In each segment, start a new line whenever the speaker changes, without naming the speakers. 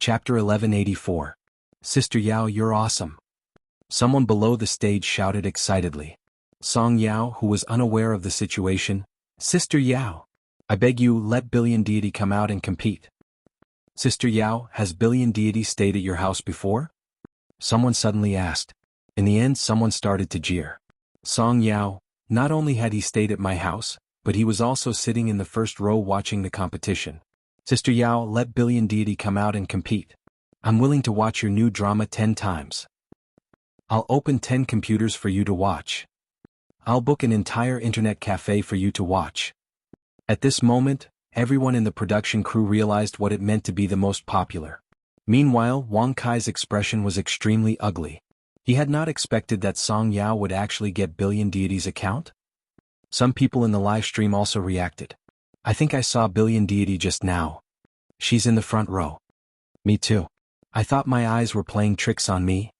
Chapter 1184. Sister Yao, you're awesome. Someone below the stage shouted excitedly. Song Yao, who was unaware of the situation, Sister Yao, I beg you, let Billion Deity come out and compete. Sister Yao, has Billion Deity stayed at your house before? Someone suddenly asked. In the end, someone started to jeer. Song Yao, not only had he stayed at my house, but he was also sitting in the first row watching the competition. Sister Yao, let Billion Deity come out and compete. I'm willing to watch your new drama 10 times. I'll open 10 computers for you to watch. I'll book an entire internet cafe for you to watch. At this moment, everyone in the production crew realized what it meant to be the most popular. Meanwhile, Wang Kai's expression was extremely ugly. He had not expected that Song Yao would actually get Billion Deity's account. Some people in the live stream also reacted. I think I saw Billion Deity just now. She's in the front row. Me too. I thought my eyes were playing tricks on me.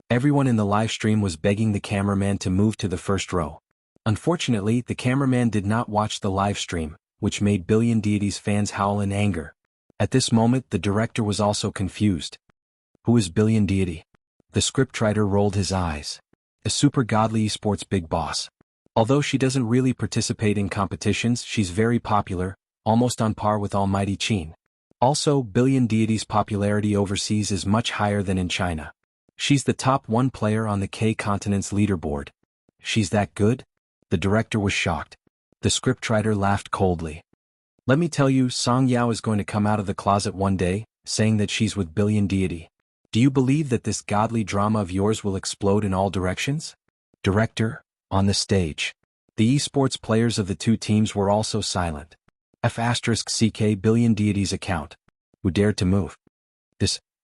Everyone in the live stream was begging the cameraman to move to the first row. Unfortunately, the cameraman did not watch the live stream, which made Billion Deity's fans howl in anger. At this moment, the director was also confused. Who is Billion Deity? The scriptwriter rolled his eyes. A super godly esports big boss. Although she doesn't really participate in competitions, she's very popular, almost on par with Almighty Qin. Also, Billion Deity's popularity overseas is much higher than in China. She's the top 1 player on the K-continent's leaderboard. She's that good? The director was shocked. The scriptwriter laughed coldly. Let me tell you, Song Yao is going to come out of the closet one day, saying that she's with Billion Deity. Do you believe that this godly drama of yours will explode in all directions? Director, on the stage. The esports players of the 2 teams were also silent. F***CK Billion Deity's account. Who dared to move?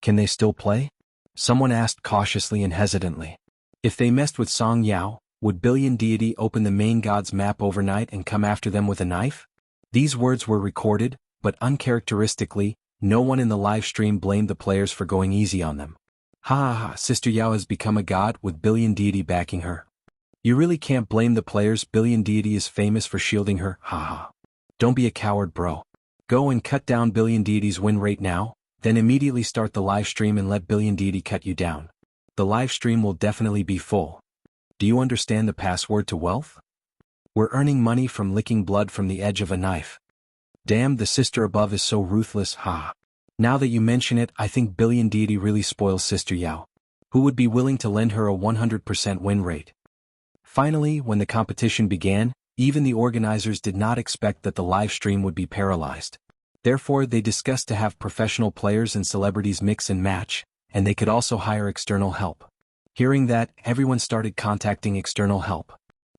Can they still play? Someone asked cautiously and hesitantly. If they messed with Song Yao, would Billion Deity open the main god's map overnight and come after them with a knife? These words were recorded, but uncharacteristically, no one in the live stream blamed the players for going easy on them. Ha ha ha, Sister Yao has become a god with Billion Deity backing her. You really can't blame the players, Billion Deity is famous for shielding her, haha. Don't be a coward, bro. Go and cut down Billion Deity's win rate now, then immediately start the live stream and let Billion Deity cut you down. The live stream will definitely be full. Do you understand the password to wealth? We're earning money from licking blood from the edge of a knife. Damn, the sister above is so ruthless, ha. Now that you mention it, I think Billion Deity really spoils Sister Yao. Who would be willing to lend her a 100% win rate? Finally, when the competition began, even the organizers did not expect that the live stream would be paralyzed. Therefore, they discussed to have professional players and celebrities mix and match, and they could also hire external help. Hearing that, everyone started contacting external help.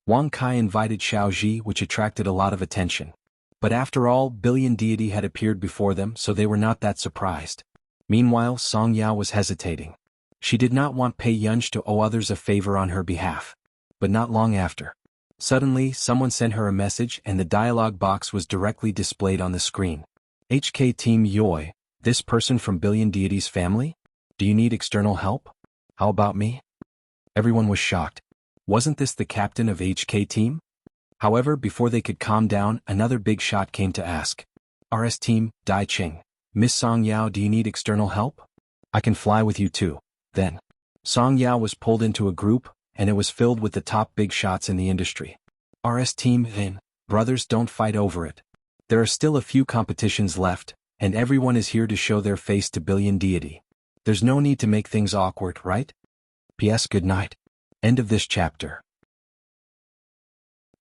Wang Kai invited Xiaoji, which attracted a lot of attention. But after all, Billion Deity had appeared before them, so they were not that surprised. Meanwhile, Song Yao was hesitating. She did not want Pei Yunj to owe others a favor on her behalf. But not long after. Suddenly, someone sent her a message and the dialogue box was directly displayed on the screen. HK Team Yoi, this person from Billion Deity's family? Do you need external help? How about me? Everyone was shocked. Wasn't this the captain of HK Team? However, before they could calm down, another big shot came to ask. RS Team, Dai Ching. Miss Song Yao, do you need external help? I can fly with you too. Then. Song Yao was pulled into a group, and it was filled with the top big shots in the industry. RS Team, then. Brothers, don't fight over it. There are still a few competitions left, and everyone is here to show their face to Billion Deity. There's no need to make things awkward, right? P.S. Good night. End of this chapter.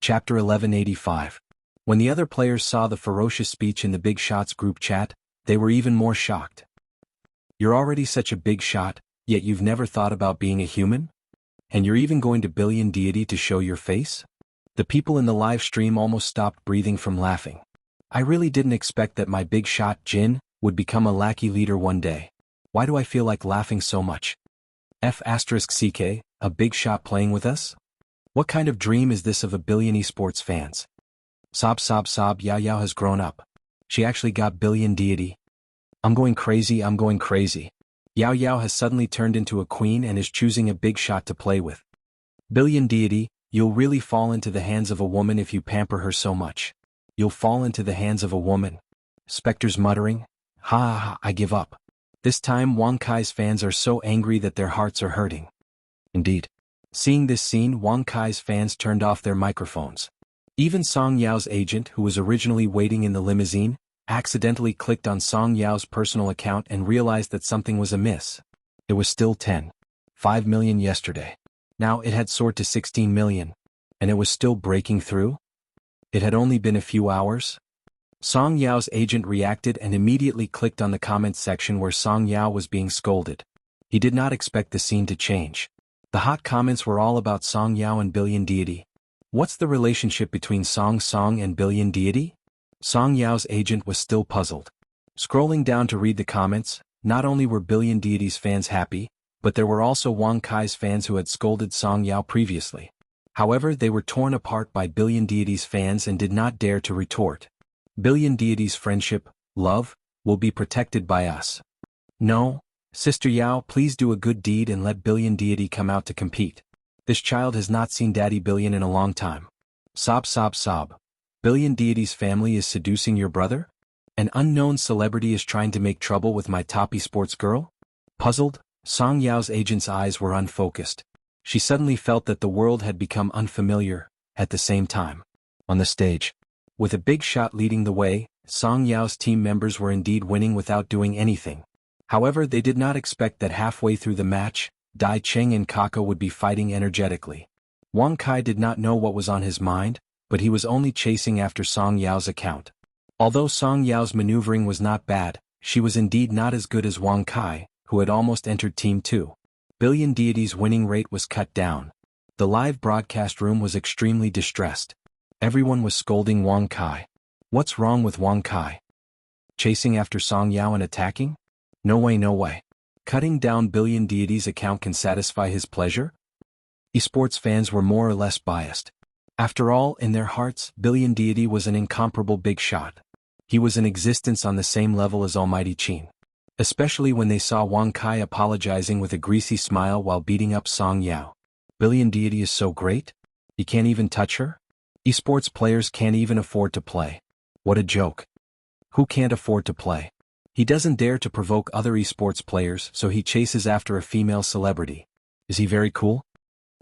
Chapter 1185. When the other players saw the ferocious speech in the Big Shots group chat, they were even more shocked. You're already such a big shot, yet you've never thought about being a human? And you're even going to Billion Deity to show your face? The people in the live stream almost stopped breathing from laughing. I really didn't expect that my big shot, Jin, would become a lackey leader one day. Why do I feel like laughing so much? F***CK, a big shot playing with us? What kind of dream is this of a billion esports fans? Sob, Yao Yao has grown up. She actually got Billion Deity. I'm going crazy. Yao Yao has suddenly turned into a queen and is choosing a big shot to play with. Billion Deity, you'll really fall into the hands of a woman if you pamper her so much. You'll fall into the hands of a woman. Spectre's muttering. Ha ha ha, I give up. This time Wang Kai's fans are so angry that their hearts are hurting. Indeed. Seeing this scene, Wang Kai's fans turned off their microphones. Even Song Yao's agent, who was originally waiting in the limousine, accidentally clicked on Song Yao's personal account and realized that something was amiss. It was still 10.5 million yesterday. Now it had soared to 16 million. And it was still breaking through? It had only been a few hours? Song Yao's agent reacted and immediately clicked on the comments section where Song Yao was being scolded. He did not expect the scene to change. The hot comments were all about Song Yao and Billion Deity. What's the relationship between Song and Billion Deity? Song Yao's agent was still puzzled. Scrolling down to read the comments, not only were Billion Deity's fans happy, but there were also Wang Kai's fans who had scolded Song Yao previously. However, they were torn apart by Billion Deity's fans and did not dare to retort. Billion Deity's friendship, love, will be protected by us. No, Sister Yao, please do a good deed and let Billion Deity come out to compete. This child has not seen Daddy Billion in a long time. Sob sob sob. Billion Deity's family is seducing your brother? An unknown celebrity is trying to make trouble with my top esports girl? Puzzled, Song Yao's agent's eyes were unfocused. She suddenly felt that the world had become unfamiliar, at the same time. On the stage, with a big shot leading the way, Song Yao's team members were indeed winning without doing anything. However, they did not expect that halfway through the match, Dai Ching and Kaka would be fighting energetically. Wang Kai did not know what was on his mind, but he was only chasing after Song Yao's account. Although Song Yao's maneuvering was not bad, she was indeed not as good as Wang Kai, who had almost entered Team 2. Billion Deity's winning rate was cut down. The live broadcast room was extremely distressed. Everyone was scolding Wang Kai. What's wrong with Wang Kai? Chasing after Song Yao and attacking? No way, no way. Cutting down Billion Deity's account can satisfy his pleasure? Esports fans were more or less biased. After all, in their hearts, Billion Deity was an incomparable big shot. He was in existence on the same level as Almighty Qin. Especially when they saw Wang Kai apologizing with a greasy smile while beating up Song Yao. Billion Deity is so great? He can't even touch her? Esports players can't even afford to play. What a joke. Who can't afford to play? He doesn't dare to provoke other esports players, so he chases after a female celebrity. Is he very cool?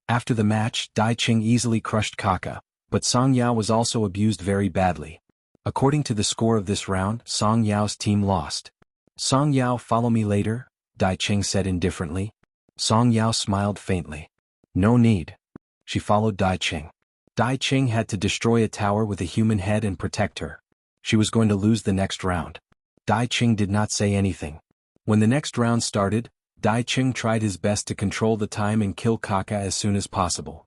After the match, Dai Ching easily crushed Kaka, but Song Yao was also abused very badly. According to the score of this round, Song Yao's team lost. Song Yao, follow me later, Dai Ching said indifferently. Song Yao smiled faintly. No need. She followed Dai Ching. Dai Ching had to destroy a tower with a human head and protect her. She was going to lose the next round. Dai Ching did not say anything. When the next round started, Dai Ching tried his best to control the time and kill Kaka as soon as possible.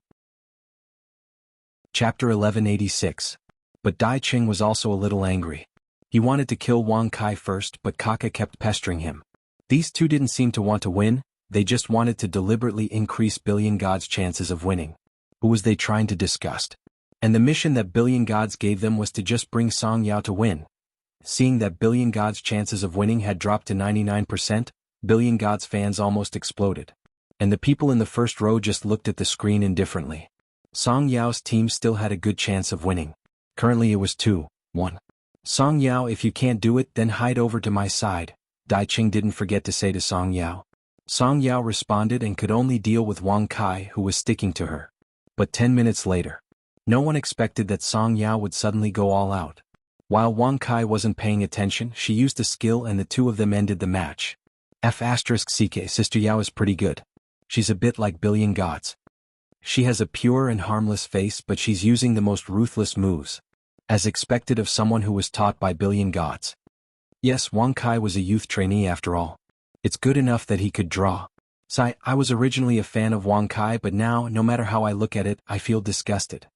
Chapter 1186. But Dai Ching was also a little angry. He wanted to kill Wang Kai first, but Kaka kept pestering him. These two didn't seem to want to win, they just wanted to deliberately increase Billion God's chances of winning. Who was they trying to disgust? And the mission that Billion Gods gave them was to just bring Song Yao to win. Seeing that Billion God's chances of winning had dropped to 99%, Billion Gods fans almost exploded. And the people in the first row just looked at the screen indifferently. Song Yao's team still had a good chance of winning. Currently it was 2-1. Song Yao, if you can't do it, then hide over to my side, Dai Ching didn't forget to say to Song Yao. Song Yao responded and could only deal with Wang Kai, who was sticking to her. But 10 minutes later, no one expected that Song Yao would suddenly go all out. While Wang Kai wasn't paying attention, she used a skill and the two of them ended the match. F***CK, Sister Yao is pretty good. She's a bit like Billion Gods. She has a pure and harmless face, but she's using the most ruthless moves. As expected of someone who was taught by Billion Gods. Yes, Wang Kai was a youth trainee after all. It's good enough that he could draw. I was originally a fan of Wang Kai, but now, no matter how I look at it, I feel disgusted.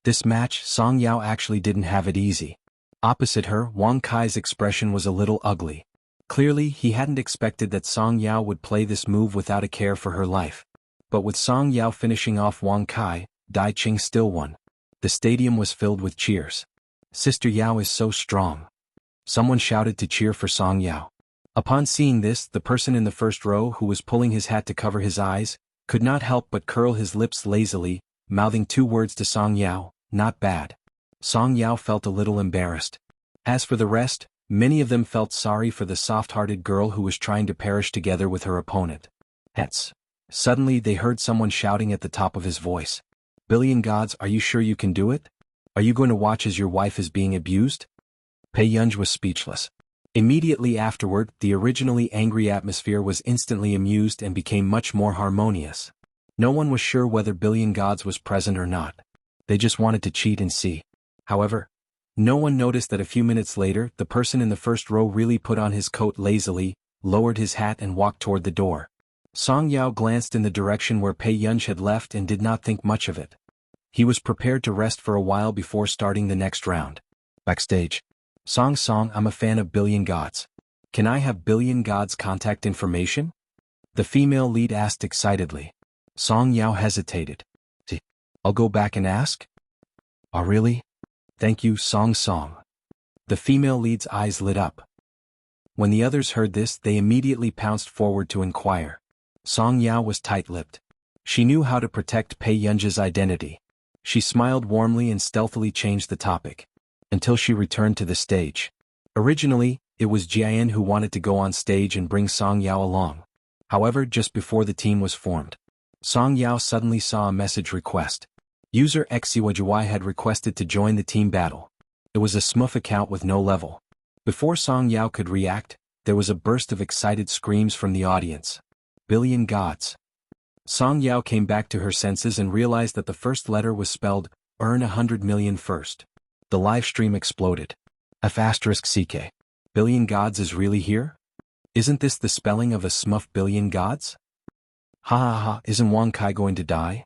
This match, Song Yao actually didn't have it easy. Opposite her, Wang Kai's expression was a little ugly. Clearly, he hadn't expected that Song Yao would play this move without a care for her life. But with Song Yao finishing off Wang Kai, Dai Ching still won. The stadium was filled with cheers. Sister Yao is so strong. Someone shouted to cheer for Song Yao. Upon seeing this, the person in the first row who was pulling his hat to cover his eyes, could not help but curl his lips lazily, mouthing two words to Song Yao, not bad. Song Yao felt a little embarrassed. As for the rest, Many of them felt sorry for the soft-hearted girl who was trying to perish together with her opponent. Suddenly they heard someone shouting at the top of his voice. "Billion gods, are you sure you can do it? Are you going to watch as your wife is being abused?" Pei Yunj was speechless. Immediately afterward, the originally angry atmosphere was instantly amused and became much more harmonious. No one was sure whether Billion Gods was present or not. They just wanted to cheat and see. However, no one noticed that a few minutes later, the person in the first row really put on his coat lazily, lowered his hat and walked toward the door. Song Yao glanced in the direction where Pei Yunj had left and did not think much of it. He was prepared to rest for a while before starting the next round. Backstage. Song, I'm a fan of Billion Gods. Can I have Billion Gods' contact information? The female lead asked excitedly. Song Yao hesitated. I'll go back and ask? Oh really? Thank you, Song. The female lead's eyes lit up. When the others heard this, they immediately pounced forward to inquire. Song Yao was tight-lipped. She knew how to protect Pei Yunj's identity. She smiled warmly and stealthily changed the topic. Until she returned to the stage. Originally, it was Jian who wanted to go on stage and bring Song Yao along. However, just before the team was formed, Song Yao suddenly saw a message request. User Xuajui had requested to join the team battle. It was a smurf account with no level. Before Song Yao could react, there was a burst of excited screams from the audience. Billion Gods. Song Yao came back to her senses and realized that the first letter was spelled, earn 100 million first. The live stream exploded. F***CK. Billion Gods is really here? Isn't this the spelling of a smurf Billion Gods? Ha ha ha, isn't Wang Kai going to die?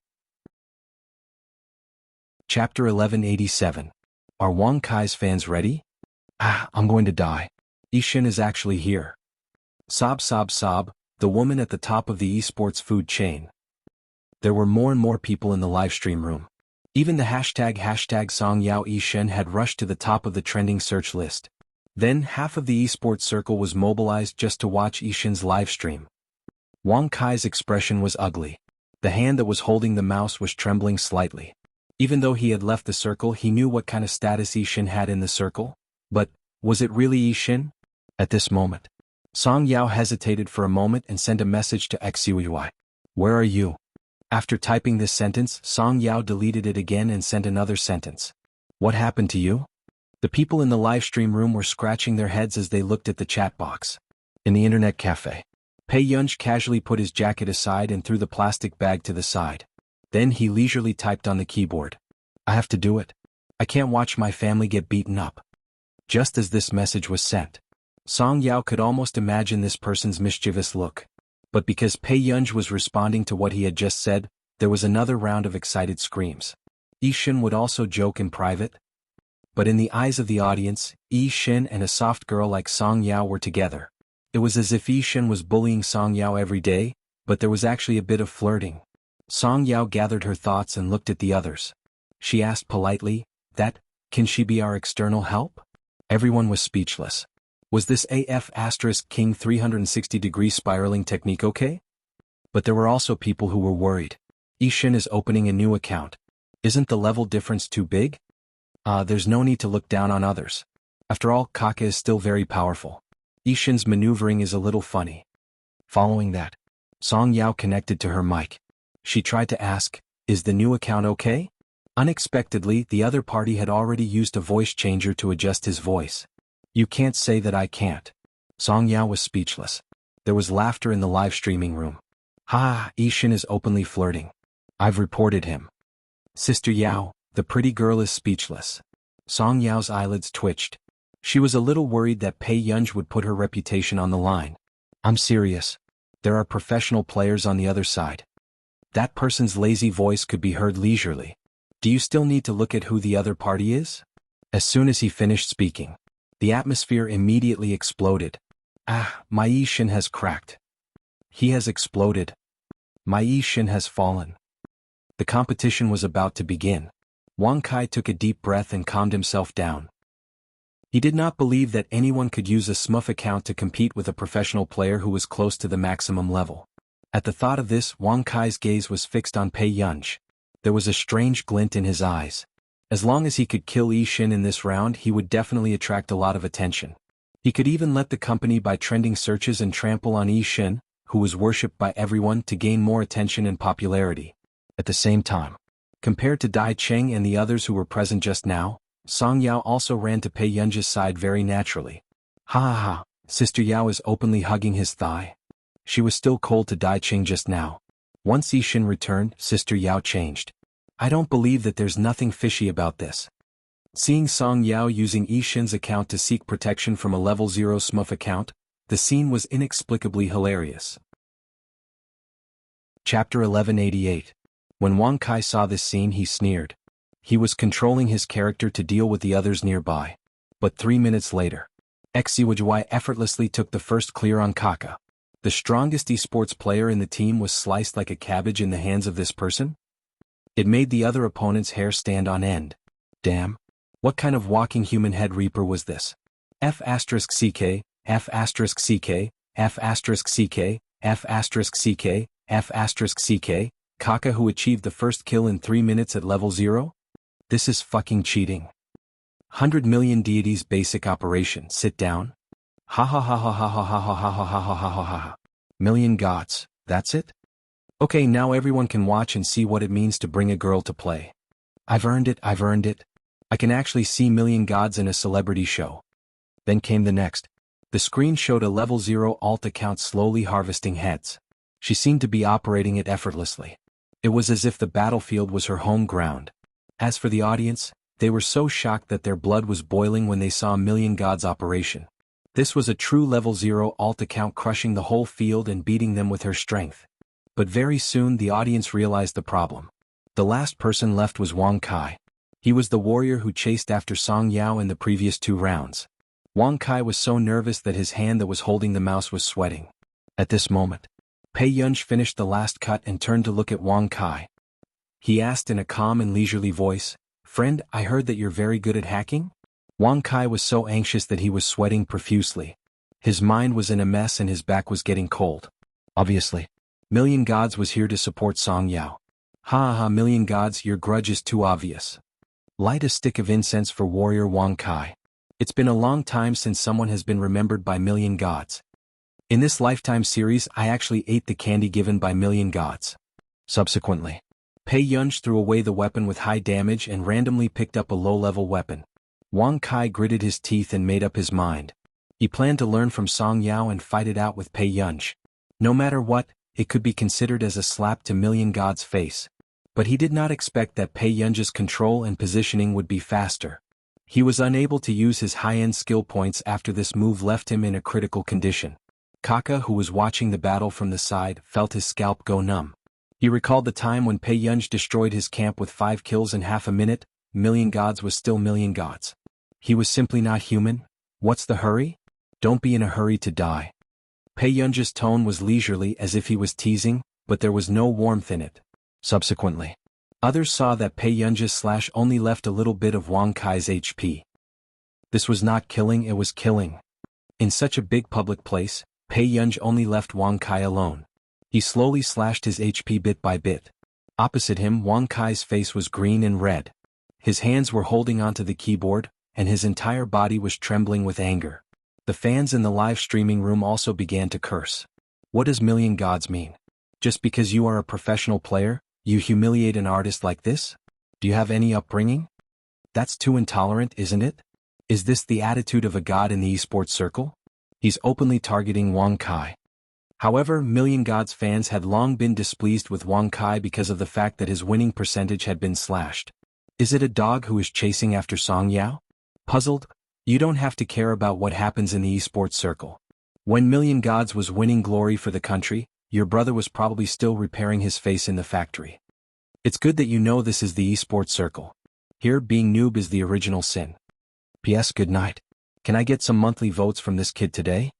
Chapter 1187. Are Wang Kai's fans ready? I'm going to die. Yishin is actually here. Sob, the woman at the top of the esports food chain. There were more and more people in the livestream room. Even the hashtag Song Yao Yishin had rushed to the top of the trending search list. Then half of the esports circle was mobilized just to watch Yishin's livestream. Wang Kai's expression was ugly. The hand that was holding the mouse was trembling slightly. Even though he had left the circle, he knew what kind of status Yishin had in the circle. But, was it really Yishin? At this moment, Song Yao hesitated for a moment and sent a message to Xuui. Where are you? After typing this sentence, Song Yao deleted it again and sent another sentence. What happened to you? The people in the livestream room were scratching their heads as they looked at the chat box. In the internet cafe, Pei Yunj casually put his jacket aside and threw the plastic bag to the side. Then he leisurely typed on the keyboard. I have to do it. I can't watch my family get beaten up. Just as this message was sent, Song Yao could almost imagine this person's mischievous look. But because Pei Yunj was responding to what he had just said, there was another round of excited screams. Yishin would also joke in private. But in the eyes of the audience, Yishin and a soft girl like Song Yao were together. It was as if Yishin was bullying Song Yao every day, but there was actually a bit of flirting. Song Yao gathered her thoughts and looked at the others. She asked politely, can she be our external help? Everyone was speechless. Was this King 360-degree spiraling technique okay? But there were also people who were worried. Yishin is opening a new account. Isn't the level difference too big? There's no need to look down on others. After all, Kaka is still very powerful. Yishin's maneuvering is a little funny. Following that, Song Yao connected to her mic. She tried to ask, is the new account okay? Unexpectedly, the other party had already used a voice changer to adjust his voice. You can't say that I can't. Song Yao was speechless. There was laughter in the live streaming room. Yishin is openly flirting. I've reported him. Sister Yao, the pretty girl is speechless. Song Yao's eyelids twitched. She was a little worried that Pei Yunj would put her reputation on the line. I'm serious. There are professional players on the other side. That person's lazy voice could be heard leisurely. Do you still need to look at who the other party is? As soon as he finished speaking, the atmosphere immediately exploded. My Yishin has cracked. He has exploded. My Yishin has fallen. The competition was about to begin. Wang Kai took a deep breath and calmed himself down. He did not believe that anyone could use a smurf account to compete with a professional player who was close to the maximum level. At the thought of this, Wang Kai's gaze was fixed on Pei Yunj. There was a strange glint in his eyes. As long as he could kill Yishin in this round, he would definitely attract a lot of attention. He could even let the company buy trending searches and trample on Yi Shin, who was worshipped by everyone, to gain more attention and popularity. At the same time, compared to Dai Cheng and the others who were present just now, Song Yao also ran to Pei Yunji's side very naturally. Ha ha ha, Sister Yao is openly hugging his thigh. She was still cold to Dai Cheng just now. Once Yi Shin returned, Sister Yao changed. I don't believe that there's nothing fishy about this. Seeing Song Yao using Yi Shin's account to seek protection from a level 0 smurf account, the scene was inexplicably hilarious. Chapter 1188. When Wang Kai saw this scene, he sneered. He was controlling his character to deal with the others nearby. But 3 minutes later, Xiwajui effortlessly took the first clear on Kaka. The strongest esports player in the team was sliced like a cabbage in the hands of this person? It made the other opponent's hair stand on end. Damn. What kind of walking human head reaper was this? F*CK, F*CK, F*CK, F*CK, F*CK, Kaka, who achieved the first kill in 3 minutes at level 0? This is fucking cheating. 100 million deities basic operation. Sit down. Ha ha ha ha ha ha ha ha ha ha ha ha ha ha ha. Million gods, that's it? Okay, now everyone can watch and see what it means to bring a girl to play. I've earned it, I've earned it. I can actually see million gods in a celebrity show. Then came the next. The screen showed a level 0 alt account slowly harvesting heads. She seemed to be operating it effortlessly. It was as if the battlefield was her home ground. As for the audience, they were so shocked that their blood was boiling when they saw a million gods operation. This was a true level 0 alt account crushing the whole field and beating them with her strength. But very soon the audience realized the problem. The last person left was Wang Kai. He was the warrior who chased after Song Yao in the previous 2 rounds. Wang Kai was so nervous that his hand that was holding the mouse was sweating. At this moment, Pei Yunji finished the last cut and turned to look at Wang Kai. He asked in a calm and leisurely voice, "Friend, I heard that you're very good at hacking?" Wang Kai was so anxious that he was sweating profusely. His mind was in a mess and his back was getting cold. Obviously, Million Gods was here to support Song Yao. Ha ha, Million Gods, your grudge is too obvious. Light a stick of incense for warrior Wang Kai. It's been a long time since someone has been remembered by Million Gods. In this lifetime series, I actually ate the candy given by Million Gods. Subsequently, Pei Yunji threw away the weapon with high damage and randomly picked up a low-level weapon. Wang Kai gritted his teeth and made up his mind. He planned to learn from Song Yao and fight it out with Pei Yunji. No matter what, it could be considered as a slap to Million God's face. But he did not expect that Pei Yunji's control and positioning would be faster. He was unable to use his high-end skill points after this move left him in a critical condition. Kaka, who was watching the battle from the side, felt his scalp go numb. He recalled the time when Pei Yunji destroyed his camp with 5 kills in half a minute. Million Gods was still Million Gods. He was simply not human. What's the hurry? Don't be in a hurry to die. Pei Yunji's tone was leisurely, as if he was teasing, but there was no warmth in it. Subsequently, others saw that Pei Yunji's slash only left a little bit of Wang Kai's HP. This was not killing, it was killing. In such a big public place, Pei Yunji only left Wang Kai alone. He slowly slashed his HP bit by bit. Opposite him, Wang Kai's face was green and red. His hands were holding onto the keyboard, and his entire body was trembling with anger. The fans in the live streaming room also began to curse. What does Million Gods mean? Just because you are a professional player, you humiliate an artist like this? Do you have any upbringing? That's too intolerant, isn't it? Is this the attitude of a god in the esports circle? He's openly targeting Wang Kai. However, Million Gods fans had long been displeased with Wang Kai because of the fact that his winning percentage had been slashed. Is it a dog who is chasing after Song Yao? Puzzled? You don't have to care about what happens in the esports circle. When Million Gods was winning glory for the country, your brother was probably still repairing his face in the factory. It's good that you know this is the esports circle. Here, being noob is the original sin. P.S. Good night. Can I get some monthly votes from this kid today?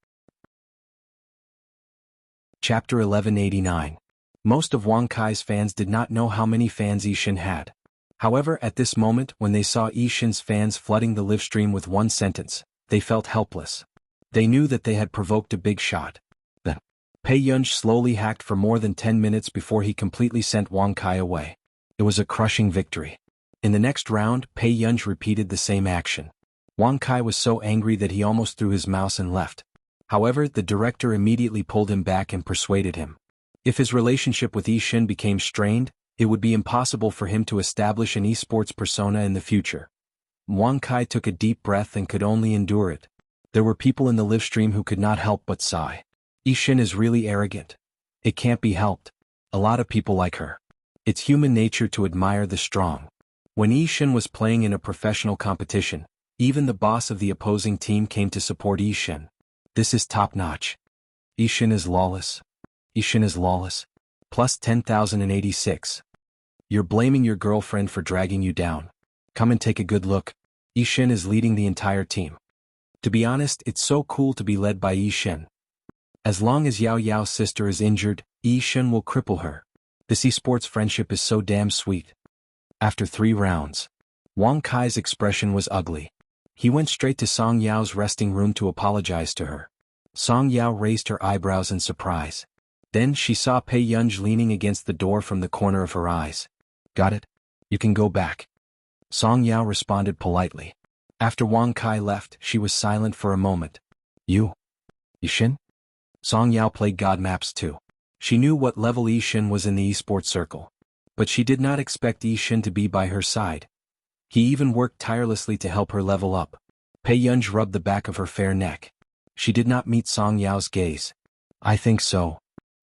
Chapter 1189. Most of Wang Kai's fans did not know how many fans Yi Shin had. However, at this moment, when they saw Yi Shin's fans flooding the livestream with one sentence, they felt helpless. They knew that they had provoked a big shot. Then, Pei Yunji slowly hacked for more than 10 minutes before he completely sent Wang Kai away. It was a crushing victory. In the next round, Pei Yunji repeated the same action. Wang Kai was so angry that he almost threw his mouse and left. However, the director immediately pulled him back and persuaded him. If his relationship with Yixin became strained, it would be impossible for him to establish an esports persona in the future. Wang Kai took a deep breath and could only endure it. There were people in the live stream who could not help but sigh. Yixin is really arrogant. It can't be helped. A lot of people like her. It's human nature to admire the strong. When Yixin was playing in a professional competition, even the boss of the opposing team came to support Yixin. This is top-notch. Yixin is lawless. Yixin is lawless. Plus 10,086. You're blaming your girlfriend for dragging you down. Come and take a good look. Yixin is leading the entire team. To be honest, it's so cool to be led by Yixin. As long as Yao Yao's sister is injured, Yixin will cripple her. This esports friendship is so damn sweet. After 3 rounds, Wang Kai's expression was ugly. He went straight to Song Yao's resting room to apologize to her. Song Yao raised her eyebrows in surprise. Then she saw Pei Yunj leaning against the door from the corner of her eyes. Got it? You can go back. Song Yao responded politely. After Wang Kai left, she was silent for a moment. Yixin? Song Yao played God Maps too. She knew what level Yixin was in the esports circle. But she did not expect Yixin to be by her side. He even worked tirelessly to help her level up. Pei Yunj rubbed the back of her fair neck. She did not meet Song Yao's gaze. I think so.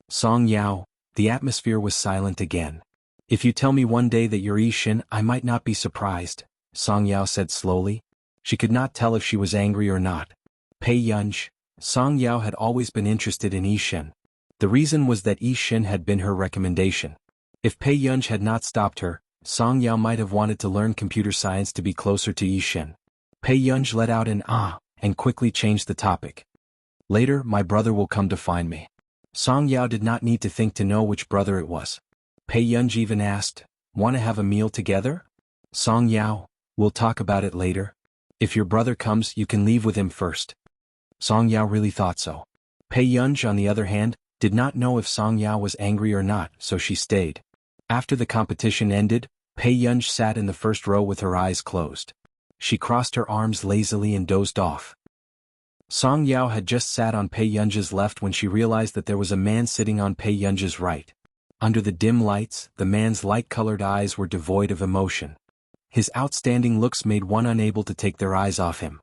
Song Yao, the atmosphere was silent again. If you tell me one day that you're Yixin, I might not be surprised, Song Yao said slowly. She could not tell if she was angry or not. Pei Yunj, Song Yao had always been interested in Yixin. The reason was that Yixin had been her recommendation. If Pei Yunj had not stopped her, Song Yao might have wanted to learn computer science to be closer to Yixin. Pei Yunj let out an ah, and quickly changed the topic. Later, my brother will come to find me. Song Yao did not need to think to know which brother it was. Pei Yunj even asked, want to have a meal together? Song Yao, we'll talk about it later. If your brother comes, you can leave with him first. Song Yao really thought so. Pei Yunj, on the other hand, did not know if Song Yao was angry or not, so she stayed. After the competition ended, Pei Yunj sat in the first row with her eyes closed. She crossed her arms lazily and dozed off. Song Yao had just sat on Pei Yunj's left when she realized that there was a man sitting on Pei Yunj's right. Under the dim lights, the man's light-colored eyes were devoid of emotion. His outstanding looks made one unable to take their eyes off him.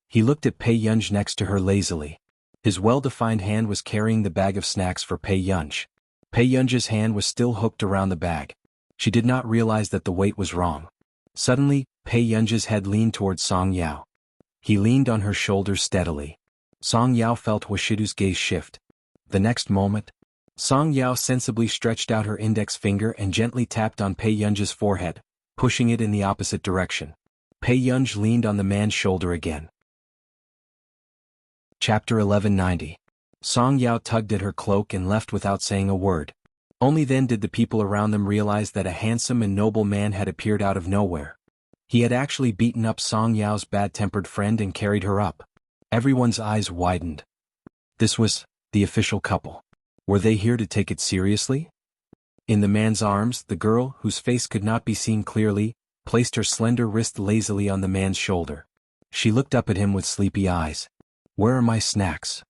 He looked at Pei Yunj next to her lazily. His well-defined hand was carrying the bag of snacks for Pei Yunj. Pei Yunj's hand was still hooked around the bag. She did not realize that the weight was wrong. Suddenly, Pei Yunj's head leaned towards Song Yao. He leaned on her shoulders steadily. Song Yao felt Hoshidu's gaze shift. The next moment, Song Yao sensibly stretched out her index finger and gently tapped on Pei Yunj's forehead, pushing it in the opposite direction. Pei Yunj leaned on the man's shoulder again. Chapter 1190. Song Yao tugged at her cloak and left without saying a word. Only then did the people around them realize that a handsome and noble man had appeared out of nowhere. He had actually beaten up Song Yao's bad-tempered friend and carried her up. Everyone's eyes widened. This was the official couple. Were they here to take it seriously? In the man's arms, the girl, whose face could not be seen clearly, placed her slender wrist lazily on the man's shoulder. She looked up at him with sleepy eyes. Where are my snacks?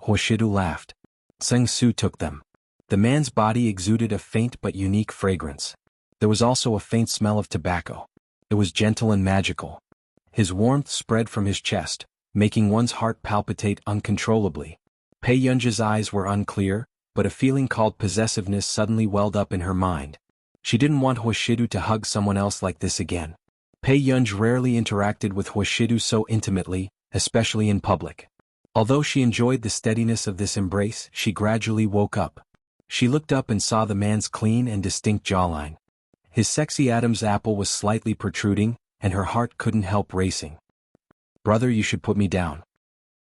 Hoshidu laughed. Seng Su took them. The man's body exuded a faint but unique fragrance. There was also a faint smell of tobacco. It was gentle and magical. His warmth spread from his chest, making one's heart palpitate uncontrollably. Pei Yunj's eyes were unclear, but a feeling called possessiveness suddenly welled up in her mind. She didn't want Hoshidu to hug someone else like this again. Pei Yunj rarely interacted with Hoshidu so intimately, especially in public. Although she enjoyed the steadiness of this embrace, she gradually woke up. She looked up and saw the man's clean and distinct jawline. His sexy Adam's apple was slightly protruding, and her heart couldn't help racing. Brother, you should put me down.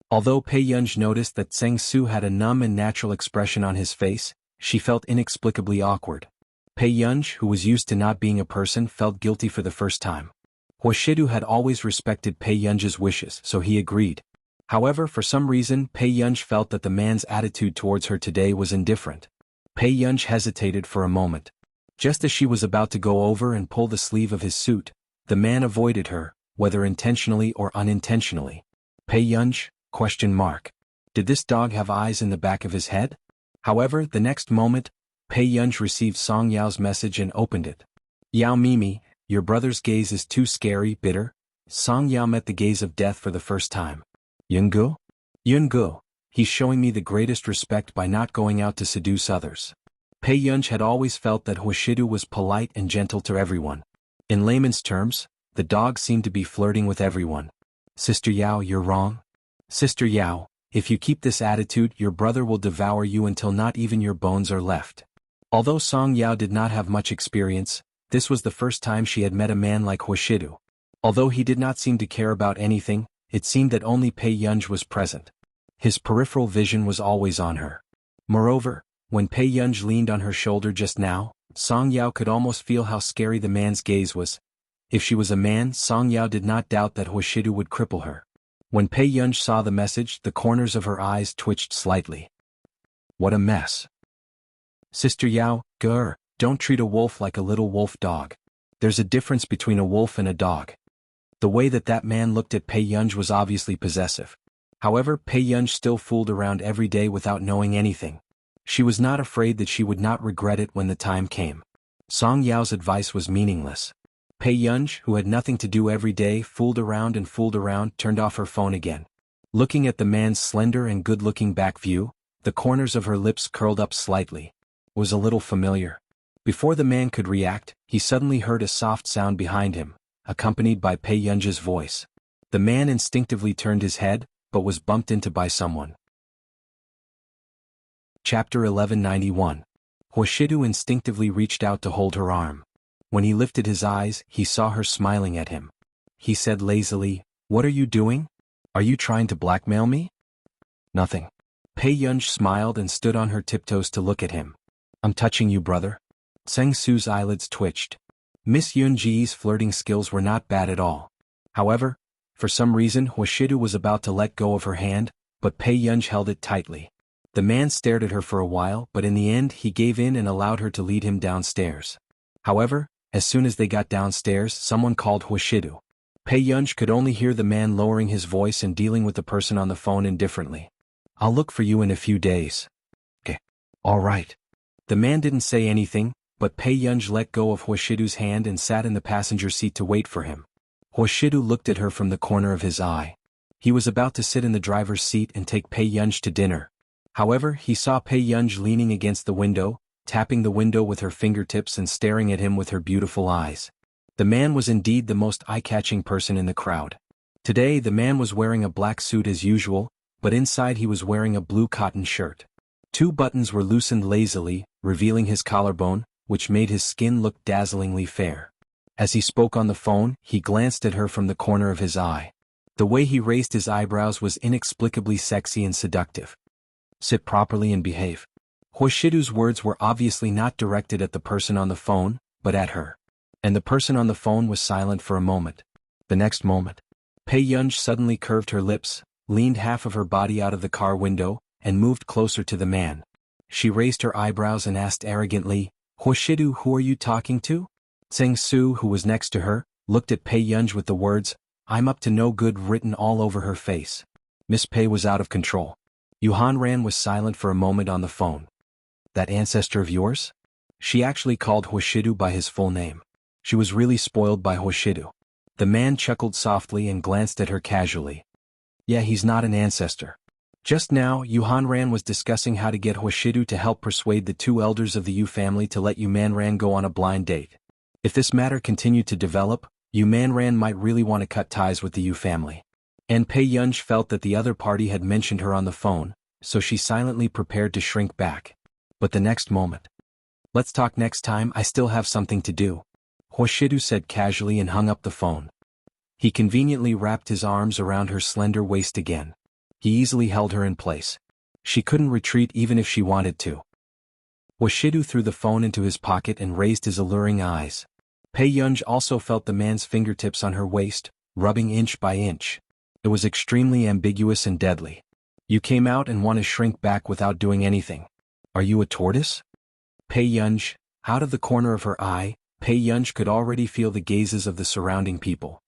Although Pei Yunj noticed that Seng Su had a numb and natural expression on his face, she felt inexplicably awkward. Pei Yunj, who was used to not being a person, felt guilty for the first time. Hoshidu had always respected Pei Yunj's wishes, so he agreed. However, for some reason, Pei Yunj felt that the man's attitude towards her today was indifferent. Pei Yunj hesitated for a moment. Just as she was about to go over and pull the sleeve of his suit, the man avoided her, whether intentionally or unintentionally. Pei Yunj? Did this dog have eyes in the back of his head? However, the next moment, Pei Yunj received Song Yao's message and opened it. Yao Mimi, your brother's gaze is too scary, bitter. Song Yao met the gaze of death for the first time. Yungu? Yungu, he's showing me the greatest respect by not going out to seduce others. Pei Yunj had always felt that Huashidu was polite and gentle to everyone. In layman's terms, the dog seemed to be flirting with everyone. Sister Yao, you're wrong. Sister Yao, if you keep this attitude, your brother will devour you until not even your bones are left. Although Song Yao did not have much experience, this was the first time she had met a man like Huashidu. Although he did not seem to care about anything, it seemed that only Pei Yunj was present. His peripheral vision was always on her. Moreover, when Pei Yunj leaned on her shoulder just now, Song Yao could almost feel how scary the man's gaze was. If she was a man, Song Yao did not doubt that Huashidu would cripple her. When Pei Yunj saw the message, the corners of her eyes twitched slightly. What a mess. Sister Yao, don't treat a wolf like a little wolf dog. There's a difference between a wolf and a dog. The way that man looked at Pei Yunj was obviously possessive. However, Pei Yunj still fooled around every day without knowing anything. She was not afraid that she would not regret it when the time came. Song Yao's advice was meaningless. Pei Yunj, who had nothing to do every day, fooled around, turned off her phone again. Looking at the man's slender and good-looking back view, the corners of her lips curled up slightly. Was a little familiar. Before the man could react, he suddenly heard a soft sound behind him, accompanied by Pei Yunj's voice. The man instinctively turned his head, but was bumped into by someone. Chapter 1191. Huashidu instinctively reached out to hold her arm. When he lifted his eyes, he saw her smiling at him. He said lazily, "What are you doing? Are you trying to blackmail me?" "Nothing." Pei Yunj smiled and stood on her tiptoes to look at him. "I'm touching you, brother." Seng Su's eyelids twitched. Miss Yunji's flirting skills were not bad at all. However, for some reason Huashidu was about to let go of her hand, but Pei Yunj held it tightly. The man stared at her for a while, but in the end he gave in and allowed her to lead him downstairs. However, as soon as they got downstairs, someone called Huashidu. Pei Yunj could only hear the man lowering his voice and dealing with the person on the phone indifferently. "I'll look for you in a few days." "Okay. All right." The man didn't say anything, but Pei Yunj let go of Huashidu's hand and sat in the passenger seat to wait for him. Huashidu looked at her from the corner of his eye. He was about to sit in the driver's seat and take Pei Yunj to dinner. However, he saw Pei Yunj leaning against the window, tapping the window with her fingertips and staring at him with her beautiful eyes. The man was indeed the most eye-catching person in the crowd. Today the man was wearing a black suit as usual, but inside he was wearing a blue cotton shirt. 2 buttons were loosened lazily, revealing his collarbone, which made his skin look dazzlingly fair. As he spoke on the phone, he glanced at her from the corner of his eye. The way he raised his eyebrows was inexplicably sexy and seductive. "Sit properly and behave." Huashidu's words were obviously not directed at the person on the phone, but at her. And the person on the phone was silent for a moment. The next moment, Pei Yunj suddenly curved her lips, leaned half of her body out of the car window, and moved closer to the man. She raised her eyebrows and asked arrogantly, "Huashidu, who are you talking to?" Seng Su, who was next to her, looked at Pei Yunj with the words, "I'm up to no good" written all over her face. Miss Pei was out of control. Yuhan Ran was silent for a moment on the phone. "That ancestor of yours?" She actually called Huashidu by his full name. She was really spoiled by Huashidu. The man chuckled softly and glanced at her casually. "Yeah, he's not an ancestor." Just now, Yuhan Ran was discussing how to get Huashidu to help persuade the 2 elders of the Yu family to let Yuman Ran go on a blind date. If this matter continued to develop, Yuman Ran might really want to cut ties with the Yu family. And Pei Yunj felt that the other party had mentioned her on the phone, so she silently prepared to shrink back. But the next moment, "Let's talk next time, I still have something to do," Huashidu said casually and hung up the phone. He conveniently wrapped his arms around her slender waist again. He easily held her in place. She couldn't retreat even if she wanted to. Huashidu threw the phone into his pocket and raised his alluring eyes. Pei Yunj also felt the man's fingertips on her waist, rubbing inch by inch. It was extremely ambiguous and deadly. "You came out and want to shrink back without doing anything. Are you a tortoise?" Pei Yunj, out of the corner of her eye, Pei Yunj could already feel the gazes of the surrounding people.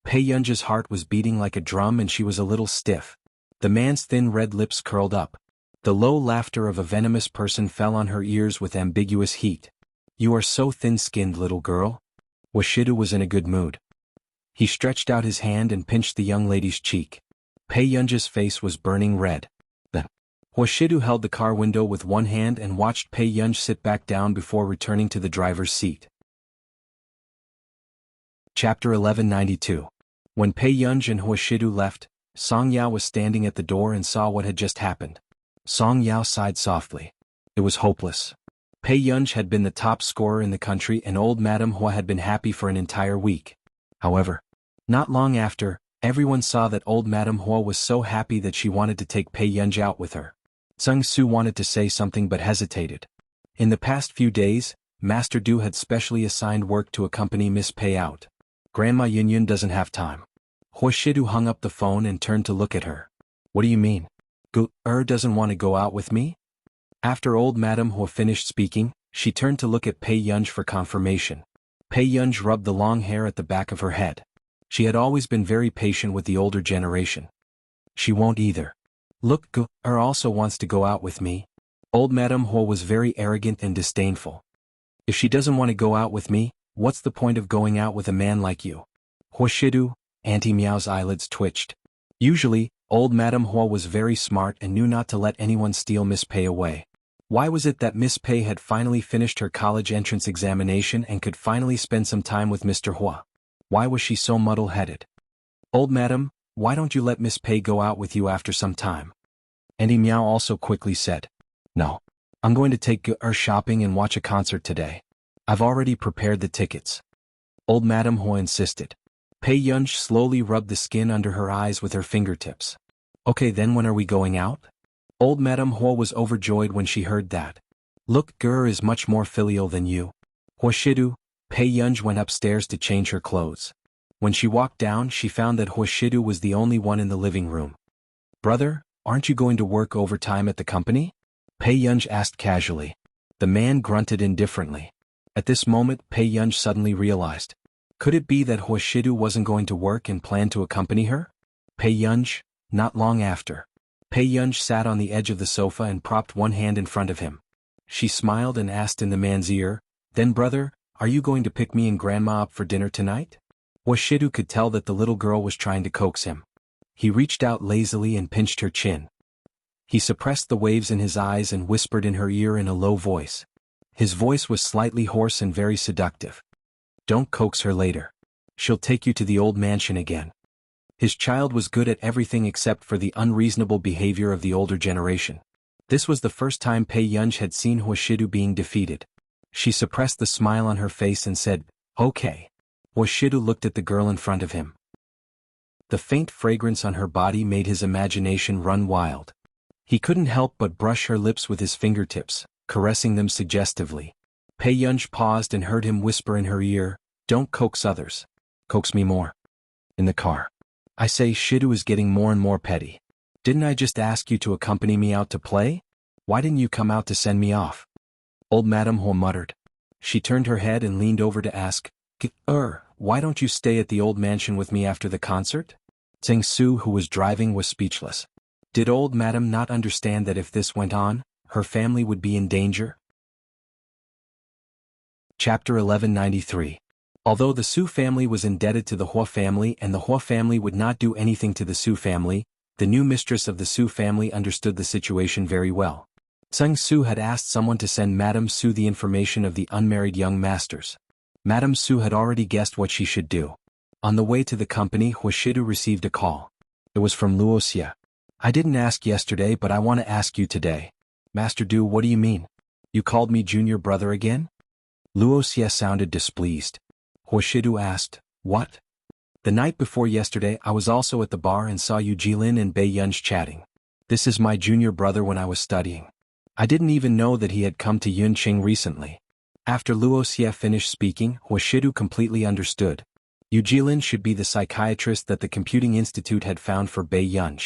Pei Yun's heart was beating like a drum and she was a little stiff. The man's thin red lips curled up. The low laughter of a venomous person fell on her ears with ambiguous heat. "You are so thin-skinned, little girl." Washidu was in a good mood. He stretched out his hand and pinched the young lady's cheek. Pei Yun's face was burning red. Then, Washidu held the car window with one hand and watched Pei Yun sit back down before returning to the driver's seat. Chapter 1192. When Pei Yun and Washidu left, Song Yao was standing at the door and saw what had just happened. Song Yao sighed softly. It was hopeless. Pei Yun had been the top scorer in the country and old Madame Hua had been happy for an entire week. However, not long after, everyone saw that old Madame Hua was so happy that she wanted to take Pei Yun out with her. Sung Su wanted to say something but hesitated. In the past few days, Master Du had specially assigned work to accompany Miss Pei out. Grandma Yun doesn't have time. Washidu hung up the phone and turned to look at her. What do you mean? Doesn't want to go out with me? After old Madame Hua finished speaking, she turned to look at Pei Yun for confirmation. Pei Yun rubbed the long hair at the back of her head. She had always been very patient with the older generation. She won't either. Look, also wants to go out with me. Old Madame Hua was very arrogant and disdainful. If she doesn't want to go out with me, what's the point of going out with a man like you? Washidu, Auntie Meow's eyelids twitched. Usually, old Madame Hua was very smart and knew not to let anyone steal Miss Pei away. Why was it that Miss Pei had finally finished her college entrance examination and could finally spend some time with Mr. Hua? Why was she so muddle-headed? Old Madam, why don't you let Miss Pei go out with you after some time? Auntie Meow also quickly said. No. I'm going to take her shopping and watch a concert today. I've already prepared the tickets. Old Madame Hua insisted. Pei Yun slowly rubbed the skin under her eyes with her fingertips. Okay, then when are we going out? Old Madame Hua was overjoyed when she heard that. Look, Gur is much more filial than you. Washidu, Pei Yun went upstairs to change her clothes. When she walked down, she found that Washidu was the only one in the living room. Brother, aren't you going to work overtime at the company? Pei Yun asked casually. The man grunted indifferently. At this moment, Pei Yun suddenly realized. Could it be that Washidu wasn't going to work and planned to accompany her? Pei Yun, not long after. Pei Yun sat on the edge of the sofa and propped one hand in front of him. She smiled and asked in the man's ear, Then brother, are you going to pick me and Grandma up for dinner tonight? Washidu could tell that the little girl was trying to coax him. He reached out lazily and pinched her chin. He suppressed the waves in his eyes and whispered in her ear in a low voice. His voice was slightly hoarse and very seductive. Don't coax her later. She'll take you to the old mansion again. His child was good at everything except for the unreasonable behavior of the older generation. This was the first time Pei Yun had seen Washidu being defeated. She suppressed the smile on her face and said, Okay. Washidu looked at the girl in front of him. The faint fragrance on her body made his imagination run wild. He couldn't help but brush her lips with his fingertips, caressing them suggestively. Pei Yun paused and heard him whisper in her ear, Don't coax others. Coax me more. In the car. I say Shidu is getting more and more petty. Didn't I just ask you to accompany me out to play? Why didn't you come out to send me off? Old Madame Hua muttered. She turned her head and leaned over to ask, why don't you stay at the old mansion with me after the concert? Tsing Su, who was driving, was speechless. Did old Madame not understand that if this went on, her family would be in danger? Chapter 1193. Although the Su family was indebted to the Hua family and the Hua family would not do anything to the Su family, the new mistress of the Su family understood the situation very well. Tseng Su had asked someone to send Madame Su the information of the unmarried young masters. Madame Su had already guessed what she should do. On the way to the company, Washidu received a call. It was from Luoxia. I didn't ask yesterday, but I want to ask you today. Master Du, what do you mean? You called me junior brother again? Luoxia sounded displeased. Washidu asked, What? The night before yesterday I was also at the bar and saw you Jilin and Bei Yun chatting. This is my junior brother when I was studying. I didn't even know that he had come to Yunqing recently. After Luoxia finished speaking, Washidu completely understood. Yu Jilin should be the psychiatrist that the Computing Institute had found for Bei Yun.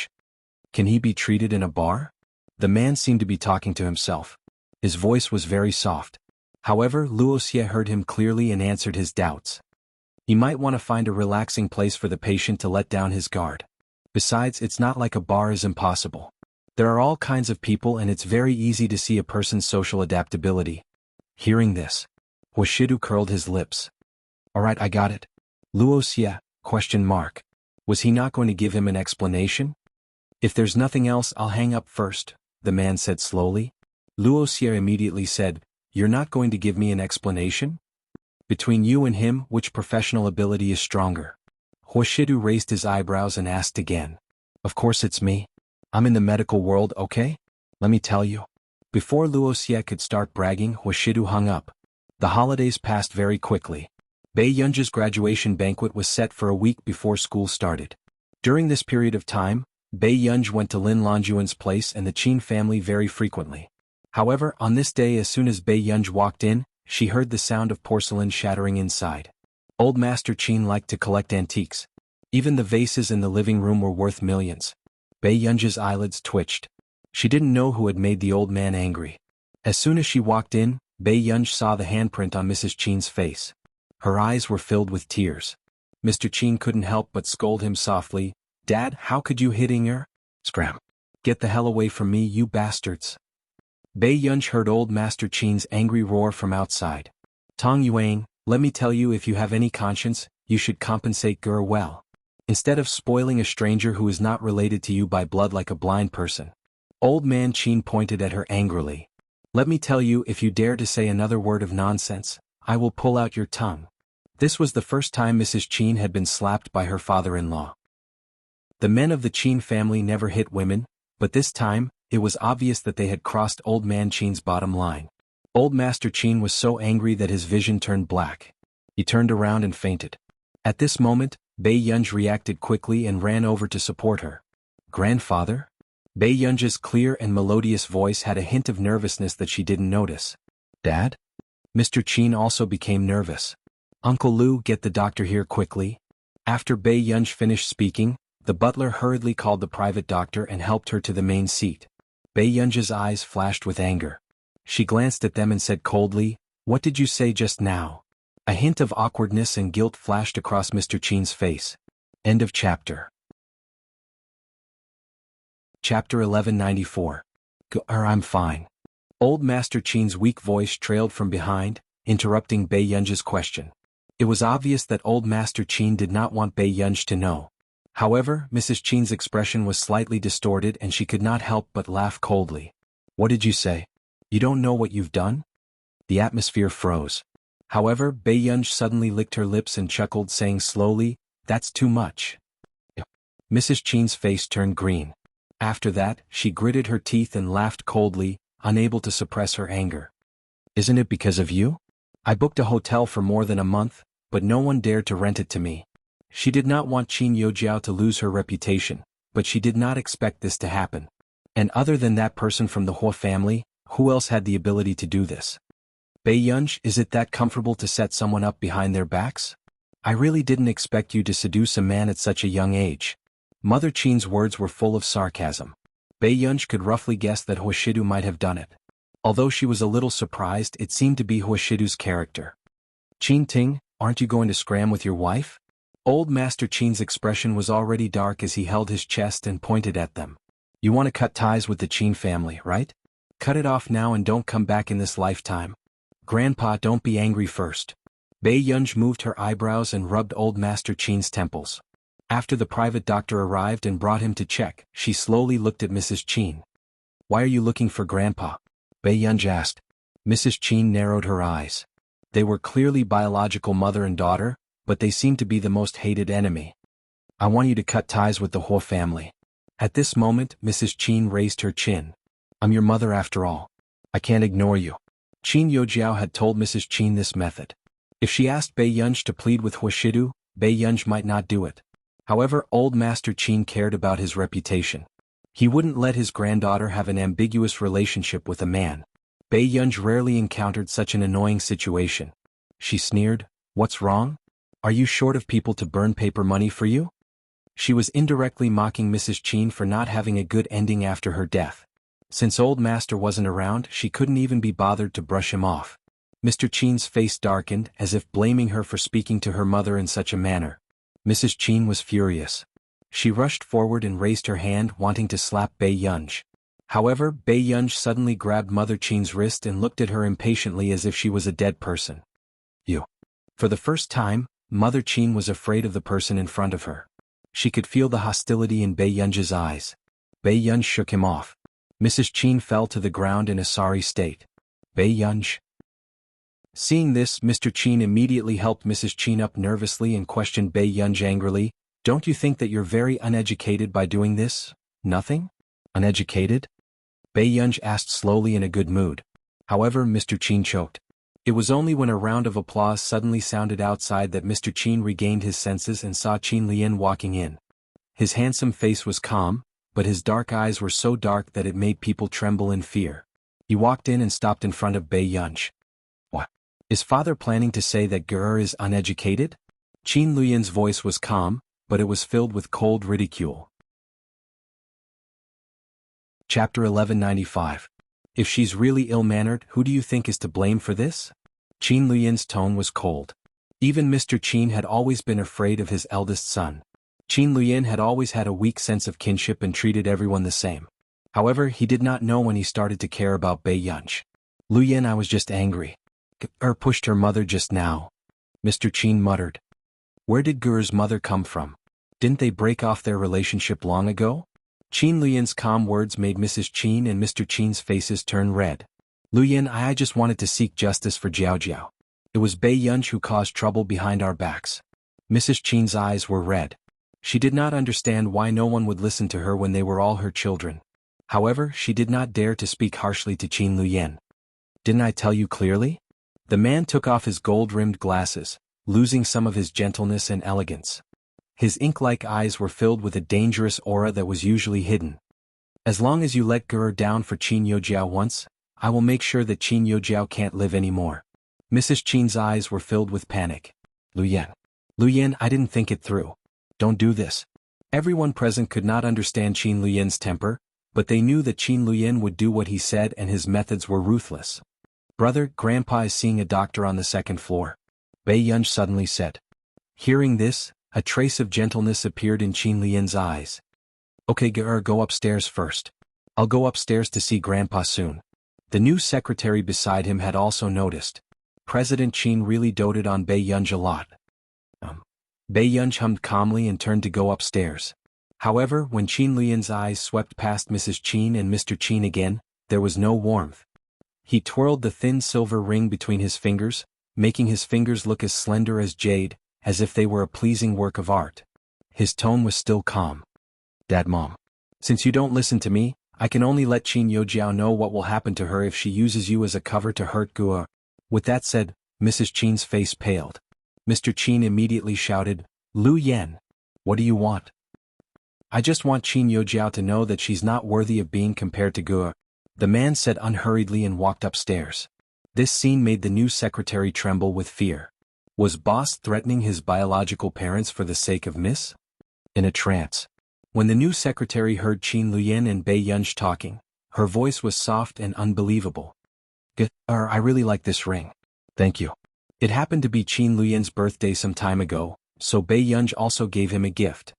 Can he be treated in a bar? The man seemed to be talking to himself. His voice was very soft. However, Luoxia heard him clearly and answered his doubts. He might want to find a relaxing place for the patient to let down his guard. Besides, it's not like a bar is impossible. There are all kinds of people and it's very easy to see a person's social adaptability. Hearing this, Hoshidu curled his lips. Alright, I got it. Luoxia, ? Was he not going to give him an explanation? If there's nothing else, I'll hang up first, the man said slowly. Luoxia immediately said, You're not going to give me an explanation? Between you and him, which professional ability is stronger? Hoshidu raised his eyebrows and asked again. Of course it's me. I'm in the medical world, okay? Let me tell you. Before Luoxia could start bragging, Hoshidu hung up. The holidays passed very quickly. Bei Yunji's graduation banquet was set for a week before school started. During this period of time, Bei Yunji went to Lin Longyuan's place and the Qin family very frequently. However, on this day, as soon as Bei Yunji walked in, she heard the sound of porcelain shattering inside. Old Master Qin liked to collect antiques. Even the vases in the living room were worth millions. Bei Yunji's eyelids twitched. She didn't know who had made the old man angry. As soon as she walked in, Bei Yunji saw the handprint on Mrs. Qin's face. Her eyes were filled with tears. Mr. Qin couldn't help but scold him softly. Dad, how could you hitting her? Scram. Get the hell away from me, you bastards. Bei Yunji heard old Master Qin's angry roar from outside. Tong Yuan, let me tell you, if you have any conscience, you should compensate Ger well. Instead of spoiling a stranger who is not related to you by blood like a blind person. Old man Qin pointed at her angrily. Let me tell you, if you dare to say another word of nonsense, I will pull out your tongue. This was the first time Mrs. Qin had been slapped by her father-in-law. The men of the Qin family never hit women, but this time, it was obvious that they had crossed old man Qin's bottom line. Old Master Qin was so angry that his vision turned black. He turned around and fainted. At this moment, Bei Yunji reacted quickly and ran over to support her. Grandfather? Bei Yunji's clear and melodious voice had a hint of nervousness that she didn't notice. Dad? Mr. Qin also became nervous. Uncle Lu, get the doctor here quickly. After Bei Yunji finished speaking, the butler hurriedly called the private doctor and helped her to the main seat. Bei Yunji's eyes flashed with anger. She glanced at them and said coldly, What did you say just now? A hint of awkwardness and guilt flashed across Mr. Qin's face. End of chapter. Chapter 1194. I'm fine. Old Master Qin's weak voice trailed from behind, interrupting Bei Yunji's question. It was obvious that Old Master Qin did not want Bei Yunji to know. However, Mrs. Qin's expression was slightly distorted and she could not help but laugh coldly. What did you say? You don't know what you've done? The atmosphere froze. However, Bei Yunji suddenly licked her lips and chuckled, saying slowly, That's too much. Mrs. Qin's face turned green. After that, she gritted her teeth and laughed coldly, unable to suppress her anger. Isn't it because of you? I booked a hotel for more than a month, but no one dared to rent it to me. She did not want Qin Youjiao to lose her reputation, but she did not expect this to happen. And other than that person from the Hua family, who else had the ability to do this? Bei Yunji, is it that comfortable to set someone up behind their backs? I really didn't expect you to seduce a man at such a young age. Mother Qin's words were full of sarcasm. Bei Yunji could roughly guess that Hoshidu might have done it. Although she was a little surprised, it seemed to be Hoshidu's character. Qin Ting, aren't you going to scram with your wife? Old Master Qin's expression was already dark as he held his chest and pointed at them. You want to cut ties with the Qin family, right? Cut it off now and don't come back in this lifetime. Grandpa, don't be angry first. Bei Yunji moved her eyebrows and rubbed Old Master Qin's temples. After the private doctor arrived and brought him to check, she slowly looked at Mrs. Qin. Why are you looking for Grandpa? Bei Yunji asked. Mrs. Qin narrowed her eyes. They were clearly biological mother and daughter, but they seemed to be the most hated enemy. I want you to cut ties with the Hua family. At this moment, Mrs. Qin raised her chin. I'm your mother after all. I can't ignore you. Qin Youjiao had told Mrs. Qin this method. If she asked Bei Yunji to plead with Hoshidu, Bei Yunji might not do it. However, Old Master Qin cared about his reputation. He wouldn't let his granddaughter have an ambiguous relationship with a man. Bei Yunji rarely encountered such an annoying situation. She sneered, What's wrong? Are you short of people to burn paper money for you? She was indirectly mocking Mrs. Qin for not having a good ending after her death. Since Old Master wasn't around, she couldn't even be bothered to brush him off. Mr. Chen's face darkened, as if blaming her for speaking to her mother in such a manner. Mrs. Chen was furious. She rushed forward and raised her hand, wanting to slap Bai Yunj. However, Bai Yunj suddenly grabbed Mother Chen's wrist and looked at her impatiently as if she was a dead person. You. For the first time, Mother Chen was afraid of the person in front of her. She could feel the hostility in Bai Yunj's eyes. Bai Yunj shook him off. Mrs. Chen fell to the ground in a sorry state. Bai Yunj. Seeing this, Mr. Chen immediately helped Mrs. Chen up nervously and questioned Bai Yunj angrily. Don't you think that you're very uneducated by doing this? Nothing? Uneducated? Bai Yunj asked slowly in a good mood. However, Mr. Chen choked. It was only when a round of applause suddenly sounded outside that Mr. Chen regained his senses and saw Qin Lian walking in. His handsome face was calm, but his dark eyes were so dark that it made people tremble in fear. He walked in and stopped in front of Bai Yunj. What? Is father planning to say that Ger is uneducated? Qin Lian's voice was calm, but it was filled with cold ridicule. Chapter 1195. If she's really ill-mannered, who do you think is to blame for this? Qin Lian's tone was cold. Even Mr. Qin had always been afraid of his eldest son. Qin Lian had always had a weak sense of kinship and treated everyone the same. However, he did not know when he started to care about Bai Yunj. Lian, I was just angry. Ger pushed her mother just now. Mr. Qin muttered. Where did Ger's mother come from? Didn't they break off their relationship long ago? Qin Lian's calm words made Mrs. Qin and Mr. Qin's faces turn red. Lian, I just wanted to seek justice for Jiao Jiao. It was Bai Yunj who caused trouble behind our backs. Mrs. Qin's eyes were red. She did not understand why no one would listen to her when they were all her children. However, she did not dare to speak harshly to Qin Lian. Didn't I tell you clearly? The man took off his gold-rimmed glasses, losing some of his gentleness and elegance. His ink-like eyes were filled with a dangerous aura that was usually hidden. As long as you let Ger down for Qin Youjiao once, I will make sure that Qin Youjiao can't live anymore. Mrs. Qin's eyes were filled with panic. Lian, I didn't think it through. Don't do this. Everyone present could not understand Qin Lian's temper, but they knew that Qin Lian would do what he said and his methods were ruthless. Brother, Grandpa is seeing a doctor on the second floor. Bai Yunj suddenly said. Hearing this, a trace of gentleness appeared in Qin Lian's eyes. Okay, Ger, go upstairs first. I'll go upstairs to see Grandpa soon. The new secretary beside him had also noticed. President Qin really doted on Bai Yunj a lot. Bai Yunj hummed calmly and turned to go upstairs. However, when Qin Lian's eyes swept past Mrs. Qin and Mr. Qin again, there was no warmth. He twirled the thin silver ring between his fingers, making his fingers look as slender as jade, as if they were a pleasing work of art. His tone was still calm. Dad, Mom. Since you don't listen to me, I can only let Qin Youjiao know what will happen to her if she uses you as a cover to hurt Ger. With that said, Mrs. Qin's face paled. Mr. Qin immediately shouted, Lu Yan, what do you want? I just want Qin Youjiao to know that she's not worthy of being compared to Ger. The man said unhurriedly and walked upstairs. This scene made the new secretary tremble with fear. Was boss threatening his biological parents for the sake of Miss? In a trance. When the new secretary heard Qin Lian and Bai Yunj talking, her voice was soft and unbelievable. I really like this ring. Thank you. It happened to be Qin Lian's birthday some time ago, so Bai Yunj also gave him a gift.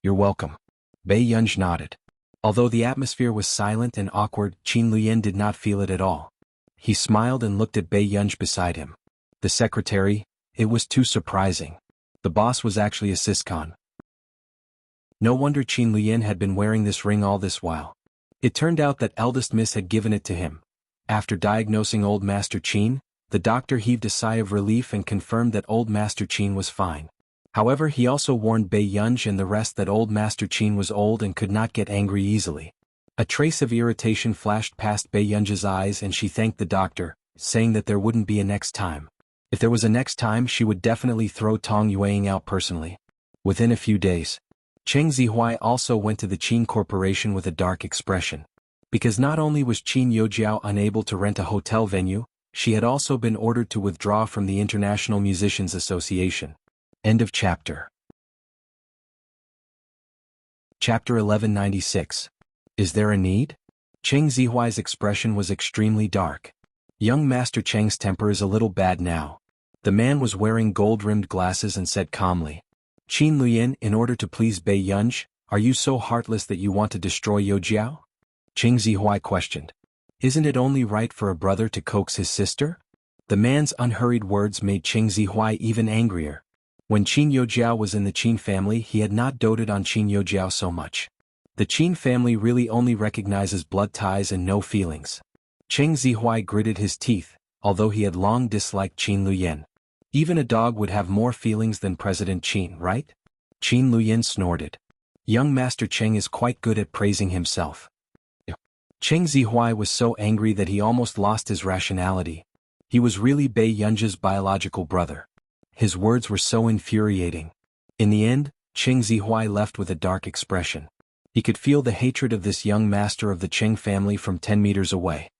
You're welcome. Bai Yunj nodded. Although the atmosphere was silent and awkward, Qin Lian did not feel it at all. He smiled and looked at Bai Yunj beside him. The secretary, it was too surprising. The boss was actually a siscon. No wonder Qin Lian had been wearing this ring all this while. It turned out that eldest Miss had given it to him. After diagnosing old Master Qin, the doctor heaved a sigh of relief and confirmed that old Master Qin was fine. However, he also warned Bai Yunj and the rest that old Master Qin was old and could not get angry easily. A trace of irritation flashed past Bai Yunj's eyes and she thanked the doctor, saying that there wouldn't be a next time. If there was a next time, she would definitely throw Tong Yueying out personally. Within a few days, Cheng Zihuai also went to the Qin Corporation with a dark expression. Because not only was Qin Youjiao unable to rent a hotel venue, she had also been ordered to withdraw from the International Musicians Association. End of chapter. Chapter 1196. Is there a need? Cheng Zihuai's expression was extremely dark. Young Master Cheng's temper is a little bad now. The man was wearing gold-rimmed glasses and said calmly, Qin Luyan, in order to please Bei Yunj, are you so heartless that you want to destroy Yo Jiao? Qing Zihuai questioned. Isn't it only right for a brother to coax his sister? The man's unhurried words made Qing Zihuai even angrier. When Qin Yojiao was in the Qin family, he had not doted on Qin Yojiao so much. The Qin family really only recognizes blood ties and no feelings. Qing Zihuai gritted his teeth, although he had long disliked Qin Luyan. Even a dog would have more feelings than President Qin, right? Qin Luyan snorted. Young Master Cheng is quite good at praising himself. Qing Zihuai was so angry that he almost lost his rationality. He was really Bei Yunj's biological brother. His words were so infuriating. In the end, Qing Zihuai left with a dark expression. He could feel the hatred of this young master of the Cheng family from 10 meters away.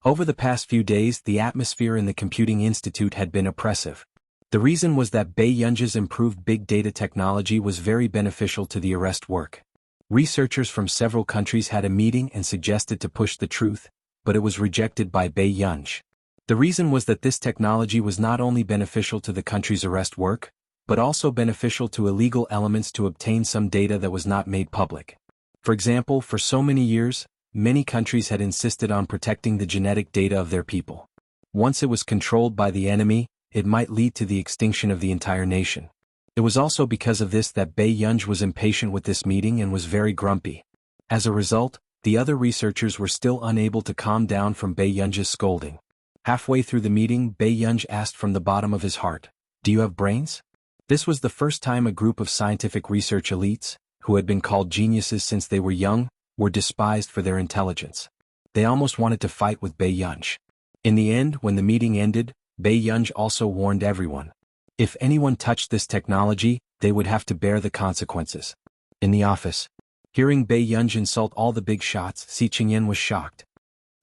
Over the past few days, the atmosphere in the computing institute had been oppressive. The reason was that Bei Yunj's improved big data technology was very beneficial to the arrest work. Researchers from several countries had a meeting and suggested to push the truth, but it was rejected by Bei Yunj. The reason was that this technology was not only beneficial to the country's arrest work, but also beneficial to illegal elements to obtain some data that was not made public. For example, for so many years, many countries had insisted on protecting the genetic data of their people. Once it was controlled by the enemy, it might lead to the extinction of the entire nation. It was also because of this that Bei Yunj was impatient with this meeting and was very grumpy. As a result, the other researchers were still unable to calm down from Bei Yunj's scolding. Halfway through the meeting, Bei Yunj asked from the bottom of his heart, "Do you have brains?" This was the first time a group of scientific research elites, who had been called geniuses since they were young, were despised for their intelligence. They almost wanted to fight with Bei Yunj. In the end, when the meeting ended, Bei Yunj also warned everyone. If anyone touched this technology, they would have to bear the consequences. In the office, hearing Bei Yunj insult all the big shots, Si Qingyan was shocked.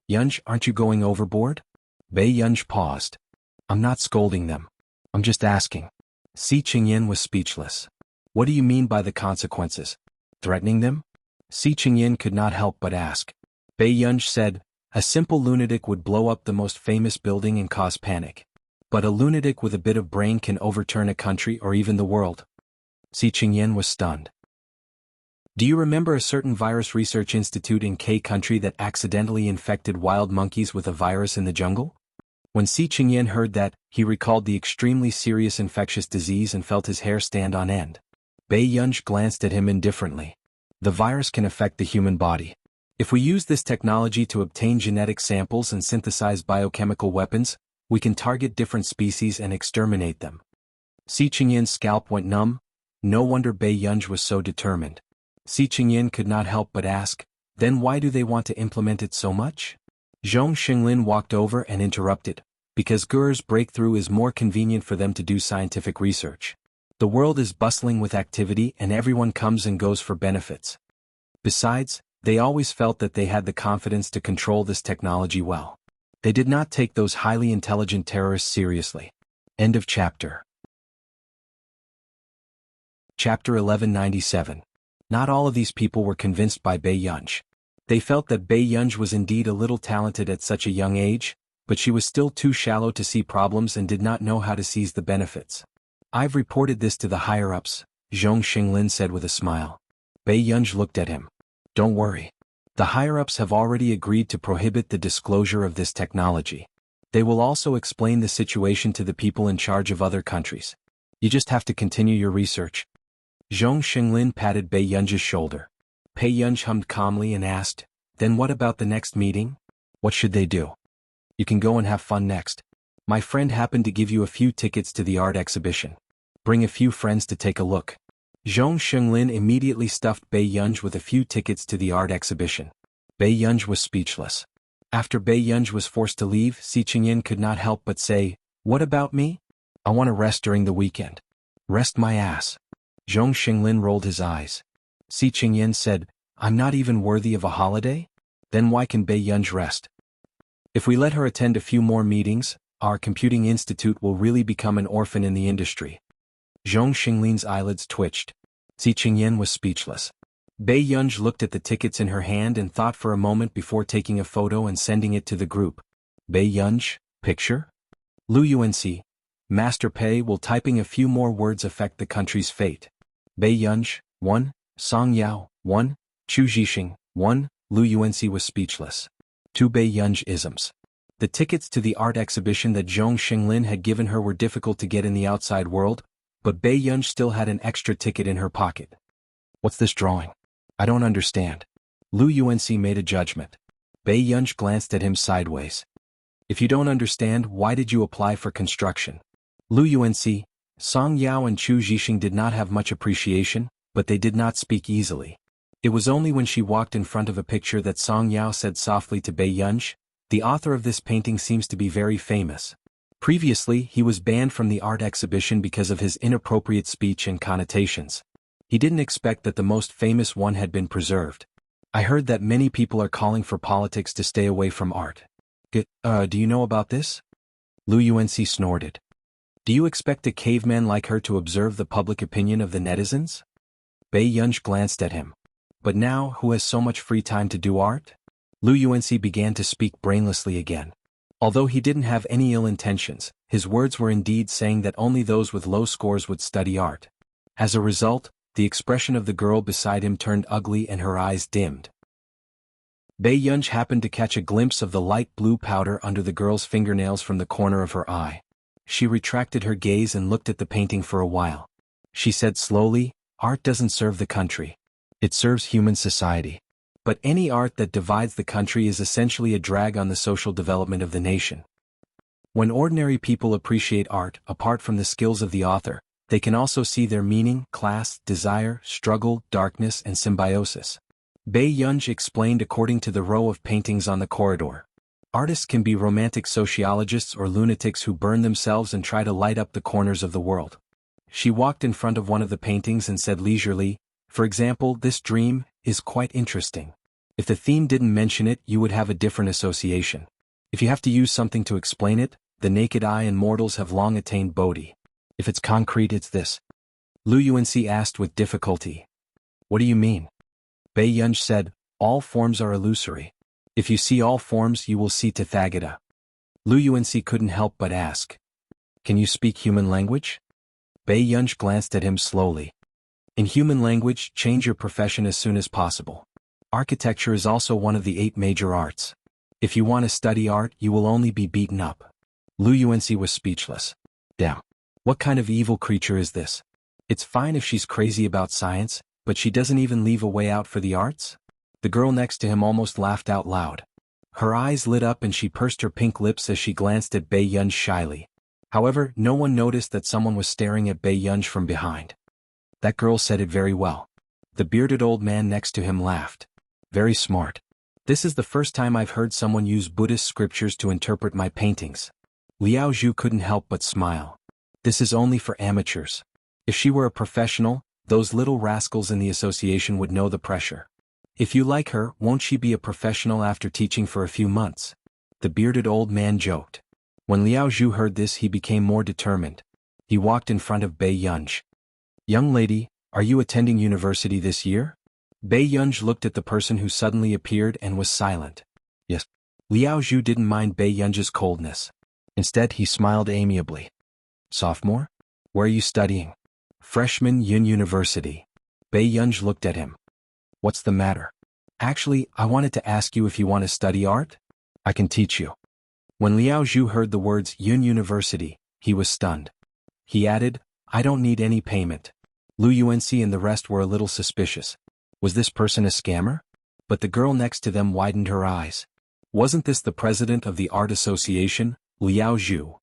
"Yunj, aren't you going overboard?" Bei Yunj paused. "I'm not scolding them. I'm just asking." Si Qingyan was speechless. "What do you mean by the consequences? Threatening them?" Si Qingyan could not help but ask. Bei Yunj said, "A simple lunatic would blow up the most famous building and cause panic. But a lunatic with a bit of brain can overturn a country or even the world." Si Qingyan was stunned. "Do you remember a certain virus research institute in K country that accidentally infected wild monkeys with a virus in the jungle?" When Si Qingyan heard that, he recalled the extremely serious infectious disease and felt his hair stand on end. Bei Yunj glanced at him indifferently. "The virus can affect the human body. If we use this technology to obtain genetic samples and synthesize biochemical weapons, we can target different species and exterminate them." Si Qingyan's scalp went numb. No wonder Bei Yunj was so determined. Si Qingyan could not help but ask, "Then why do they want to implement it so much?" Zhong Xinglin walked over and interrupted, "Because Gur's breakthrough is more convenient for them to do scientific research. The world is bustling with activity and everyone comes and goes for benefits. Besides, they always felt that they had the confidence to control this technology well. They did not take those highly intelligent terrorists seriously." End of chapter. Chapter 1197. Not all of these people were convinced by Bei Yunj. They felt that Bei Yunj was indeed a little talented at such a young age, but she was still too shallow to see problems and did not know how to seize the benefits. "I've reported this to the higher-ups," Zhong Xinglin said with a smile. Bei Yunj looked at him. "Don't worry. The higher-ups have already agreed to prohibit the disclosure of this technology. They will also explain the situation to the people in charge of other countries. You just have to continue your research." Zhong Xinglin patted Bei Yunj's shoulder. Bei Yunj hummed calmly and asked, "Then what about the next meeting? What should they do?" "You can go and have fun next. My friend happened to give you a few tickets to the art exhibition. Bring a few friends to take a look." Zhong Xinglin immediately stuffed Bei Yunj with a few tickets to the art exhibition. Bei Yunj was speechless. After Bei Yunj was forced to leave, Si Qingyan could not help but say, "What about me? I want to rest during the weekend." "Rest my ass." Zhong Xinglin rolled his eyes. Si Qingyan said, "I'm not even worthy of a holiday? Then why can Bei Yunj rest? If we let her attend a few more meetings, our computing institute will really become an orphan in the industry." Zhong Xinglin's eyelids twitched. Si Qingyan was speechless. Bei Yunj looked at the tickets in her hand and thought for a moment before taking a photo and sending it to the group. "Bei Yunj, Picture? Lu Unc. Master Pei, will typing a few more words affect the country's fate? Bei Yunj, 1. Song Yao, 1. Chu Zhixing, 1. Lu Unc was speechless. 2 Bei Yunj isms. The tickets to the art exhibition that Zhong Xinglin had given her were difficult to get in the outside world, but Bei Yunj still had an extra ticket in her pocket. What's this drawing? I don't understand. Lu Unc made a judgment. Bei Yunj glanced at him sideways. If you don't understand, why did you apply for construction? Lu Unc, Song Yao and Chu Zhixing did not have much appreciation, but they did not speak easily. It was only when she walked in front of a picture that Song Yao said softly to Bei Yunj, "The author of this painting seems to be very famous. Previously, he was banned from the art exhibition because of his inappropriate speech and connotations. He didn't expect that the most famous one had been preserved. I heard that many people are calling for politics to stay away from art. Do you know about this?" Lu Unc snorted. "Do you expect a caveman like her to observe the public opinion of the netizens?" Bei Yunj glanced at him. "But now, who has so much free time to do art?" Lu Unc began to speak brainlessly again. Although he didn't have any ill intentions, his words were indeed saying that only those with low scores would study art. As a result, the expression of the girl beside him turned ugly and her eyes dimmed. Bei Yunj happened to catch a glimpse of the light blue powder under the girl's fingernails from the corner of her eye. She retracted her gaze and looked at the painting for a while. She said slowly, "Art doesn't serve the country. It serves human society. But any art that divides the country is essentially a drag on the social development of the nation. When ordinary people appreciate art, apart from the skills of the author, they can also see their meaning, class, desire, struggle, darkness, and symbiosis." Bei Yunj explained according to the row of paintings on the corridor. Artists can be romantic sociologists or lunatics who burn themselves and try to light up the corners of the world. She walked in front of one of the paintings and said leisurely, "For example, this dream is quite interesting. If the theme didn't mention it, you would have a different association. If you have to use something to explain it, the naked eye and mortals have long attained Bodhi. If it's concrete, it's this." Lu Unc asked with difficulty. "What do you mean?" Bei Yunj said, "All forms are illusory. If you see all forms, you will see Tathagata." Lu Unc couldn't help but ask, "Can you speak human language?" Bei Yunj glanced at him slowly. "In human language, change your profession as soon as possible. Architecture is also one of the 8 major arts. If you want to study art, you will only be beaten up." Lu Unc was speechless. Damn. What kind of evil creature is this? It's fine if she's crazy about science, but she doesn't even leave a way out for the arts? The girl next to him almost laughed out loud. Her eyes lit up and she pursed her pink lips as she glanced at Bei Yunj shyly. However, no one noticed that someone was staring at Bei Yunj from behind. "That girl said it very well." The bearded old man next to him laughed. "Very smart. This is the first time I've heard someone use Buddhist scriptures to interpret my paintings." Liao Zhu couldn't help but smile. "This is only for amateurs. If she were a professional, those little rascals in the association would know the pressure. If you like her, won't she be a professional after teaching for a few months?" The bearded old man joked. When Liao Zhu heard this, he became more determined. He walked in front of Bei Yunj. "Young lady, are you attending university this year?" Bei Yunj looked at the person who suddenly appeared and was silent. "Yes." Liao Zhu didn't mind Bei Yunj's coldness. Instead, he smiled amiably. "Sophomore? Where are you studying?" "Freshman, Yun University." Bei Yunj looked at him. "What's the matter?" "Actually, I wanted to ask you if you want to study art? I can teach you." When Liao Zhu heard the words Yun University, he was stunned. He added, "I don't need any payment." Lu Unc and the rest were a little suspicious. Was this person a scammer? But the girl next to them widened her eyes. Wasn't this the president of the art association, Liao Zhu?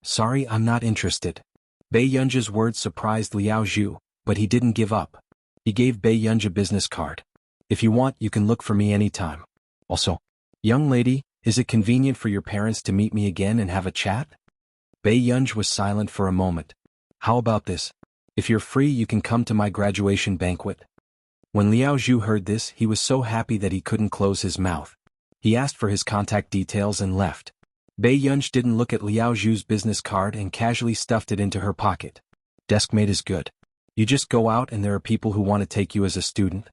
"Sorry, I'm not interested." Bei Yunj's words surprised Liao Zhu, but he didn't give up. He gave Bei Yunj a business card. "If you want, you can look for me anytime. Also, young lady, is it convenient for your parents to meet me again and have a chat?" Bei Yunj was silent for a moment. "How about this? If you're free, you can come to my graduation banquet." When Liao Zhu heard this, he was so happy that he couldn't close his mouth. He asked for his contact details and left. Bei Yunj didn't look at Liao Zhu's business card and casually stuffed it into her pocket. "Deskmate is good. You just go out and there are people who want to take you as a student."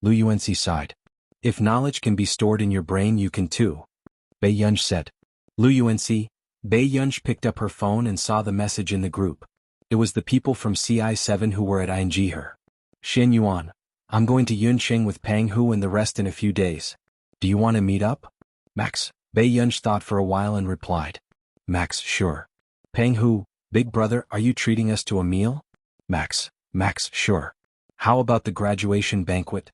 Lu Unc sighed. "If knowledge can be stored in your brain, you can too," Bei Yunj said. Lu UNC, Bei Yunj picked up her phone and saw the message in the group. It was the people from CI7 who were at ING her. Xin Yuan, I'm going to Yunqing with Pang Hu and the rest in a few days. Do you want to meet up? Max, Bei Yunj thought for a while and replied. Max, sure. Pang Hu, big brother, are you treating us to a meal? Max, sure. How about the graduation banquet?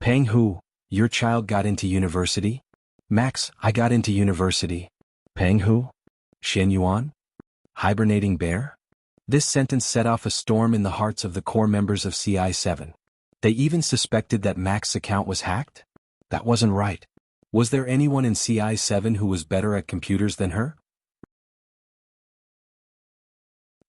Pang Hu, your child got into university? Max, I got into university. Pang Hu? Xin Yuan? Hibernating bear? This sentence set off a storm in the hearts of the core members of CI7. They even suspected that Max's account was hacked? That wasn't right. Was there anyone in CI7 who was better at computers than her?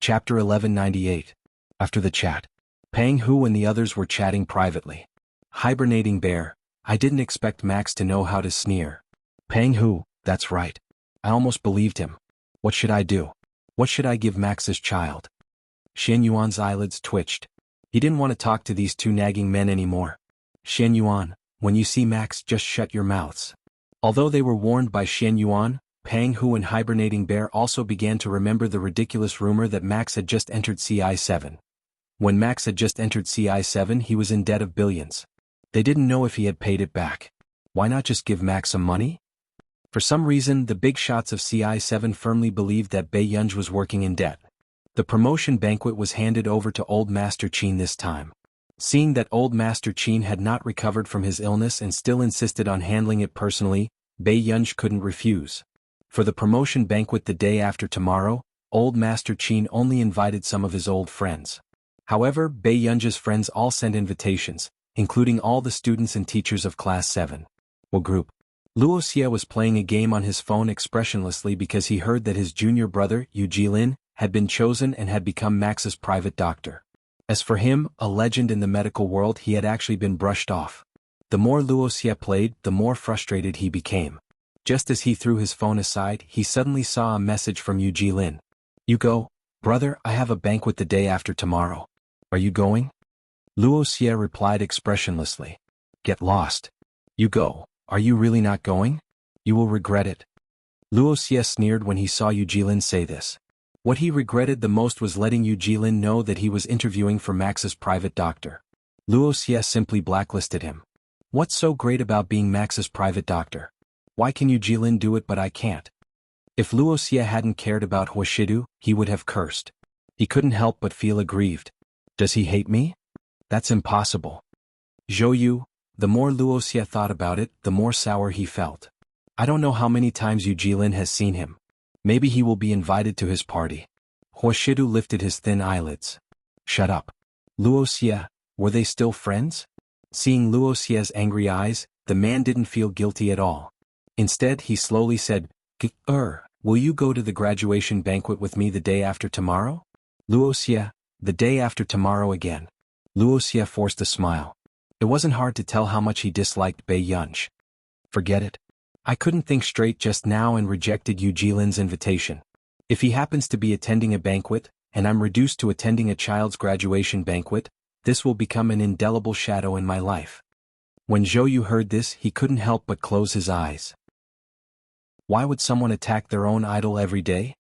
Chapter 1198. After the chat, Pang Hu and the others were chatting privately. Hibernating bear, I didn't expect Max to know how to sneer. Pang Hu, that's right. I almost believed him. What should I do? What should I give Max's child? Xin Yuan's eyelids twitched. He didn't want to talk to these two nagging men anymore. Xin Yuan, when you see Max, just shut your mouths. Although they were warned by Xin Yuan, Pang Hu and Hibernating Bear also began to remember the ridiculous rumor that Max had just entered CI7. When Max had just entered CI7, he was in debt of billions. They didn't know if he had paid it back. Why not just give Max some money? For some reason, the big shots of CI7 firmly believed that Bei Yunj was working in debt. The promotion banquet was handed over to Old Master Qin this time. Seeing that Old Master Qin had not recovered from his illness and still insisted on handling it personally, Bei Yunj couldn't refuse. For the promotion banquet the day after tomorrow, Old Master Qin only invited some of his old friends. However, Bei Yunj's friends all sent invitations, including all the students and teachers of Class 7. What group? Luoxia was playing a game on his phone expressionlessly because he heard that his junior brother, Yu Jilin, had been chosen and had become Max's private doctor. As for him, a legend in the medical world, he had actually been brushed off. The more Luoxia played, the more frustrated he became. Just as he threw his phone aside, he suddenly saw a message from Yu Jilin. You go, brother, I have a banquet the day after tomorrow. Are you going? Luoxia replied expressionlessly. Get lost. You go. Are you really not going? You will regret it. Luoxia sneered when he saw Yu Jilin say this. What he regretted the most was letting Yu Jilin know that he was interviewing for Max's private doctor. Luoxia simply blacklisted him. What's so great about being Max's private doctor? Why can Yu Jilin do it but I can't? If Luoxia hadn't cared about Huashidu, he would have cursed. He couldn't help but feel aggrieved. Does he hate me? That's impossible. Zhou Yu, the more Luoxia thought about it, the more sour he felt. I don't know how many times Yu Jilin has seen him. Maybe he will be invited to his party. Huashidu lifted his thin eyelids. Shut up. Luoxia, were they still friends? Seeing Luoxia's angry eyes, the man didn't feel guilty at all. Instead, he slowly said, will you go to the graduation banquet with me the day after tomorrow? Luoxia, the day after tomorrow again. Luoxia forced a smile. It wasn't hard to tell how much he disliked Bei Yunj. Forget it. I couldn't think straight just now and rejected Yu Jilin's invitation. If he happens to be attending a banquet, and I'm reduced to attending a child's graduation banquet, this will become an indelible shadow in my life. When Zhou Yu heard this, he couldn't help but close his eyes. Why would someone attack their own idol every day?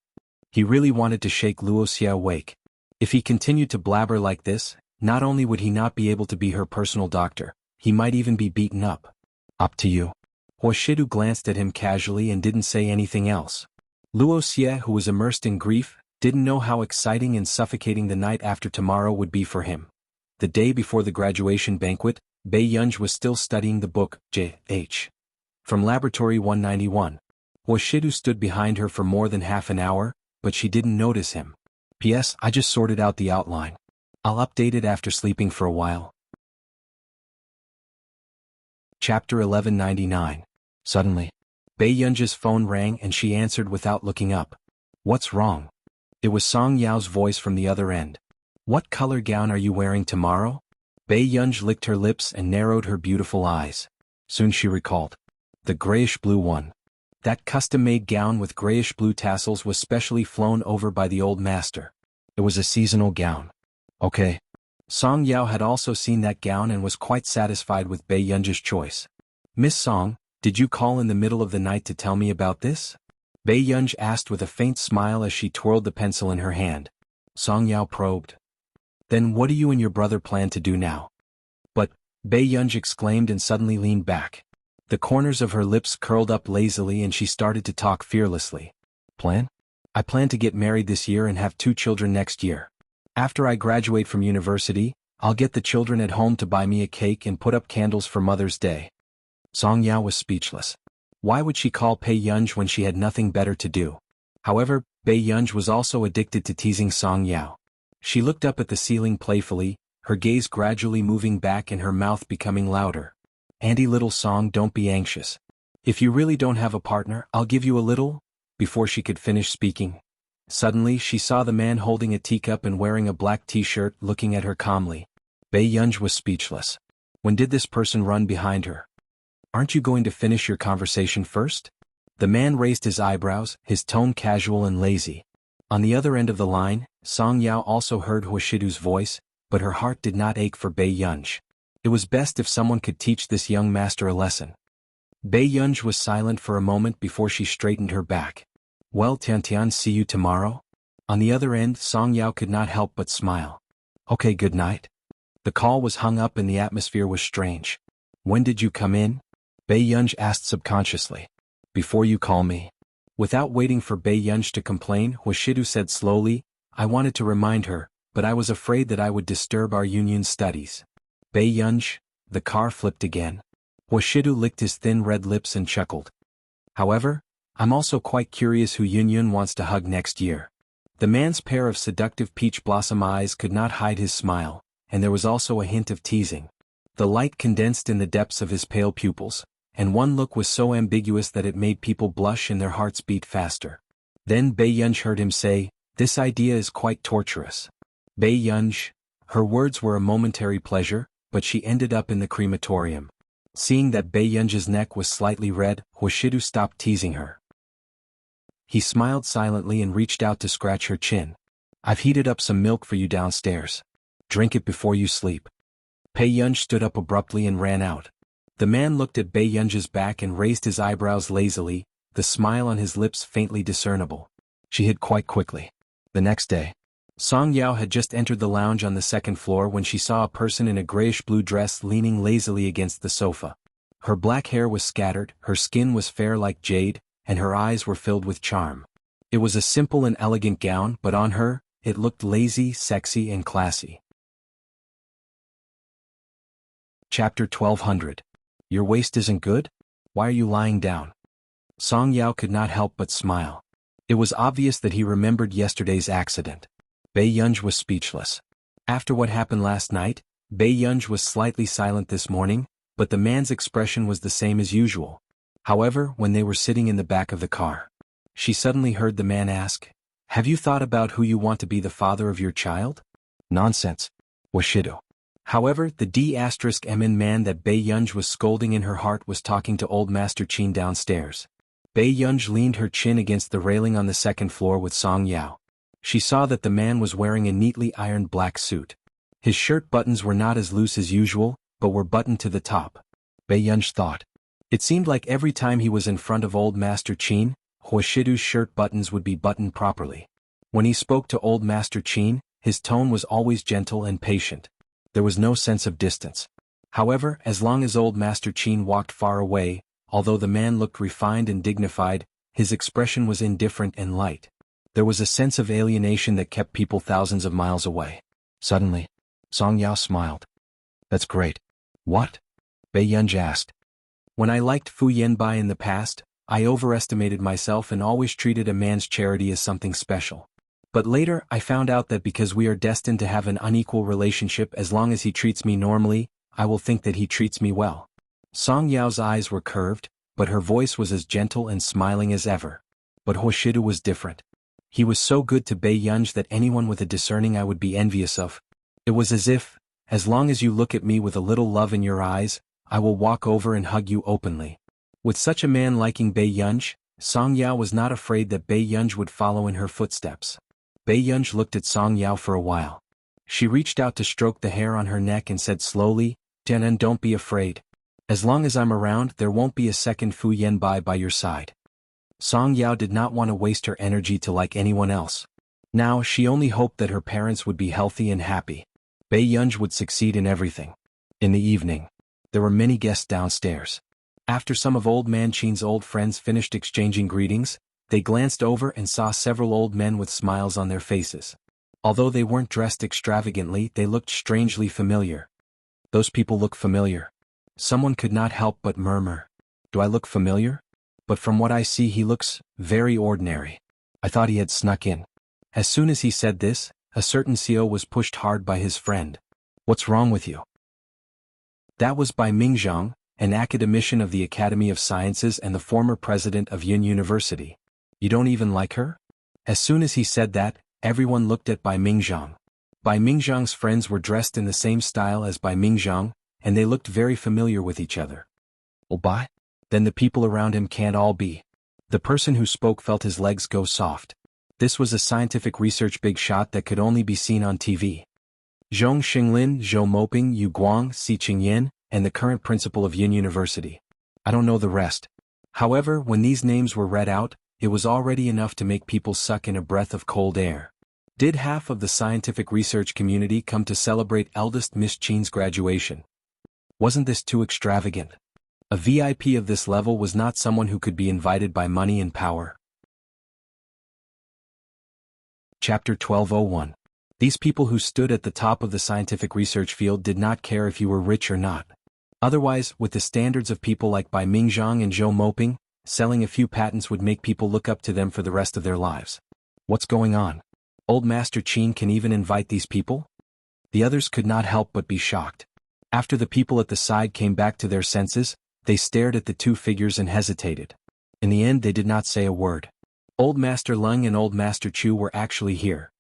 He really wanted to shake Luoxia awake. If he continued to blabber like this, not only would he not be able to be her personal doctor, he might even be beaten up. Up to you. Huashidu glanced at him casually and didn't say anything else. Luoxia, who was immersed in grief, didn't know how exciting and suffocating the night after tomorrow would be for him. The day before the graduation banquet, Bei Yunj was still studying the book, J.H. From Laboratory 191. Huashidu stood behind her for more than half an hour, but she didn't notice him. P.S. I just sorted out the outline. I'll update it after sleeping for a while. Chapter 1199. Suddenly, Bei Yunj's phone rang and she answered without looking up. What's wrong? It was Song Yao's voice from the other end. What color gown are you wearing tomorrow? Bei Yunj licked her lips and narrowed her beautiful eyes. Soon she recalled. The grayish-blue one. That custom-made gown with grayish-blue tassels was specially flown over by the old master. It was a seasonal gown. Okay. Song Yao had also seen that gown and was quite satisfied with Bei Yunj's choice. Miss Song, did you call in the middle of the night to tell me about this? Bei Yunj asked with a faint smile as she twirled the pencil in her hand. Song Yao probed. Then what do you and your brother plan to do now? But, Bei Yunj exclaimed and suddenly leaned back. The corners of her lips curled up lazily and she started to talk fearlessly. Plan? I plan to get married this year and have 2 children next year. After I graduate from university, I'll get the children at home to buy me a cake and put up candles for Mother's Day. Song Yao was speechless. Why would she call Bei Yunj when she had nothing better to do? However, Bei Yunj was also addicted to teasing Song Yao. She looked up at the ceiling playfully, her gaze gradually moving back and her mouth becoming louder. Andy little Song, don't be anxious. If you really don't have a partner, I'll give you a little. Before she could finish speaking, suddenly she saw the man holding a teacup and wearing a black t-shirt looking at her calmly. Bei Yunj was speechless. When did this person run behind her? Aren't you going to finish your conversation first? The man raised his eyebrows, his tone casual and lazy. On the other end of the line, Song Yao also heard Huashidu's voice, but her heart did not ache for Bei Yunj. It was best if someone could teach this young master a lesson. Bei Yunj was silent for a moment before she straightened her back. Well, Tian, see you tomorrow? On the other end, Song Yao could not help but smile. Okay, good night. The call was hung up and the atmosphere was strange. When did you come in? Bei Yunj asked subconsciously. Before you call me. Without waiting for Bei Yunj to complain, Huashidu said slowly, I wanted to remind her, but I was afraid that I would disturb our union studies. Bei Yunj, the car flipped again. Huashidu licked his thin red lips and chuckled. However, I'm also quite curious who Yunyun wants to hug next year. The man's pair of seductive peach blossom eyes could not hide his smile, and there was also a hint of teasing. The light condensed in the depths of his pale pupils, and one look was so ambiguous that it made people blush and their hearts beat faster. Then Bei Yunj heard him say, this idea is quite torturous. Bei Yunj, her words were a momentary pleasure, but she ended up in the crematorium. Seeing that Bei Yunj's neck was slightly red, Huashidu stopped teasing her. He smiled silently and reached out to scratch her chin. I've heated up some milk for you downstairs. Drink it before you sleep. Bei Yunj stood up abruptly and ran out. The man looked at Bei Yunj's back and raised his eyebrows lazily, the smile on his lips faintly discernible. She hid quite quickly. The next day, Song Yao had just entered the lounge on the 2nd floor when she saw a person in a grayish-blue dress leaning lazily against the sofa. Her black hair was scattered, her skin was fair like jade, and her eyes were filled with charm. It was a simple and elegant gown, but on her, it looked lazy, sexy, and classy. Chapter 1200. Your waist isn't good? Why are you lying down? Song Yao could not help but smile. It was obvious that he remembered yesterday's accident. Bei Yunj was speechless. After what happened last night, Bei Yunj was slightly silent this morning, but the man's expression was the same as usual. However, when they were sitting in the back of the car, she suddenly heard the man ask, have you thought about who you want to be the father of your child? Nonsense. Huashidu. However, the D***MN man that Bei Yunj was scolding in her heart was talking to old Master Qin downstairs. Bei Yunj leaned her chin against the railing on the 2nd floor with Song Yao. She saw that the man was wearing a neatly ironed black suit. His shirt buttons were not as loose as usual, but were buttoned to the top. Bei Yunj thought. It seemed like every time he was in front of old Master Qin, Huashidu's shirt buttons would be buttoned properly. When he spoke to old Master Qin, his tone was always gentle and patient. There was no sense of distance. However, as long as old Master Qin walked far away, although the man looked refined and dignified, his expression was indifferent and light. There was a sense of alienation that kept people thousands of miles away. Suddenly, Song Yao smiled. That's great. What? Bei Yunj asked. When I liked Fu Yanbai in the past, I overestimated myself and always treated a man's charity as something special. But later I found out that because we are destined to have an unequal relationship, as long as he treats me normally, I will think that he treats me well. Song Yao's eyes were curved, but her voice was as gentle and smiling as ever. But Huashidu was different. He was so good to Bei Yunj that anyone with a discerning eye would be envious of. It was as if, as long as you look at me with a little love in your eyes, I will walk over and hug you openly. With such a man liking Bei Yunj, Song Yao was not afraid that Bei Yunj would follow in her footsteps. Bei Yunj looked at Song Yao for a while. She reached out to stroke the hair on her neck and said slowly, Tianan, don't be afraid. As long as I'm around, there won't be a second Fu Yanbai by your side. Song Yao did not want to waste her energy to like anyone else. Now she only hoped that her parents would be healthy and happy. Bei Yunj would succeed in everything. In the evening, there were many guests downstairs. After some of old man Qin's old friends finished exchanging greetings, they glanced over and saw several old men with smiles on their faces. Although they weren't dressed extravagantly, they looked strangely familiar. Those people look familiar. Someone could not help but murmur. Do I look familiar? But from what I see he looks very ordinary. I thought he had snuck in. As soon as he said this, a certain CEO was pushed hard by his friend. What's wrong with you? That was by Mingzhang, an academician of the Academy of Sciences and the former president of Yun University. You don't even like her? As soon as he said that, everyone looked at Bai Mingzhang. Bai Mingzhang's friends were dressed in the same style as Bai Mingzhang, and they looked very familiar with each other. Oh, Bai? Then the people around him can't all be. The person who spoke felt his legs go soft. This was a scientific research big shot that could only be seen on TV. Zhong Xinglin, Zhou Moping, Yu Guang, Si Qingyan, and the current principal of Yun University. I don't know the rest. However, when these names were read out, it was already enough to make people suck in a breath of cold air. Did half of the scientific research community come to celebrate eldest Miss Qin's graduation? Wasn't this too extravagant? A VIP of this level was not someone who could be invited by money and power. Chapter 1201. These people who stood at the top of the scientific research field did not care if you were rich or not. Otherwise, with the standards of people like Bai Mingzhang and Zhou Moping, selling a few patents would make people look up to them for the rest of their lives. What's going on? Old Master Qin can even invite these people? The others could not help but be shocked. After the people at the side came back to their senses, they stared at the two figures and hesitated. In the end they did not say a word. Old Master Leng and Old Master Chu were actually here.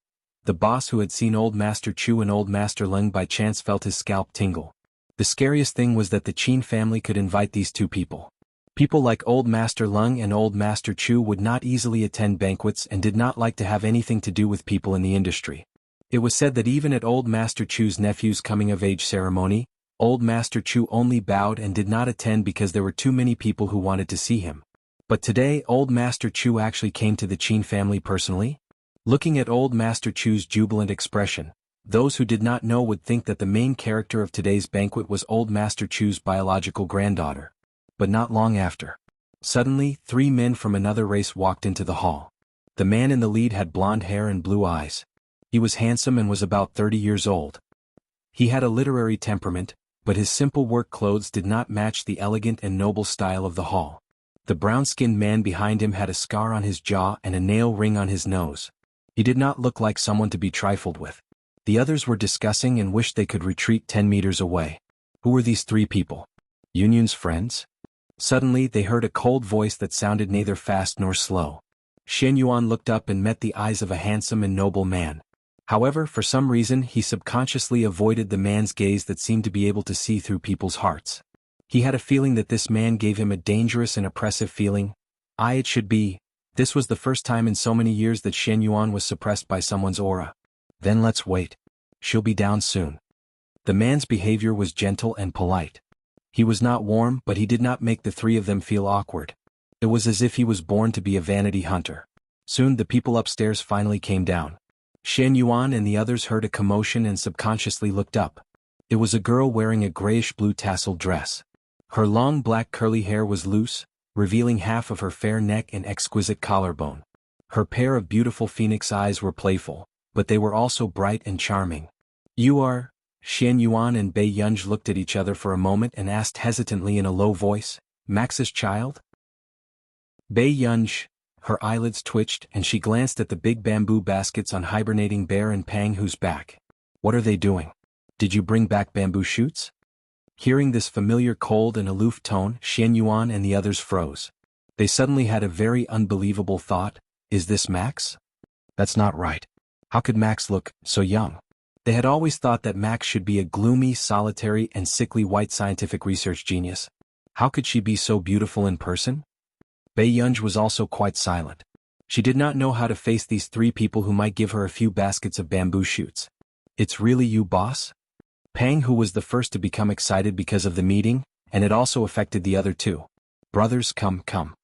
The boss who had seen Old Master Chu and Old Master Leng by chance felt his scalp tingle. The scariest thing was that the Qin family could invite these two people. People like Old Master Leng and Old Master Chu would not easily attend banquets and did not like to have anything to do with people in the industry. It was said that even at Old Master Chu's nephew's coming-of-age ceremony, Old Master Chu only bowed and did not attend because there were too many people who wanted to see him. But today Old Master Chu actually came to the Qin family personally? Looking at Old Master Chu's jubilant expression, those who did not know would think that the main character of today's banquet was Old Master Chu's biological granddaughter. But not long after. Suddenly, 3 men from another race walked into the hall. The man in the lead had blonde hair and blue eyes. He was handsome and was about 30 years old. He had a literary temperament, but his simple work clothes did not match the elegant and noble style of the hall. The brown-skinned man behind him had a scar on his jaw and a nail ring on his nose. He did not look like someone to be trifled with. The others were discussing and wished they could retreat 10 meters away. Who were these 3 people? Yunyun's friends? Suddenly they heard a cold voice that sounded neither fast nor slow. Shen Yuan looked up and met the eyes of a handsome and noble man. However, for some reason he subconsciously avoided the man's gaze that seemed to be able to see through people's hearts. He had a feeling that this man gave him a dangerous and oppressive feeling. It should be. This was the first time in so many years that Shen Yuan was suppressed by someone's aura. Then let's wait. She'll be down soon. The man's behavior was gentle and polite. He was not warm, but he did not make the 3 of them feel awkward. It was as if he was born to be a vanity hunter. Soon the people upstairs finally came down. Shen Yuan and the others heard a commotion and subconsciously looked up. It was a girl wearing a grayish-blue tasseled dress. Her long black curly hair was loose, revealing half of her fair neck and exquisite collarbone. Her pair of beautiful phoenix eyes were playful, but they were also bright and charming. You are... Shen Yuan and Bei Yunj looked at each other for a moment and asked hesitantly in a low voice, Max's child? Bei Yunj, her eyelids twitched and she glanced at the big bamboo baskets on hibernating Bear and Pang Hu's back. What are they doing? Did you bring back bamboo shoots? Hearing this familiar cold and aloof tone, Shen Yuan and the others froze. They suddenly had a very unbelievable thought, is this Max? That's not right. How could Max look so young? They had always thought that Max should be a gloomy, solitary, and sickly white scientific research genius. How could she be so beautiful in person? Bei Yunj was also quite silent. She did not know how to face these 3 people who might give her a few baskets of bamboo shoots. It's really you, boss? Pang Hu was the first to become excited because of the meeting, and it also affected the other 2. Brothers, come.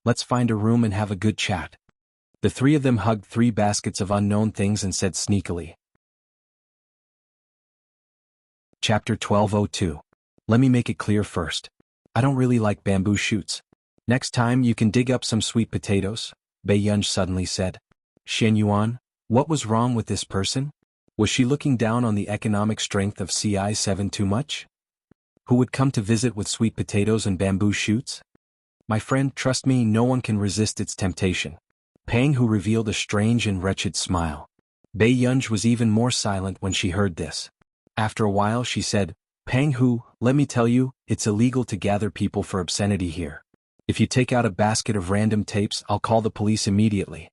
Let's find a room and have a good chat. The three of them hugged 3 baskets of unknown things and said sneakily. Chapter 1202. Let me make it clear first. I don't really like bamboo shoots. Next time you can dig up some sweet potatoes, Bei Yunj suddenly said. Xian Yuan, what was wrong with this person? Was she looking down on the economic strength of CI7 too much? Who would come to visit with sweet potatoes and bamboo shoots? My friend, trust me, no one can resist its temptation. Pang Hu revealed a strange and wretched smile. Bei Yunj was even more silent when she heard this. After a while she said, Pang Hu, let me tell you, it's illegal to gather people for obscenity here. If you take out a basket of random tapes, I'll call the police immediately.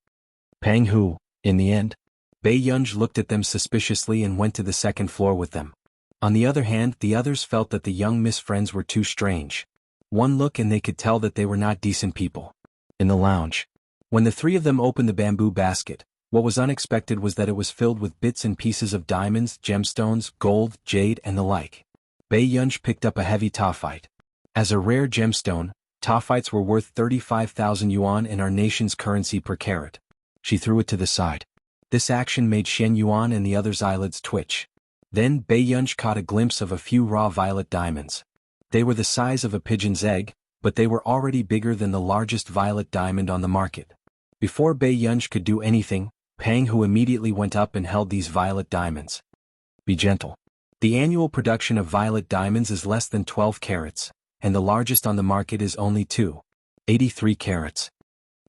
Pang Hu, in the end. Bei Yunj looked at them suspiciously and went to the second floor with them. On the other hand, the others felt that the young Miss Friends were too strange. One look and they could tell that they were not decent people. In the lounge. When the three of them opened the bamboo basket, what was unexpected was that it was filled with bits and pieces of diamonds, gemstones, gold, jade, and the like. Bei Yunj picked up a heavy taphite. As a rare gemstone, taphites were worth 35,000 yuan in our nation's currency per carat. She threw it to the side. This action made Xian Yuan and the others' eyelids twitch. Then Bei Yunj caught a glimpse of a few raw violet diamonds. They were the size of a pigeon's egg, but they were already bigger than the largest violet diamond on the market. Before Bei Yunj could do anything, Pang Hu immediately went up and held these violet diamonds. Be gentle. The annual production of violet diamonds is less than 12 carats, and the largest on the market is only 2.83 carats.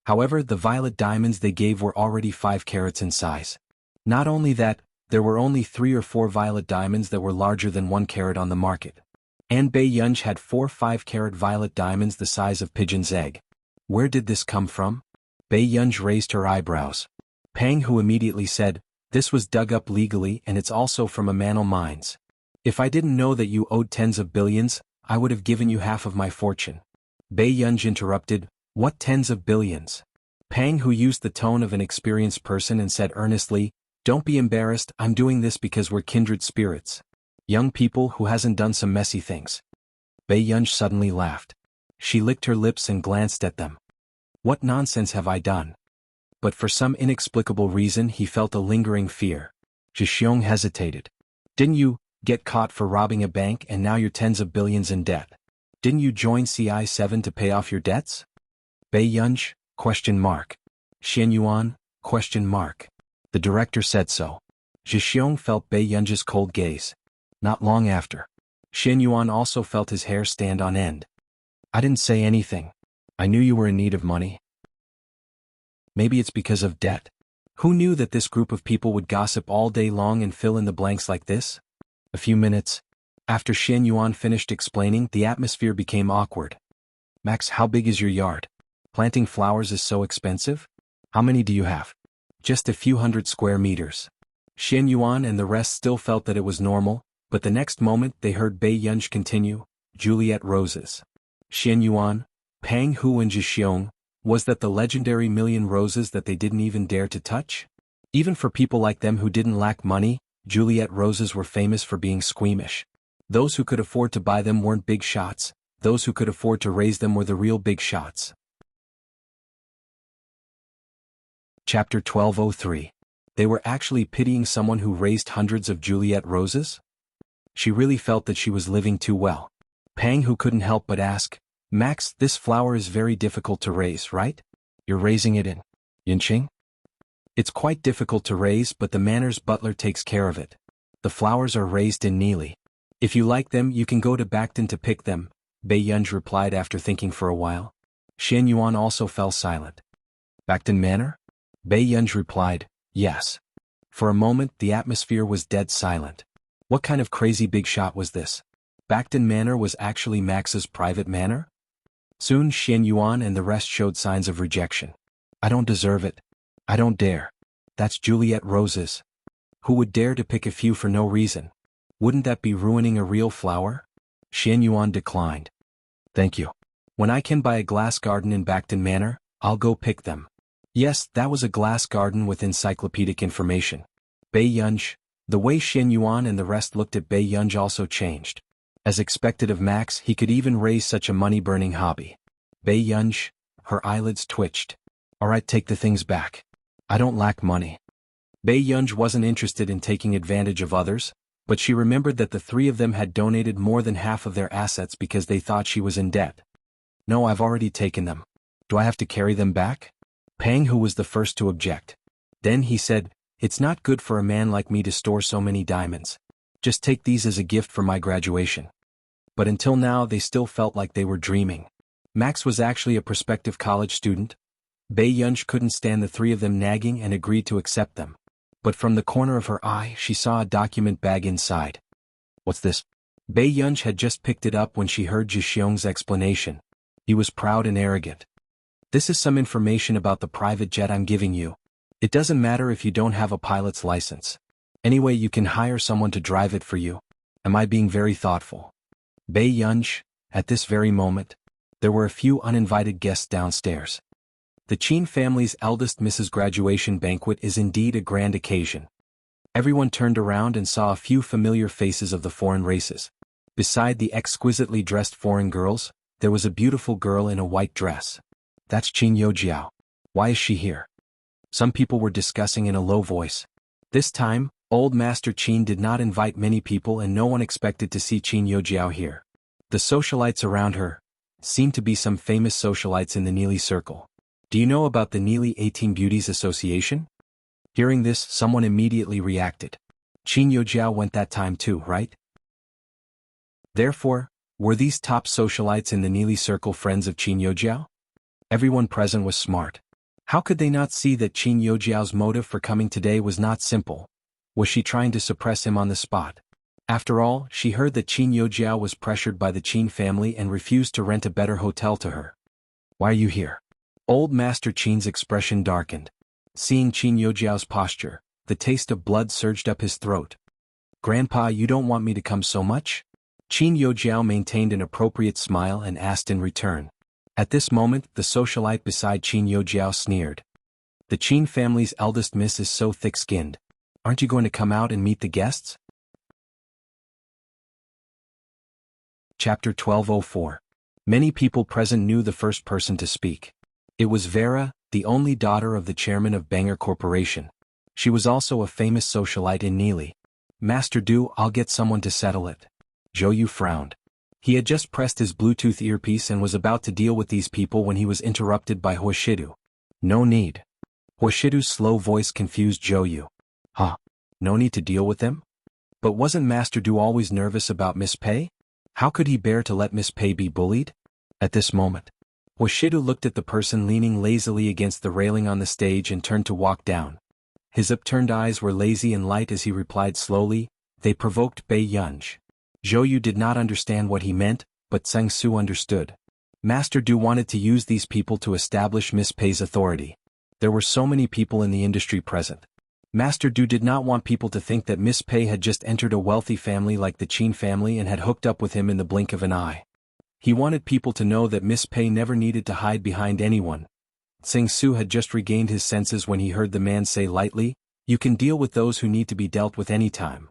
However, the violet diamonds they gave were already 5 carats in size. Not only that, there were only 3 or 4 violet diamonds that were larger than 1 carat on the market. And Bei Yunj had 4 5-carat violet diamonds the size of pigeon's egg. Where did this come from? Bei Yunj raised her eyebrows. Pang Hu immediately said, this was dug up legally and it's also from Amanal mines. If I didn't know that you owed tens of billions, I would have given you half of my fortune. Bei Yunj interrupted, what tens of billions? Pang Hu used the tone of an experienced person and said earnestly, don't be embarrassed, I'm doing this because we're kindred spirits. Young people who hasn't done some messy things. Bei Yunj suddenly laughed. She licked her lips and glanced at them. What nonsense have I done? But for some inexplicable reason he felt a lingering fear. Zhixiong hesitated. Didn't you get caught for robbing a bank and now you're tens of billions in debt? Didn't you join CI7 to pay off your debts? Bei Yunj? Xian Yuan? The director said so. Zhixiong felt Bei Yunj's cold gaze. Not long after. Xian Yuan also felt his hair stand on end. I didn't say anything. I knew you were in need of money. Maybe it's because of debt. Who knew that this group of people would gossip all day long and fill in the blanks like this? A few minutes. After Xian Yuan finished explaining, the atmosphere became awkward. Max, how big is your yard? Planting flowers is so expensive? How many do you have? Just a few hundred square meters. Xian Yuan and the rest still felt that it was normal, but the next moment they heard Bei Yunj continue, Juliet Roses. Xian Yuan, Pang Hu and Zhixiong, was that the legendary million roses that they didn't even dare to touch? Even for people like them who didn't lack money, Juliet roses were famous for being squeamish. Those who could afford to buy them weren't big shots, those who could afford to raise them were the real big shots. Chapter 1203. They were actually pitying someone who raised hundreds of Juliet roses? She really felt that she was living too well. Pang Hu couldn't help but ask, Max, this flower is very difficult to raise, right? You're raising it in Yinqing? It's quite difficult to raise, but the manor's butler takes care of it. The flowers are raised in Neely. If you like them, you can go to Bacton to pick them, Bei Yunj replied after thinking for a while. Xian Yuan also fell silent. Bacton Manor? Bei Yunj replied, yes. For a moment, the atmosphere was dead silent. What kind of crazy big shot was this? Bacton Manor was actually Max's private manor? Soon Xian Yuan and the rest showed signs of rejection. I don't deserve it. I don't dare. That's Juliet roses. Who would dare to pick a few for no reason? Wouldn't that be ruining a real flower? Xian Yuan declined. Thank you. When I can buy a glass garden in Bacton Manor, I'll go pick them. Yes, that was a glass garden with encyclopedic information. Bei Yunj. The way Xian Yuan and the rest looked at Bei Yunj also changed. As expected of Max, he could even raise such a money-burning hobby. Bei Yunj. her eyelids twitched. Alright, take the things back. I don't lack money. Bei Yunj wasn't interested in taking advantage of others, but she remembered that the three of them had donated more than half of their assets because they thought she was in debt. No, I've already taken them. Do I have to carry them back? Pang Hu was the first to object. Then he said, it's not good for a man like me to store so many diamonds. Just take these as a gift for my graduation. But until now they still felt like they were dreaming. Max was actually a prospective college student. Bei Yunj couldn't stand the three of them nagging and agreed to accept them. But from the corner of her eye she saw a document bag inside. What's this? Bei Yunj had just picked it up when she heard Jixiong's explanation. He was proud and arrogant. This is some information about the private jet I'm giving you. It doesn't matter if you don't have a pilot's license. Anyway, you can hire someone to drive it for you. Am I being very thoughtful? Bei Yunj, at this very moment, there were a few uninvited guests downstairs. The Qin family's eldest Mrs. graduation banquet is indeed a grand occasion. Everyone turned around and saw a few familiar faces of the foreign races. Beside the exquisitely dressed foreign girls, there was a beautiful girl in a white dress. That's Qin Yojiao. Why is she here? Some people were discussing in a low voice. This time, old Master Qin did not invite many people and no one expected to see Qin Yojiao here. The socialites around her seemed to be some famous socialites in the Neely Circle. Do you know about the Neely 18 Beauties Association? Hearing this, someone immediately reacted. Qin Yojiao went that time too, right? Therefore, were these top socialites in the Neely Circle friends of Qin Yojiao? Everyone present was smart. How could they not see that Qin Yojiao's motive for coming today was not simple? Was she trying to suppress him on the spot? After all, she heard that Qin Yojiao was pressured by the Qin family and refused to rent a better hotel to her. Why are you here? Old Master Qin's expression darkened. Seeing Qin Yojiao's posture, the taste of blood surged up his throat. Grandpa, you don't want me to come so much? Qin Yojiao maintained an appropriate smile and asked in return. At this moment, the socialite beside Qin Yojiao sneered. The Qin family's eldest miss is so thick-skinned. Aren't you going to come out and meet the guests? Chapter 1204. Many people present knew the first person to speak. It was Vera, the only daughter of the chairman of Banger Corporation. She was also a famous socialite in Neely. Master Du, I'll get someone to settle it. Zhou Yu frowned. He had just pressed his Bluetooth earpiece and was about to deal with these people when he was interrupted by Huashidu. No need. Huashidu's slow voice confused Zhou Yu. Huh? No need to deal with them? But wasn't Master Du always nervous about Miss Pei? How could he bear to let Miss Pei be bullied? At this moment, Huashidu looked at the person leaning lazily against the railing on the stage and turned to walk down. His upturned eyes were lazy and light as he replied slowly, they provoked Bei Yunj. Zhou Yu did not understand what he meant, but Zheng Su understood. Master Du wanted to use these people to establish Miss Pei's authority. There were so many people in the industry present. Master Du did not want people to think that Miss Pei had just entered a wealthy family like the Qin family and had hooked up with him in the blink of an eye. He wanted people to know that Miss Pei never needed to hide behind anyone. Zheng Su had just regained his senses when he heard the man say lightly, you can deal with those who need to be dealt with any time.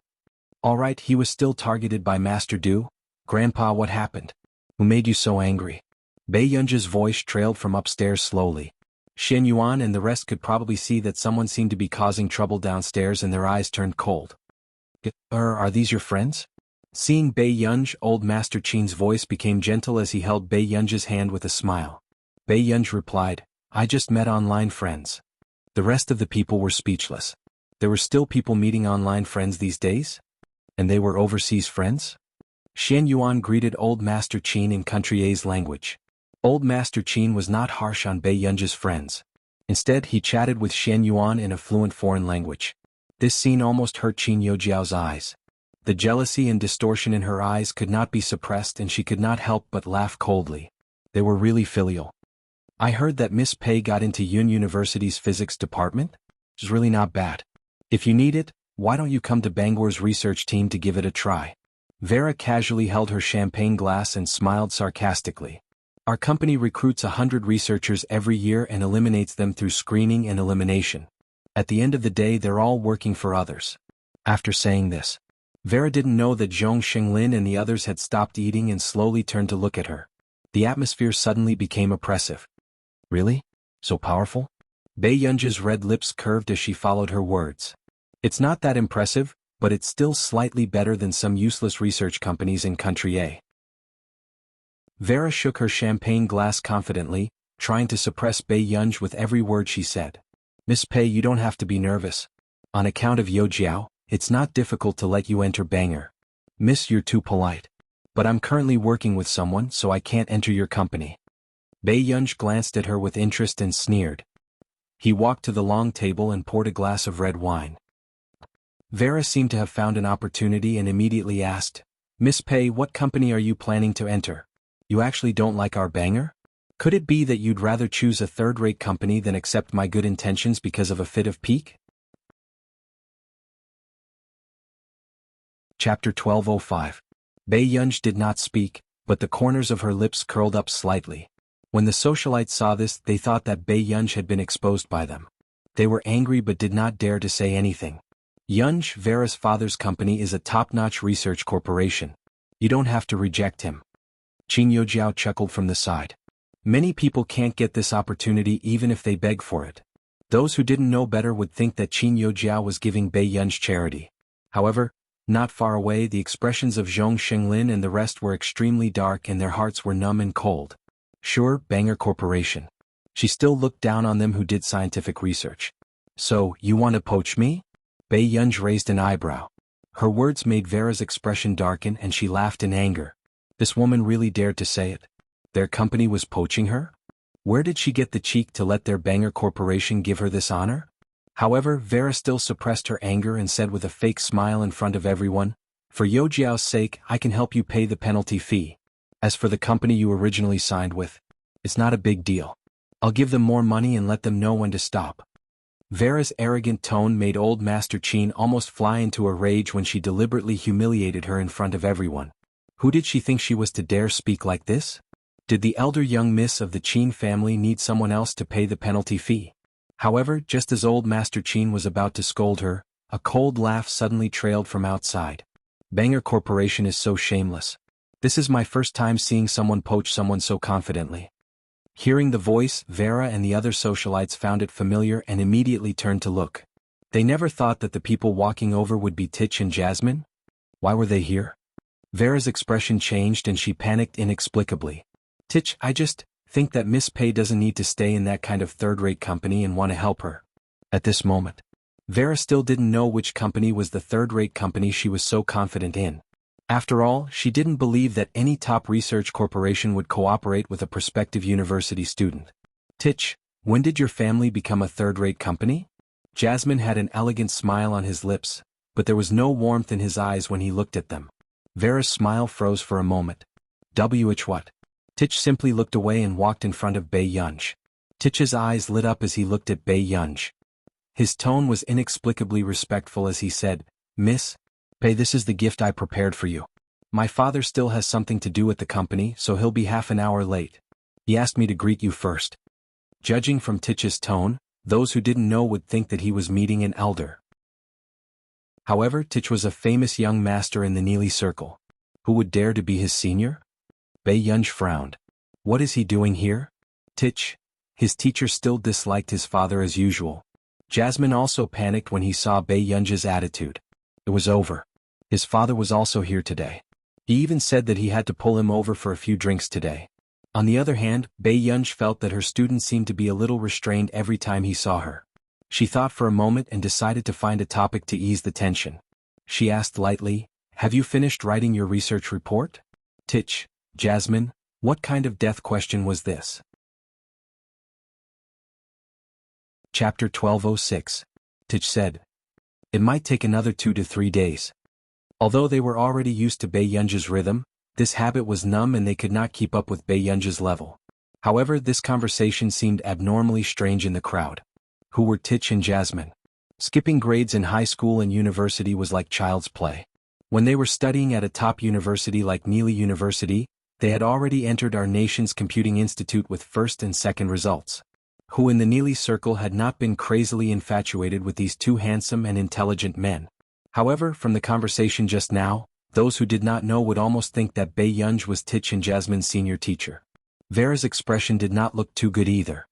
Alright, he was still targeted by Master Du. Grandpa, what happened? Who made you so angry? Bei Yunj's voice trailed from upstairs slowly. Shen Yuan and the rest could probably see that someone seemed to be causing trouble downstairs and their eyes turned cold. Are these your friends? Seeing Bei Yunj, old Master Qin's voice became gentle as he held Bei Yunj's hand with a smile. Bei Yunj replied, I just met online friends. The rest of the people were speechless. There were still people meeting online friends these days? And they were overseas friends? Shen Yuan greeted Old Master Qin in Country A's language. Old Master Qin was not harsh on Bei Yunj's friends. Instead, he chatted with Shen Yuan in a fluent foreign language. This scene almost hurt Qin Yojiao's eyes. The jealousy and distortion in her eyes could not be suppressed and she could not help but laugh coldly. They were really filial. I heard that Miss Pei got into Yun University's physics department? It's really not bad. If you need it, why don't you come to Bangor's research team to give it a try? Vera casually held her champagne glass and smiled sarcastically. Our company recruits 100 researchers every year and eliminates them through screening and elimination. At the end of the day, they're all working for others. After saying this, Vera didn't know that Zhong Xinglin and the others had stopped eating and slowly turned to look at her. The atmosphere suddenly became oppressive. Really? So powerful? Bei Yunji's red lips curved as she followed her words. It's not that impressive, but it's still slightly better than some useless research companies in Country A. Vera shook her champagne glass confidently, trying to suppress Bei Yunji with every word she said. Miss Pei, you don't have to be nervous. On account of Yo Jiao, it's not difficult to let you enter Banger. Miss, you're too polite. But I'm currently working with someone, so I can't enter your company. Bei Yunji glanced at her with interest and sneered. He walked to the long table and poured a glass of red wine. Vera seemed to have found an opportunity and immediately asked, Miss Pei, what company are you planning to enter? You actually don't like our Banger? Could it be that you'd rather choose a third-rate company than accept my good intentions because of a fit of pique? Chapter 1205. Bei Yunji did not speak, but the corners of her lips curled up slightly. When the socialites saw this, they thought that Bei Yunji had been exposed by them. They were angry but did not dare to say anything. Yunji, Vera's father's company, is a top-notch research corporation. You don't have to reject him. Qin Yojiao chuckled from the side. Many people can't get this opportunity even if they beg for it. Those who didn't know better would think that Qin Yojiao was giving Bei Yunji charity. However, not far away, the expressions of Zhong Xinglin and the rest were extremely dark and their hearts were numb and cold. Sure, Banger Corporation. She still looked down on them who did scientific research. So, you want to poach me? Bei Yunji raised an eyebrow. Her words made Vera's expression darken and she laughed in anger. This woman really dared to say it. Their company was poaching her? Where did she get the cheek to let their Banger Corporation give her this honor? However, Vera still suppressed her anger and said with a fake smile in front of everyone, For Yo Jiao's sake, I can help you pay the penalty fee. As for the company you originally signed with, it's not a big deal. I'll give them more money and let them know when to stop. Vera's arrogant tone made old Master Qin almost fly into a rage when she deliberately humiliated her in front of everyone. Who did she think she was to dare speak like this? Did the elder young miss of the Qin family need someone else to pay the penalty fee? However, just as old Master Qin was about to scold her, a cold laugh suddenly trailed from outside. Banger Corporation is so shameless. This is my first time seeing someone poach someone so confidently. Hearing the voice, Vera and the other socialites found it familiar and immediately turned to look. They never thought that the people walking over would be Tich and Jasmine. Why were they here? Vera's expression changed and she panicked inexplicably. Tich, I just think that Miss Pei doesn't need to stay in that kind of third-rate company and want to help her. At this moment, Vera still didn't know which company was the third-rate company she was so confident in. After all, she didn't believe that any top research corporation would cooperate with a prospective university student. Tich, when did your family become a third-rate company? Jasmine had an elegant smile on his lips, but there was no warmth in his eyes when he looked at them. Vera's smile froze for a moment. What? Tich simply looked away and walked in front of Bei Yunji. Tich's eyes lit up as he looked at Bei Yunji. His tone was inexplicably respectful as he said, Miss Pei, this is the gift I prepared for you. My father still has something to do at the company, so he'll be half an hour late. He asked me to greet you first. Judging from Tich's tone, those who didn't know would think that he was meeting an elder. However, Tich was a famous young master in the Neely Circle. Who would dare to be his senior? Bei Yunji frowned. What is he doing here? Tich. His teacher still disliked his father as usual. Jasmine also panicked when he saw Bei Yunji's attitude. It was over. His father was also here today. He even said that he had to pull him over for a few drinks today. On the other hand, Bei Yunji felt that her student seemed to be a little restrained every time he saw her. She thought for a moment and decided to find a topic to ease the tension. She asked lightly, Have you finished writing your research report? Tich, Jasmine, what kind of death question was this? Chapter 1206. Tich said. It might take another 2 to 3 days. Although they were already used to Bei Yunji's rhythm, this habit was numb and they could not keep up with Bei Yunji's level. However, this conversation seemed abnormally strange in the crowd. Who were Tich and Jasmine? Skipping grades in high school and university was like child's play. When they were studying at a top university like Neely University, they had already entered our nation's computing institute with first and second results. Who in the Neely circle had not been crazily infatuated with these two handsome and intelligent men. However, from the conversation just now, those who did not know would almost think that Bei Yunji was Tich and Jasmine's senior teacher. Vera's expression did not look too good either.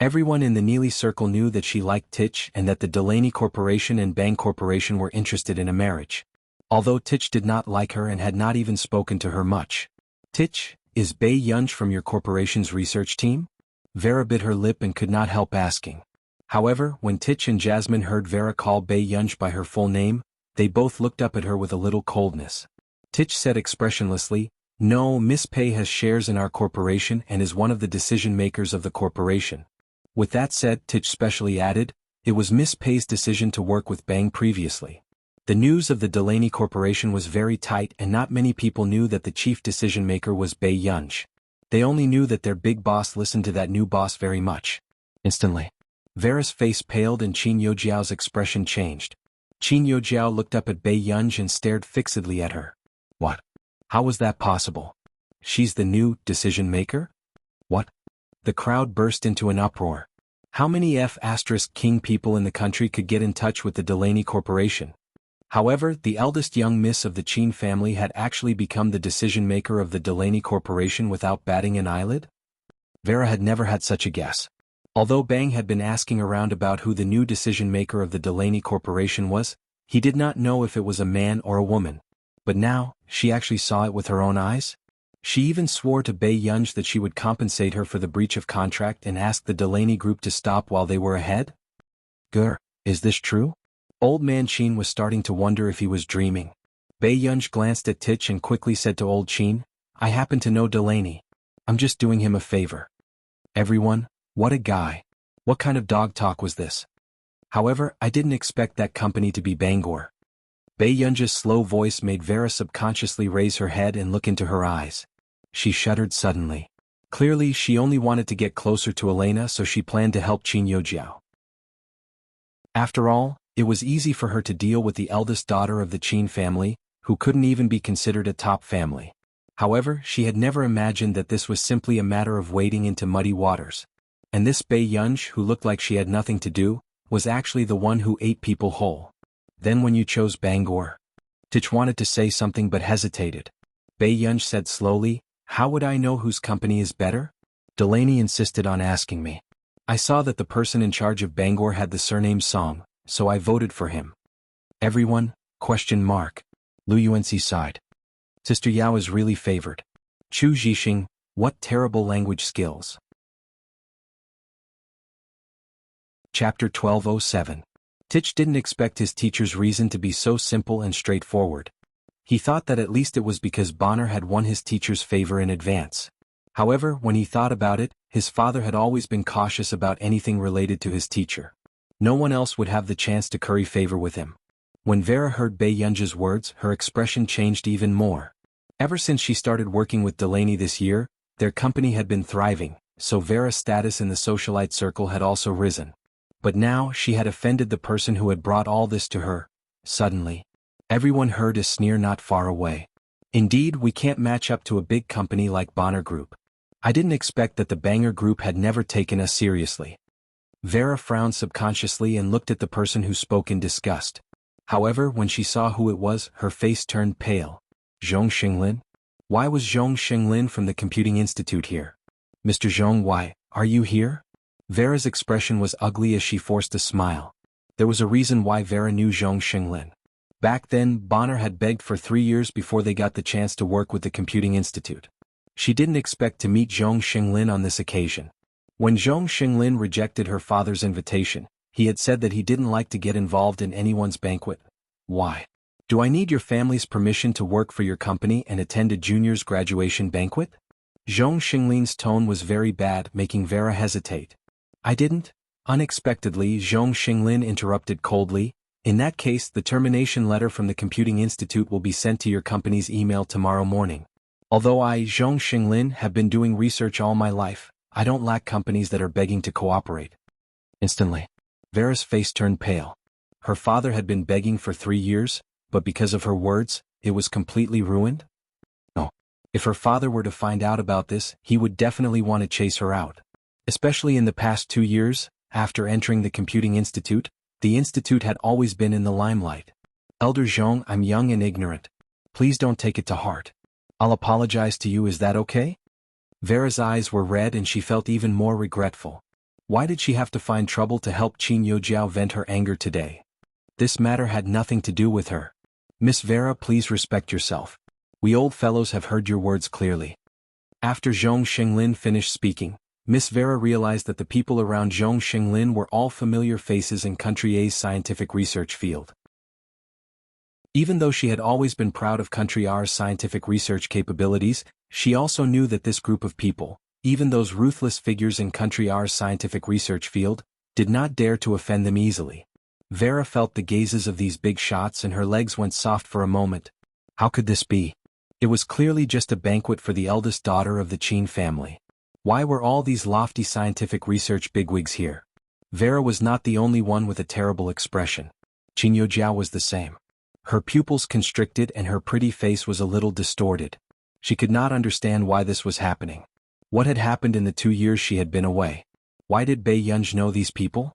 Everyone in the Neely circle knew that she liked Titch and that the Delaney Corporation and Bang Corporation were interested in a marriage. Although Titch did not like her and had not even spoken to her much. Titch, is Bei Yunj from your corporation's research team? Vera bit her lip and could not help asking. However, when Titch and Jasmine heard Vera call Bei Yunj by her full name, they both looked up at her with a little coldness. Titch said expressionlessly, "No, Miss Pei has shares in our corporation and is one of the decision-makers of the corporation." With that said, Titch specially added, "It was Miss Pei's decision to work with Bang previously." The news of the Delaney Corporation was very tight and not many people knew that the chief decision-maker was Bei Yunj. They only knew that their big boss listened to that new boss very much. Instantly, Vera's face paled and Qin Yojiao's expression changed. Qin Yojiao looked up at Bei Yunj and stared fixedly at her. What? How was that possible? She's the new decision-maker? What? The crowd burst into an uproar. How many F***king people in the country could get in touch with the Delaney Corporation? However, the eldest young miss of the Qin family had actually become the decision-maker of the Delaney Corporation without batting an eyelid? Vera had never had such a guess. Although Bang had been asking around about who the new decision-maker of the Delaney Corporation was, he did not know if it was a man or a woman. But now, she actually saw it with her own eyes? She even swore to Bei Yunj that she would compensate her for the breach of contract and asked the Delaney group to stop while they were ahead? Grr, is this true? Old man Qin was starting to wonder if he was dreaming. Bei Yunj glanced at Titch and quickly said to old Qin, "I happen to know Delaney. I'm just doing him a favor." Everyone, what a guy. What kind of dog talk was this? However, I didn't expect that company to be Bangor. Bei Yunj's slow voice made Vera subconsciously raise her head and look into her eyes. She shuddered suddenly. Clearly, she only wanted to get closer to Elena, so she planned to help Qin Yojiao. After all, it was easy for her to deal with the eldest daughter of the Qin family, who couldn't even be considered a top family. However, she had never imagined that this was simply a matter of wading into muddy waters. And this Bei Yunj, who looked like she had nothing to do, was actually the one who ate people whole. Then when you chose Bangor? Titch wanted to say something but hesitated. Bei Yunj said slowly, "How would I know whose company is better? Delaney insisted on asking me. I saw that the person in charge of Bangor had the surname Song, so I voted for him." Everyone, ? Lu Yuanxi sighed. Sister Yao is really favored. Chu Zhixing, what terrible language skills. Chapter 1207. Titch didn't expect his teacher's reason to be so simple and straightforward. He thought that at least it was because Bonner had won his teacher's favor in advance. However, when he thought about it, his father had always been cautious about anything related to his teacher. No one else would have the chance to curry favor with him. When Vera heard Bei Yunj's words, her expression changed even more. Ever since she started working with Delaney this year, their company had been thriving, so Vera's status in the socialite circle had also risen. But now she had offended the person who had brought all this to her. Suddenly, everyone heard a sneer not far away. "Indeed, we can't match up to a big company like Bonner Group. I didn't expect that the Banger Group had never taken us seriously." Vera frowned subconsciously and looked at the person who spoke in disgust. However, when she saw who it was, her face turned pale. Zhong Xinglin? Why was Zhong Xinglin from the Computing Institute here? "Mr. Zhong, why are you here?" Vera's expression was ugly as she forced a smile. There was a reason why Vera knew Zhong Xinglin. Back then, Bonner had begged for 3 years before they got the chance to work with the Computing Institute. She didn't expect to meet Zhong Xinglin on this occasion. When Zhong Xinglin rejected her father's invitation, he had said that he didn't like to get involved in anyone's banquet. "Why? Do I need your family's permission to work for your company and attend a junior's graduation banquet?" Zhong Xinglin's tone was very bad, making Vera hesitate. "I didn't." Unexpectedly, Zhong Xinglin interrupted coldly. "In that case, the termination letter from the Computing Institute will be sent to your company's email tomorrow morning. Although I, Zhong Xinglin, have been doing research all my life, I don't lack companies that are begging to cooperate." Instantly, Vera's face turned pale. Her father had been begging for 3 years, but because of her words, it was completely ruined? No. If her father were to find out about this, he would definitely want to chase her out. Especially in the past 2 years, after entering the Computing Institute, the institute had always been in the limelight. "Elder Zhong, I'm young and ignorant. Please don't take it to heart. I'll apologize to you, is that okay?" Vera's eyes were red and she felt even more regretful. Why did she have to find trouble to help Qin Yojiao vent her anger today? This matter had nothing to do with her. Miss Vera, please respect yourself. We old fellows have heard your words clearly. After Zhong Xinglin finished speaking, Miss Vera realized that the people around Zhong Xinglin were all familiar faces in Country A's scientific research field. Even though she had always been proud of Country R's scientific research capabilities, she also knew that this group of people, even those ruthless figures in Country R's scientific research field, did not dare to offend them easily. Vera felt the gazes of these big shots and her legs went soft for a moment. How could this be? It was clearly just a banquet for the eldest daughter of the Qin family. Why were all these lofty scientific research bigwigs here? Vera was not the only one with a terrible expression. Qin Yojiao was the same. Her pupils constricted and her pretty face was a little distorted. She could not understand why this was happening. What had happened in the 2 years she had been away? Why did Bei Yunj know these people?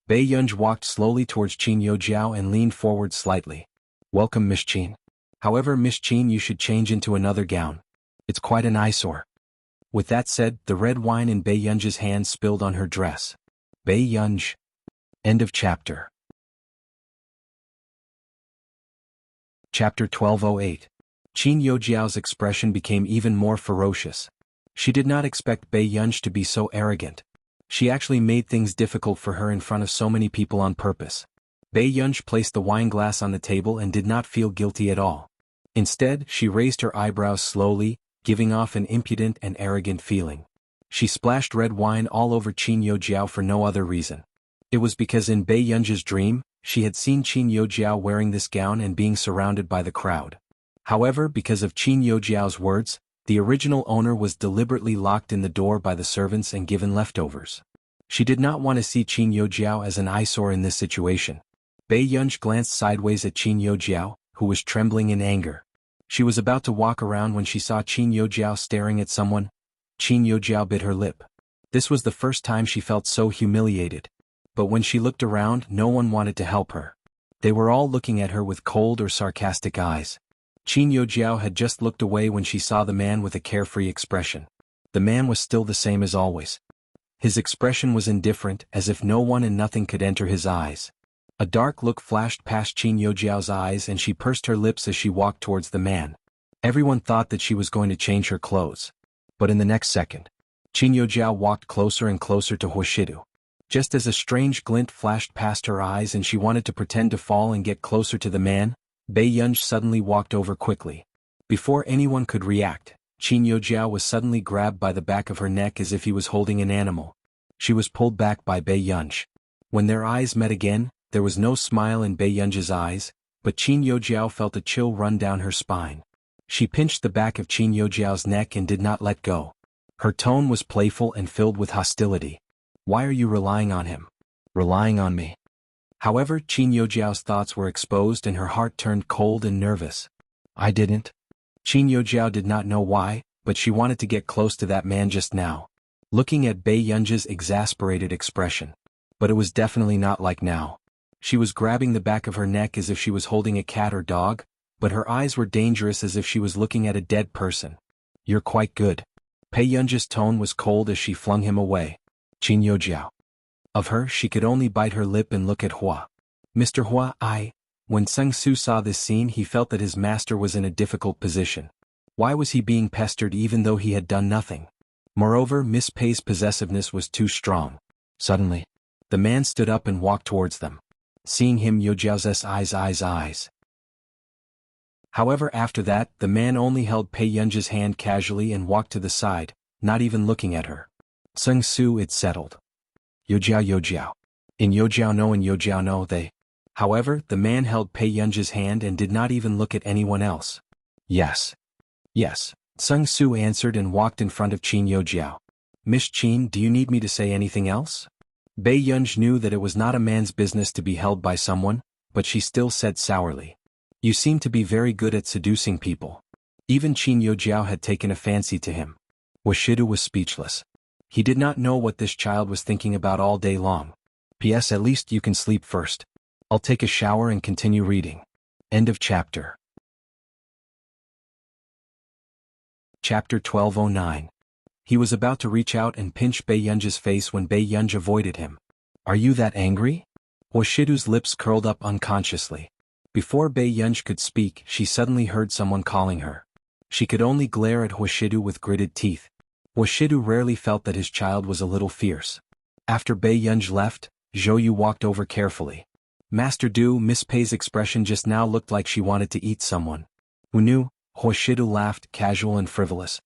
Bei Yunj walked slowly towards Qin Yojiao and leaned forward slightly. Welcome, Miss Qin. However, Miss Qin, you should change into another gown. It's quite an eyesore. With that said, the red wine in Bei Yunj's hand spilled on her dress. Bei Yunj. End of chapter. Chapter 1208. Qin Yojiao's expression became even more ferocious. She did not expect Bei Yunj to be so arrogant. She actually made things difficult for her in front of so many people on purpose. Bei Yunj placed the wine glass on the table and did not feel guilty at all. Instead, she raised her eyebrows slowly, giving off an impudent and arrogant feeling. She splashed red wine all over Qin Yojiao for no other reason. It was because in Bei Yunj's dream, she had seen Qin Yojiao wearing this gown and being surrounded by the crowd. However, because of Qin Yojiao's words, the original owner was deliberately locked in the door by the servants and given leftovers. She did not want to see Qin Yojiao as an eyesore in this situation. Bei Yunj glanced sideways at Qin Yojiao, who was trembling in anger. She was about to walk around when she saw Qin Yojiao staring at someone. Qin Yojiao bit her lip. This was the first time she felt so humiliated. But when she looked around, no one wanted to help her. They were all looking at her with cold or sarcastic eyes. Qin Yojiao had just looked away when she saw the man with a carefree expression. The man was still the same as always. His expression was indifferent, as if no one and nothing could enter his eyes. A dark look flashed past Qin Yojiao's eyes and she pursed her lips as she walked towards the man. Everyone thought that she was going to change her clothes. But in the next second, Qin Yojiao walked closer and closer to Huashidu. Just as a strange glint flashed past her eyes and she wanted to pretend to fall and get closer to the man, Bei Yunj suddenly walked over quickly. Before anyone could react, Qin Yojiao was suddenly grabbed by the back of her neck as if he was holding an animal. She was pulled back by Bei Yunj. When their eyes met again, there was no smile in Bei Yunj's eyes, but Qin Yojiao felt a chill run down her spine. She pinched the back of Qin Yojiao's neck and did not let go. Her tone was playful and filled with hostility. Why are you relying on him? Relying on me? However, Qin Yojiao's thoughts were exposed and her heart turned cold and nervous. I didn't. Qin Yojiao did not know why, but she wanted to get close to that man just now. Looking at Bei Yunj's exasperated expression. But it was definitely not like now. She was grabbing the back of her neck as if she was holding a cat or dog, but her eyes were dangerous as if she was looking at a dead person. You're quite good. Bei Yunj's tone was cold as she flung him away. Qin Yojiao. Of her, she could only bite her lip and look at Hua. Mr. Hua, When Sung Su saw this scene, he felt that his master was in a difficult position. Why was he being pestered even though he had done nothing? Moreover, Miss Pei's possessiveness was too strong. Suddenly, the man stood up and walked towards them. Seeing him, Yojiao's eyes. However, after that, the man only held Bei Yunj's hand casually and walked to the side, not even looking at her. Sung Su, it's settled. Yojiao. In Yojiao no, they. However, the man held Bei Yunj's hand and did not even look at anyone else. Yes. Sung Su answered and walked in front of Qin Yojiao. Miss Qin, do you need me to say anything else? Bei Yunj knew that it was not a man's business to be held by someone, but she still said sourly. You seem to be very good at seducing people. Even Qin Yojiao had taken a fancy to him. Washidu was speechless. He did not know what this child was thinking about all day long. P.S. At least you can sleep first. I'll take a shower and continue reading. End of chapter. Chapter 1209. He was about to reach out and pinch Bei Yunji's face when Bei Yunji avoided him. Are you that angry? Huoshidu's lips curled up unconsciously. Before Bei Yunji could speak, she suddenly heard someone calling her. She could only glare at Huoshidu with gritted teeth. Huoshidu rarely felt that his child was a little fierce. After Bei Yunji left, Zhou Yu walked over carefully. Master Du, Miss Pei's expression just now looked like she wanted to eat someone. Who knew? Huoshidu laughed, casual and frivolous.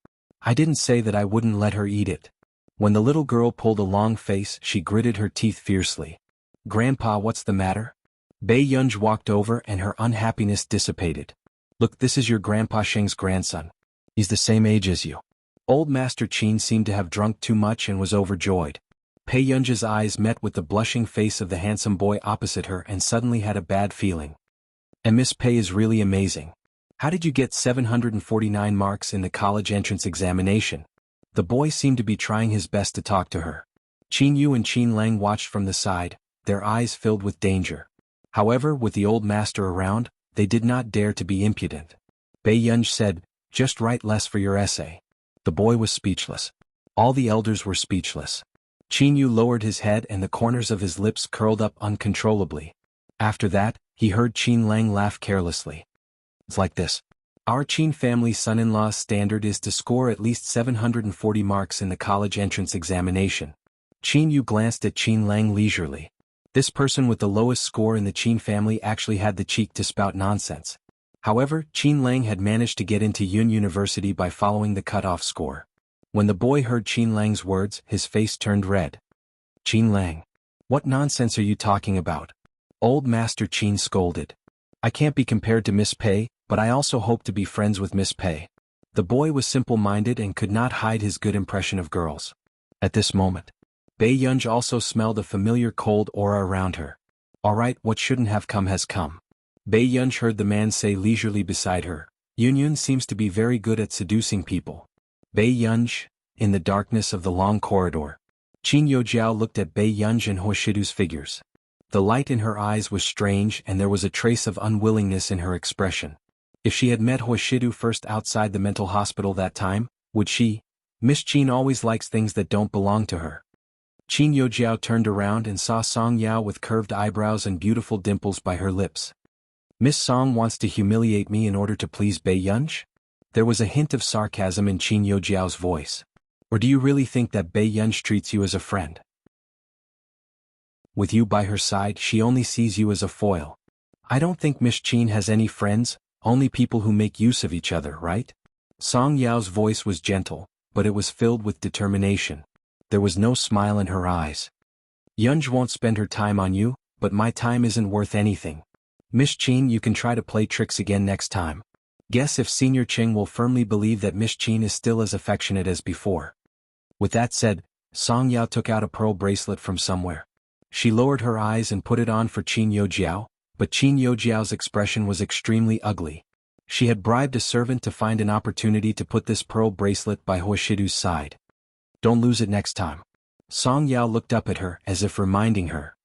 I didn't say that I wouldn't let her eat it. When the little girl pulled a long face, she gritted her teeth fiercely. Grandpa, what's the matter? Bei Yunji walked over and her unhappiness dissipated. Look, this is your Grandpa Sheng's grandson. He's the same age as you. Old Master Qin seemed to have drunk too much and was overjoyed. Bei Yunji's eyes met with the blushing face of the handsome boy opposite her and suddenly had a bad feeling. And Miss Pei is really amazing. How did you get 749 marks in the college entrance examination? The boy seemed to be trying his best to talk to her. Qin Yu and Qin Lang watched from the side, their eyes filled with danger. However, with the old master around, they did not dare to be impudent. Bei Yunji said, just write less for your essay. The boy was speechless. All the elders were speechless. Qin Yu lowered his head and the corners of his lips curled up uncontrollably. After that, he heard Qin Lang laugh carelessly. It's like this. Our Qin family son-in-law's standard is to score at least 740 marks in the college entrance examination. Qin Yu glanced at Qin Lang leisurely. This person with the lowest score in the Qin family actually had the cheek to spout nonsense. However, Qin Lang had managed to get into Yun University by following the cutoff score. When the boy heard Qin Lang's words, his face turned red. Qin Lang. What nonsense are you talking about? Old Master Qin scolded. I can't be compared to Miss Pei, but I also hope to be friends with Miss Pei. The boy was simple-minded and could not hide his good impression of girls. At this moment, Bei Yunji also smelled a familiar cold aura around her. All right, what shouldn't have come has come. Bei Yunji heard the man say leisurely beside her, Yun seems to be very good at seducing people. Bei Yunji, in the darkness of the long corridor. Qin Youjiao looked at Bei Yunji and Huoshidu's figures. The light in her eyes was strange and there was a trace of unwillingness in her expression. If she had met Huoshidu first outside the mental hospital that time, would she? Miss Qin always likes things that don't belong to her. Qin Youjiao turned around and saw Song Yao with curved eyebrows and beautiful dimples by her lips. Miss Song wants to humiliate me in order to please Bei Yunji? There was a hint of sarcasm in Qin Youjiao's voice. Or do you really think that Bei Yunji treats you as a friend? With you by her side, she only sees you as a foil. I don't think Miss Qin has any friends, only people who make use of each other, right? Song Yao's voice was gentle, but it was filled with determination. There was no smile in her eyes. Yunji won't spend her time on you, but my time isn't worth anything. Miss Qin, you can try to play tricks again next time. Guess if Senior Qing will firmly believe that Miss Qin is still as affectionate as before. With that said, Song Yao took out a pearl bracelet from somewhere. She lowered her eyes and put it on for Qin Youjiao, but Qin Youjiao's expression was extremely ugly. She had bribed a servant to find an opportunity to put this pearl bracelet by Huoshidu's side. Don't lose it next time. Song Yao looked up at her as if reminding her.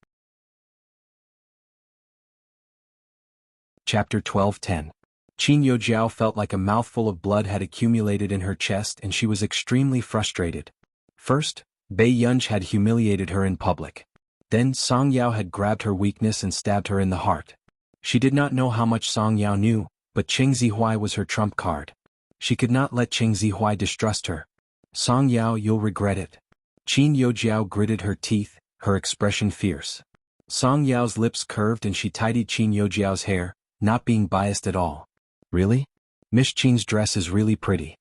Chapter 12:10. Qin Youjiao felt like a mouthful of blood had accumulated in her chest and she was extremely frustrated. First, Bei Yunji had humiliated her in public. Then Song Yao had grabbed her weakness and stabbed her in the heart. She did not know how much Song Yao knew, but Cheng Zihuai was her trump card. She could not let Cheng Zihuai distrust her. Song Yao, you'll regret it. Qin Youjiao gritted her teeth, her expression fierce. Song Yao's lips curved and she tidied Qin Youjiao's hair, not being biased at all. Really? Miss Qin's dress is really pretty.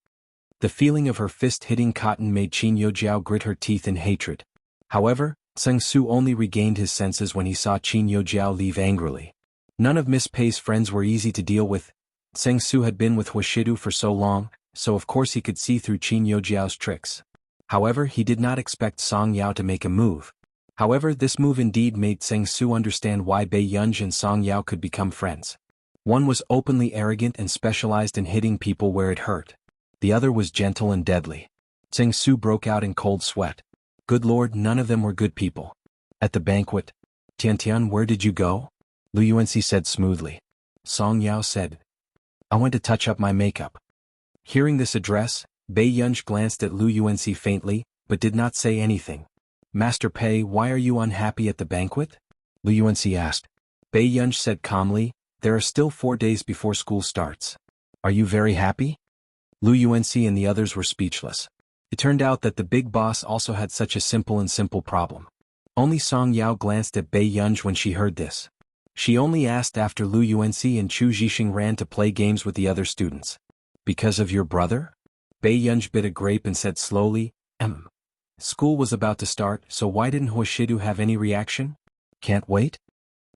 The feeling of her fist hitting cotton made Qin Youjiao grit her teeth in hatred. However, Seng Su only regained his senses when he saw Qin Youjiao leave angrily. None of Miss Pei's friends were easy to deal with. Seng Su had been with Huoshidu for so long, so of course he could see through Qin Youjiao's tricks. However, he did not expect Song Yao to make a move. However, this move indeed made Seng Su understand why Bei Yunji and Song Yao could become friends. One was openly arrogant and specialized in hitting people where it hurt. The other was gentle and deadly. Seng Su broke out in cold sweat. Good lord, none of them were good people. At the banquet, Tian, where did you go? Lu Yuanxi said smoothly. Song Yao said, I went to touch up my makeup. Hearing this address, Bei Yunj glanced at Lu Yuanxi faintly, but did not say anything. Master Pei, why are you unhappy at the banquet? Lu Yuanxi asked. Bei Yunj said calmly, there are still 4 days before school starts. Are you very happy? Lu Yuanxi and the others were speechless. It turned out that the big boss also had such a simple problem. Only Song Yao glanced at Bei Yunj when she heard this. She only asked after Lu Yuanxi and Chu Zhixing ran to play games with the other students. Because of your brother? Bei Yunj bit a grape and said slowly, School was about to start, so why didn't Huashidu have any reaction? Can't wait?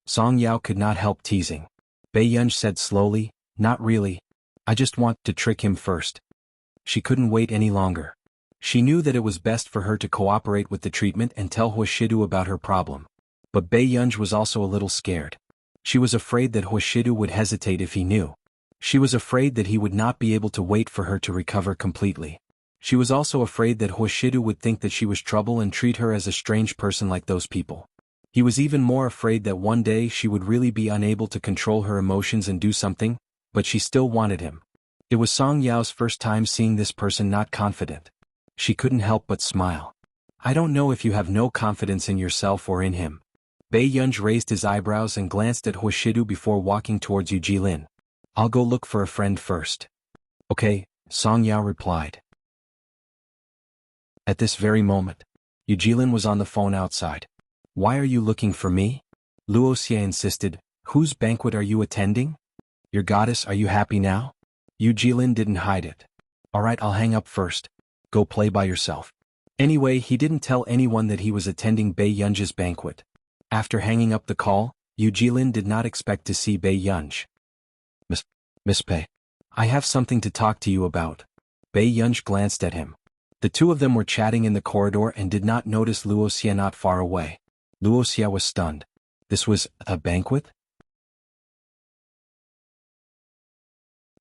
Song Yao could not help teasing. Bei Yunj said slowly, not really. I just want to trick him first. She couldn't wait any longer. She knew that it was best for her to cooperate with the treatment and tell Huashidu about her problem. But Bei Yunj was also a little scared. She was afraid that Huashidu would hesitate if he knew. She was afraid that he would not be able to wait for her to recover completely. She was also afraid that Huashidu would think that she was trouble and treat her as a strange person like those people. He was even more afraid that one day she would really be unable to control her emotions and do something, but she still wanted him. It was Song Yao's first time seeing this person not confident. She couldn't help but smile. I don't know if you have no confidence in yourself or in him. Bei Yunj raised his eyebrows and glanced at Huashidu before walking towards Yu Jilin. I'll go look for a friend first. Okay, Song Yao replied. At this very moment, Yu Jilin was on the phone outside. Why are you looking for me? Luo Xie insisted. Whose banquet are you attending? Your goddess, are you happy now? Yu Jilin didn't hide it. Alright, I'll hang up first. Go play by yourself. Anyway, he didn't tell anyone that he was attending Bei Yunj's banquet. After hanging up the call, Yu Jilin did not expect to see Bei Yunj. Miss Pei, I have something to talk to you about. Bei Yunj glanced at him. The two of them were chatting in the corridor and did not notice Luo Xie not far away. Luo Xie was stunned. This was a banquet?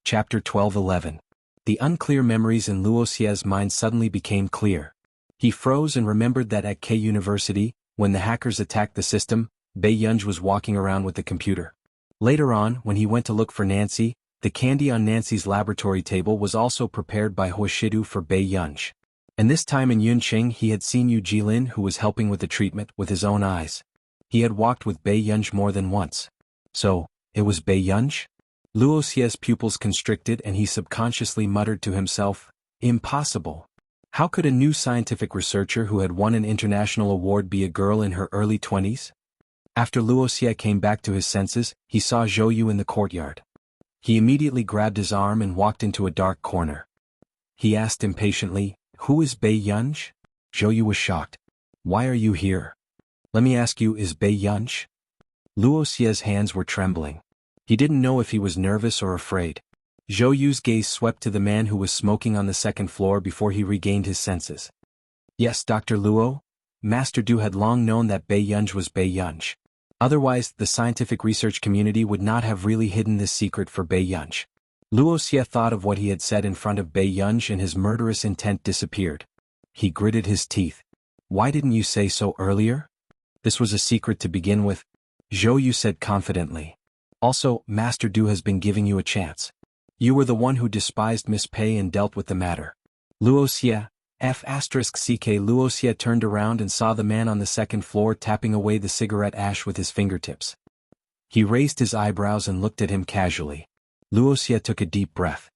Chapter 12:11. The unclear memories in Luo Xie's mind suddenly became clear. He froze and remembered that at K University, when the hackers attacked the system, Bei Yunj was walking around with the computer. Later on, when he went to look for Nancy, the candy on Nancy's laboratory table was also prepared by Huashidu for Bei Yunj. And this time in Yunqing he had seen Yu Jilin, who was helping with the treatment, with his own eyes. He had walked with Bei Yunj more than once. So, it was Bei Yunj? Luo Xie's pupils constricted and he subconsciously muttered to himself, impossible. How could a new scientific researcher who had won an international award be a girl in her early 20s? After Luo Xie came back to his senses, he saw Zhou Yu in the courtyard. He immediately grabbed his arm and walked into a dark corner. He asked impatiently, who is Bei Yunj? Zhou Yu was shocked. Why are you here? Let me ask you, is Bei Yunj? Luo Xie's hands were trembling. He didn't know if he was nervous or afraid. Zhou Yu's gaze swept to the man who was smoking on the second floor before he regained his senses. Yes, Dr. Luo? Master Du had long known that Bei Yunj was Bei Yunj. Otherwise, the scientific research community would not have really hidden this secret for Bei Yunj. Luo Xie thought of what he had said in front of Bei Yunj and his murderous intent disappeared. He gritted his teeth. Why didn't you say so earlier? This was a secret to begin with, Zhou Yu said confidently. Also, Master Du has been giving you a chance. You were the one who despised Miss Pei and dealt with the matter. Luo Xie, F***ck Luo Xie turned around and saw the man on the second floor tapping away the cigarette ash with his fingertips. He raised his eyebrows and looked at him casually. Luo Xie took a deep breath.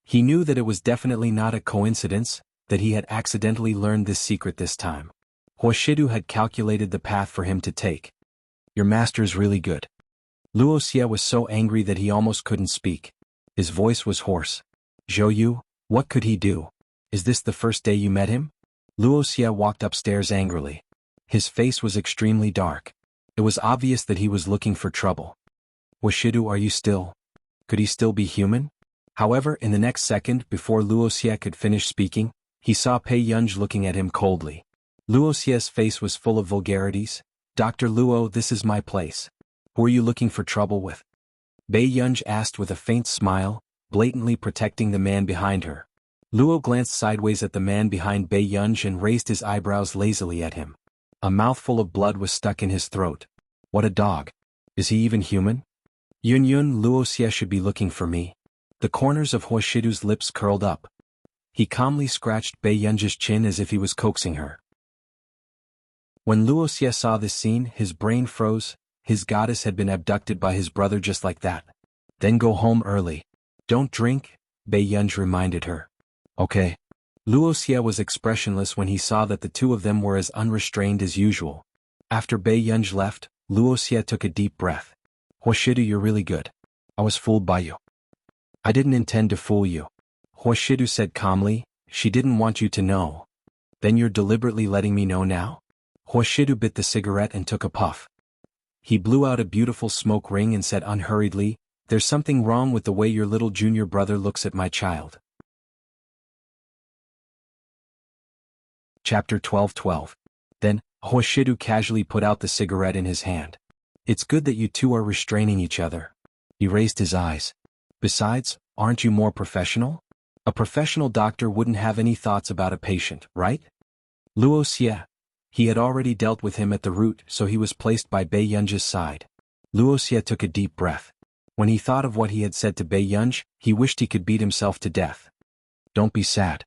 He knew that it was definitely not a coincidence that he had accidentally learned this secret this time. Huashidu had calculated the path for him to take. Your master's really good. Luo Xie was so angry that he almost couldn't speak. His voice was hoarse. Zhou Yu, what could he do? Is this the first day you met him? Luo Xie walked upstairs angrily. His face was extremely dark. It was obvious that he was looking for trouble. Huashidu, are you still? Could he still be human? However, in the next second, before Luo Xie could finish speaking, he saw Bei Yunj looking at him coldly. Luo Xie's face was full of vulgarities. Dr. Luo, this is my place. Who are you looking for trouble with? Bei Yunj asked with a faint smile, blatantly protecting the man behind her. Luo glanced sideways at the man behind Bei Yunj and raised his eyebrows lazily at him. A mouthful of blood was stuck in his throat. What a dog. Is he even human? Yun Luo Xie should be looking for me. The corners of Huashidu's lips curled up. He calmly scratched Bei Yunji's chin as if he was coaxing her. When Luoxia saw this scene, his brain froze. His goddess had been abducted by his brother just like that. Then go home early. Don't drink, Bei Yunji reminded her. Okay. Luoxia was expressionless when he saw that the two of them were as unrestrained as usual. After Bei Yunji left, Luoxia took a deep breath. Huashidu, you're really good. I was fooled by you. I didn't intend to fool you. Huashidu said calmly, she didn't want you to know. Then you're deliberately letting me know now? Huashidu bit the cigarette and took a puff. He blew out a beautiful smoke ring and said unhurriedly, there's something wrong with the way your little junior brother looks at my child. Chapter 12:12. Then, Huashidu casually put out the cigarette in his hand. It's good that you two are restraining each other. He raised his eyes. Besides, aren't you more professional? A professional doctor wouldn't have any thoughts about a patient, right? Luoxia. He had already dealt with him at the root, so he was placed by Bei Yunji's side. Luoxia took a deep breath. When he thought of what he had said to Bei Yunji, he wished he could beat himself to death. Don't be sad.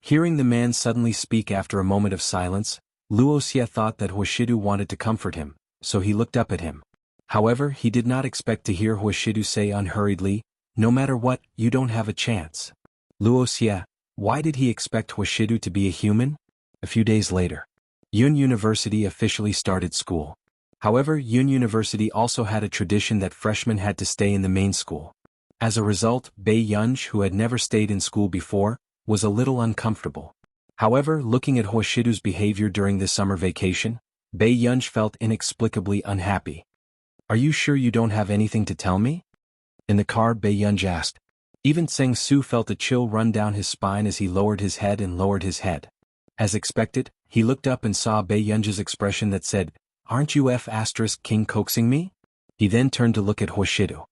Hearing the man suddenly speak after a moment of silence, Luoxia thought that Huashidu wanted to comfort him, so he looked up at him. However, he did not expect to hear Huashidu say unhurriedly, no matter what, you don't have a chance. Luoxia, why did he expect Huashidu to be a human? A few days later, Yun University officially started school. However, Yun University also had a tradition that freshmen had to stay in the main school. As a result, Bei Yunji, who had never stayed in school before, was a little uncomfortable. However, looking at Huashidu's behavior during this summer vacation, Bei Yunji felt inexplicably unhappy. Are you sure you don't have anything to tell me? In the car, Bei Yunji asked. Even Tseng Su felt a chill run down his spine as he lowered his head and lowered his head. As expected, he looked up and saw Bei Yunji's expression that said, aren't you King coaxing me? He then turned to look at Huashidu.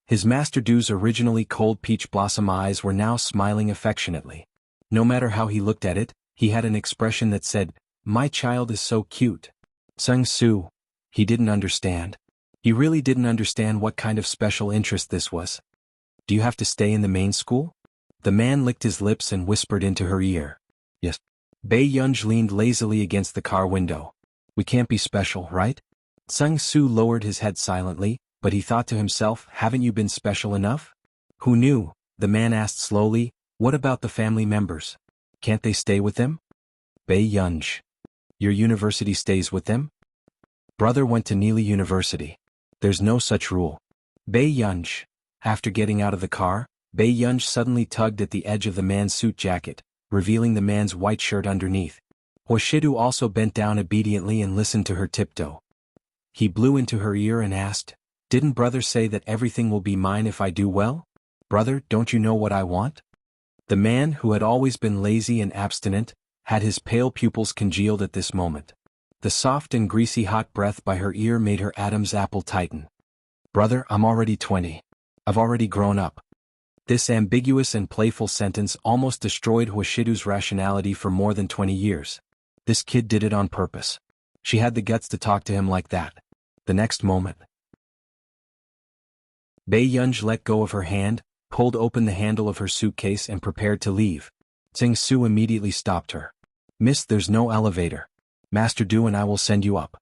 His Master Du's originally cold peach blossom eyes were now smiling affectionately. No matter how he looked at it, he had an expression that said, my child is so cute. Tseng Su. He didn't understand. He really didn't understand what kind of special interest this was. Do you have to stay in the main school? The man licked his lips and whispered into her ear. Yes. Bei Yunji leaned lazily against the car window. We can't be special, right? Tseng Su lowered his head silently, but he thought to himself, haven't you been special enough? Who knew? The man asked slowly, what about the family members? Can't they stay with them? Bei Yunji. Your university stays with them? Brother went to Neely University. There's no such rule. Bei Yunji. After getting out of the car, Bei Yunji suddenly tugged at the edge of the man's suit jacket, revealing the man's white shirt underneath. Huashidu also bent down obediently and listened to her tiptoe. He blew into her ear and asked, didn't brother say that everything will be mine if I do well? Brother, don't you know what I want? The man, who had always been lazy and abstinent, had his pale pupils congealed at this moment. The soft and greasy hot breath by her ear made her Adam's apple tighten. Brother, I'm already 20. I've already grown up. This ambiguous and playful sentence almost destroyed Huashidu's rationality for more than 20 years. This kid did it on purpose. She had the guts to talk to him like that. The next moment, Bei Yunji let go of her hand, pulled open the handle of her suitcase and prepared to leave. Tseng Su immediately stopped her. Miss, there's no elevator. Master Du and I will send you up.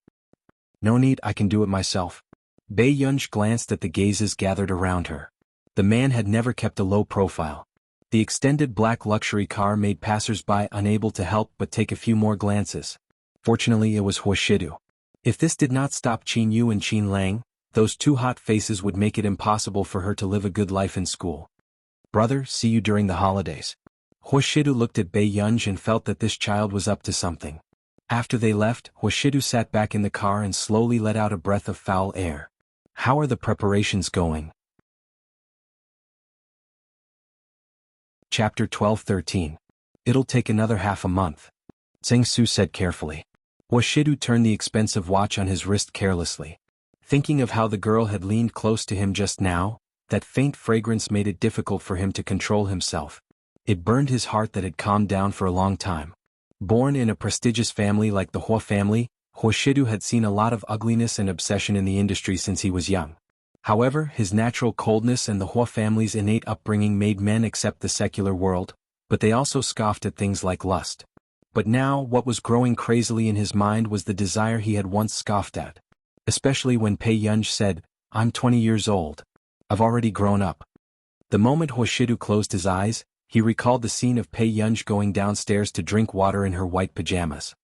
No need, I can do it myself. Bei Yunji glanced at the gazes gathered around her. The man had never kept a low profile. The extended black luxury car made passers-by unable to help but take a few more glances. Fortunately, it was Huashidu. If this did not stop Qin Yu and Qin Lang, those two hot faces would make it impossible for her to live a good life in school. Brother, see you during the holidays. Huashidu looked at Bei Yunji and felt that this child was up to something. After they left, Huashidu sat back in the car and slowly let out a breath of foul air. How are the preparations going? Chapter 12:13. It'll take another half a month. Tseng Su said carefully. Huashidu turned the expensive watch on his wrist carelessly. Thinking of how the girl had leaned close to him just now, that faint fragrance made it difficult for him to control himself. It burned his heart that had calmed down for a long time. Born in a prestigious family like the Hua family, Huashidu had seen a lot of ugliness and obsession in the industry since he was young. However, his natural coldness and the Hua family's innate upbringing made men accept the secular world, but they also scoffed at things like lust. But now what was growing crazily in his mind was the desire he had once scoffed at. Especially when Pei Yunj said, "I'm 20 years old. I've already grown up." The moment Hoshidu closed his eyes, he recalled the scene of Pei Yunj going downstairs to drink water in her white pajamas.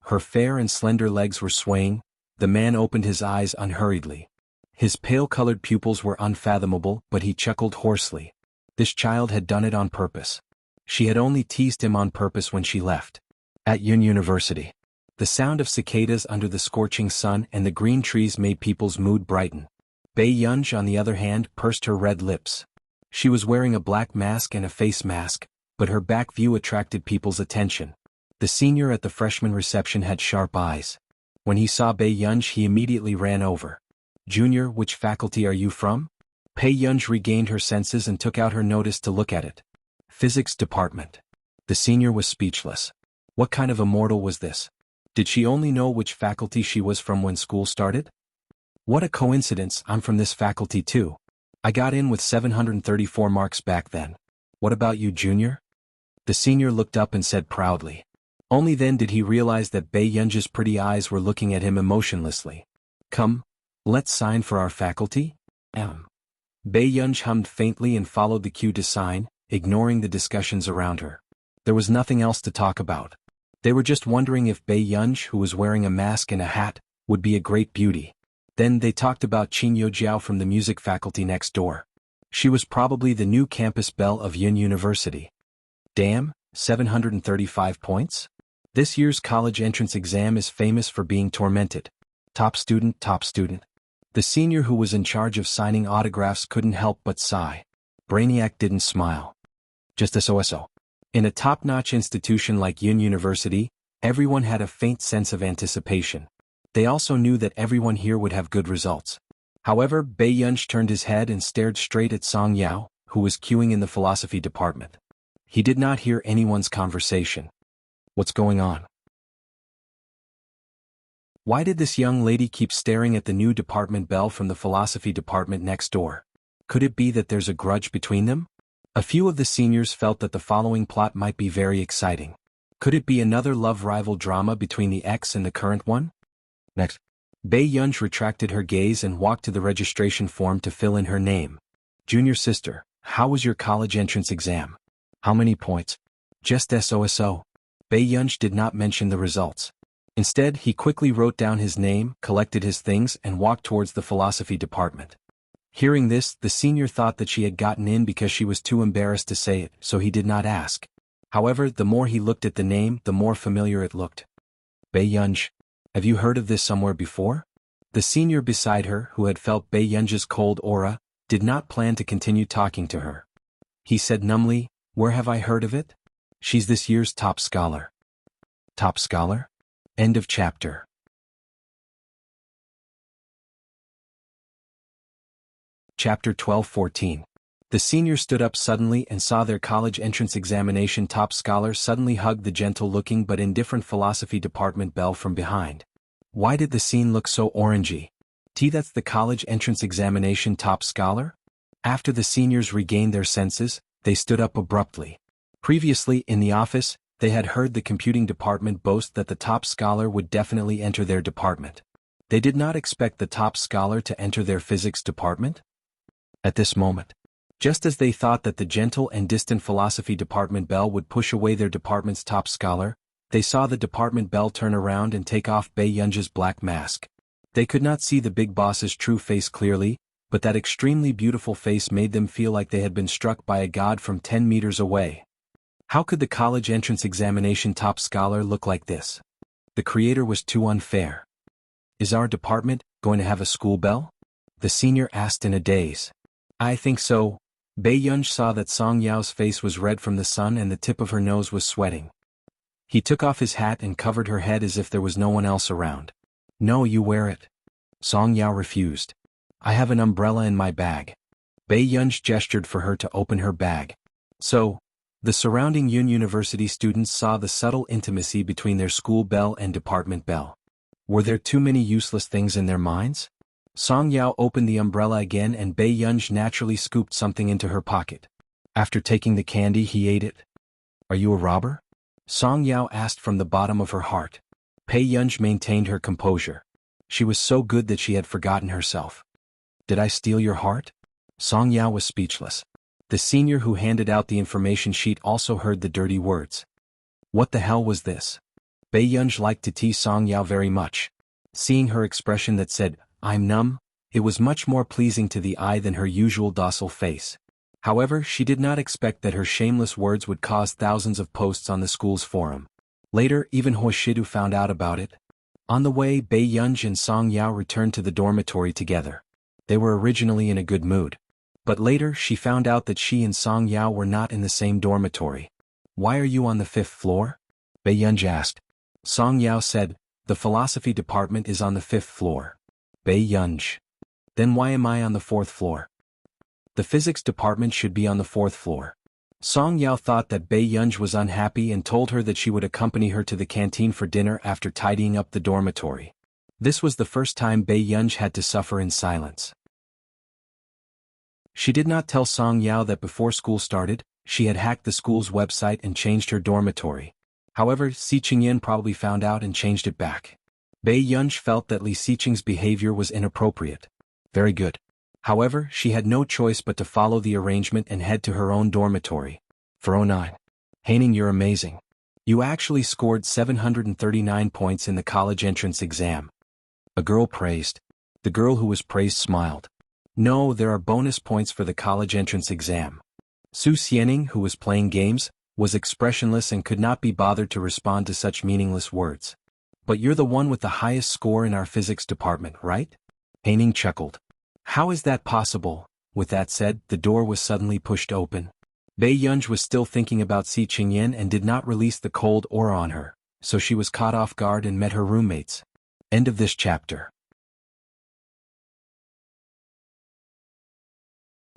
Her fair and slender legs were swaying. The man opened his eyes unhurriedly. His pale-colored pupils were unfathomable, but he chuckled hoarsely. This child had done it on purpose. She had only teased him on purpose when she left. At Yun University, the sound of cicadas under the scorching sun and the green trees made people's mood brighten. Bei Yunj, on the other hand, pursed her red lips. She was wearing a black mask and a face mask, but her back view attracted people's attention. The senior at the freshman reception had sharp eyes. When he saw Bei Yunj, he immediately ran over. "Junior, which faculty are you from?" Pei Yunj regained her senses and took out her notice to look at it. "Physics department." The senior was speechless. What kind of a mortal was this? Did she only know which faculty she was from when school started? "What a coincidence, I'm from this faculty too. I got in with 734 marks back then. What about you, junior?" The senior looked up and said proudly. Only then did he realize that Bei Yunj's pretty eyes were looking at him emotionlessly. "Come, let's sign for our faculty?" Bei Yunj hummed faintly and followed the cue to sign, ignoring the discussions around her. There was nothing else to talk about. They were just wondering if Bei Yunj, who was wearing a mask and a hat, would be a great beauty. Then they talked about Qin Yojiao from the music faculty next door. She was probably the new campus belle of Yun University. Damn, 735 points? This year's college entrance exam is famous for being tormented. Top student, top student. The senior who was in charge of signing autographs couldn't help but sigh. Brainiac didn't smile. Just so. In a top-notch institution like Yun University, everyone had a faint sense of anticipation. They also knew that everyone here would have good results. However, Bei Yunj turned his head and stared straight at Song Yao, who was queuing in the philosophy department. He did not hear anyone's conversation. What's going on? Why did this young lady keep staring at the new department belle from the philosophy department next door? Could it be that there's a grudge between them? A few of the seniors felt that the following plot might be very exciting. Could it be another love rival drama between the ex and the current one? Next. Bei Yunj retracted her gaze and walked to the registration form to fill in her name. "Junior sister, how was your college entrance exam? How many points?" "Just so. Bei Yunj did not mention the results. Instead, he quickly wrote down his name, collected his things, and walked towards the philosophy department. Hearing this, the senior thought that she had gotten in because she was too embarrassed to say it, so he did not ask. However, the more he looked at the name, the more familiar it looked. "Bei Yunj. Have you heard of this somewhere before?" The senior beside her, who had felt Bei Yunj's cold aura, did not plan to continue talking to her. He said numbly, "Where have I heard of it? She's this year's top scholar." Top scholar? End of chapter. Chapter 12-14. The senior stood up suddenly and saw their college entrance examination top scholar suddenly hug the gentle-looking but indifferent philosophy department belle from behind. Why did the scene look so orangey? That's the college entrance examination top scholar? After the seniors regained their senses, they stood up abruptly. Previously, in the office, they had heard the computing department boast that the top scholar would definitely enter their department. They did not expect the top scholar to enter their physics department. At this moment, just as they thought that the gentle and distant philosophy department belle would push away their department's top scholar, they saw the department belle turn around and take off Bei Yunj's black mask. They could not see the big boss's true face clearly, but that extremely beautiful face made them feel like they had been struck by a god from 10 meters away. How could the college entrance examination top scholar look like this? The creator was too unfair. "Is our department going to have a school bell?" the senior asked in a daze. "I think so." Bei Yunj saw that Song Yao's face was red from the sun and the tip of her nose was sweating. He took off his hat and covered her head as if there was no one else around. "No, you wear it." Song Yao refused. "I have an umbrella in my bag." Bei Yunj gestured for her to open her bag. So, the surrounding Yun University students saw the subtle intimacy between their school bell and department bell. Were there too many useless things in their minds? Song Yao opened the umbrella again and Bei Yunj naturally scooped something into her pocket. After taking the candy, he ate it. Are you a robber? Song Yao asked from the bottom of her heart. Pei Yunj maintained her composure. She was so good that she had forgotten herself. Did I steal your heart? Song Yao was speechless. The senior who handed out the information sheet also heard the dirty words. What the hell was this? Pei Yunj liked to tease Song Yao very much. Seeing her expression that said, I'm numb, it was much more pleasing to the eye than her usual docile face. However, she did not expect that her shameless words would cause thousands of posts on the school's forum. Later, even Hua Shidu found out about it. On the way, Pei Yunj and Song Yao returned to the dormitory together. They were originally in a good mood. But later, she found out that she and Song Yao were not in the same dormitory. Why are you on the 5th floor? Pei Yunj asked. Song Yao said, the philosophy department is on the 5th floor. Pei Yunj. Then why am I on the 4th floor? The physics department should be on the 4th floor. Song Yao thought that Pei Yunj was unhappy and told her that she would accompany her to the canteen for dinner after tidying up the dormitory. This was the first time Pei Yunj had to suffer in silence. She did not tell Song Yao that before school started, she had hacked the school's website and changed her dormitory. However, Si Qingyan probably found out and changed it back. Pei Yunj felt that Li Siqing's behavior was inappropriate. Very good. However, she had no choice but to follow the arrangement and head to her own dormitory. 409. Haining, you're amazing. You actually scored 739 points in the college entrance exam. A girl praised. The girl who was praised smiled. No, there are bonus points for the college entrance exam. Su Xianing, who was playing games, was expressionless and could not be bothered to respond to such meaningless words. But you're the one with the highest score in our physics department, right? Haining chuckled. How is that possible? With that said, the door was suddenly pushed open. Pei Yunj was still thinking about Si Qingyan and did not release the cold aura on her, so she was caught off guard and met her roommates. End of this chapter.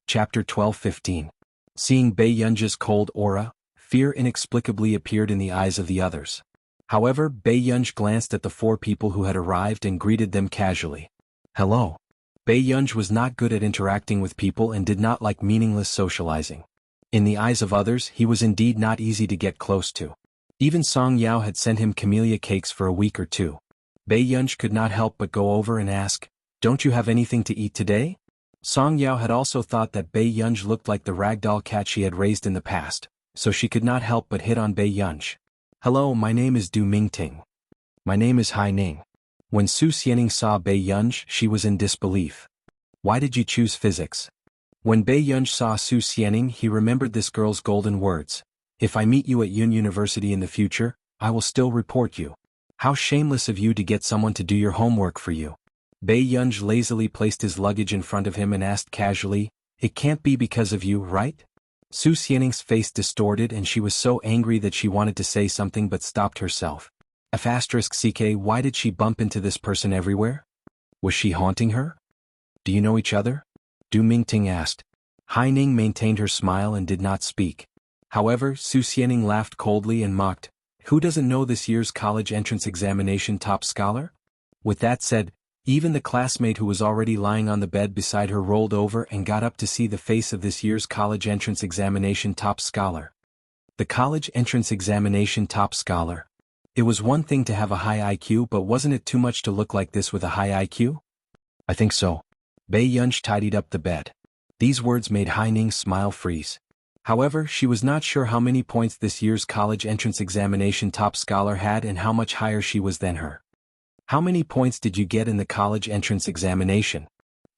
Chapter 12-15. Seeing Pei Yunj's cold aura, fear inexplicably appeared in the eyes of the others. However, Pei Yunj glanced at the 4 people who had arrived and greeted them casually. Hello. Pei Yunj was not good at interacting with people and did not like meaningless socializing. In the eyes of others, he was indeed not easy to get close to. Even Song Yao had sent him camellia cakes for a week or two. Pei Yunj could not help but go over and ask, don't you have anything to eat today? Song Yao had also thought that Pei Yunj looked like the ragdoll cat she had raised in the past, so she could not help but hit on Pei Yunj. Hello, my name is Du Mingting. My name is Hai Ning. When Su Xianing saw Pei Yunj, she was in disbelief. Why did you choose physics? When Pei Yunj saw Su Xianing, he remembered this girl's golden words. If I meet you at Yun University in the future, I will still report you. How shameless of you to get someone to do your homework for you. Pei Yunj lazily placed his luggage in front of him and asked casually, it can't be because of you, right? Su Xianing's face distorted and she was so angry that she wanted to say something but stopped herself. F***ck, why did she bump into this person everywhere? Was she haunting her? Do you know each other? Du Mingting asked. Hai Ning maintained her smile and did not speak. However, Su Xianing laughed coldly and mocked, who doesn't know this year's college entrance examination top scholar? With that said, even the classmate who was already lying on the bed beside her rolled over and got up to see the face of this year's college entrance examination top scholar. The college entrance examination top scholar. It was one thing to have a high IQ, but wasn't it too much to look like this with a high IQ? I think so. Pei Yunj tidied up the bed. These words made Hai Ning's smile freeze. However, she was not sure how many points this year's college entrance examination top scholar had and how much higher she was than her. How many points did you get in the college entrance examination?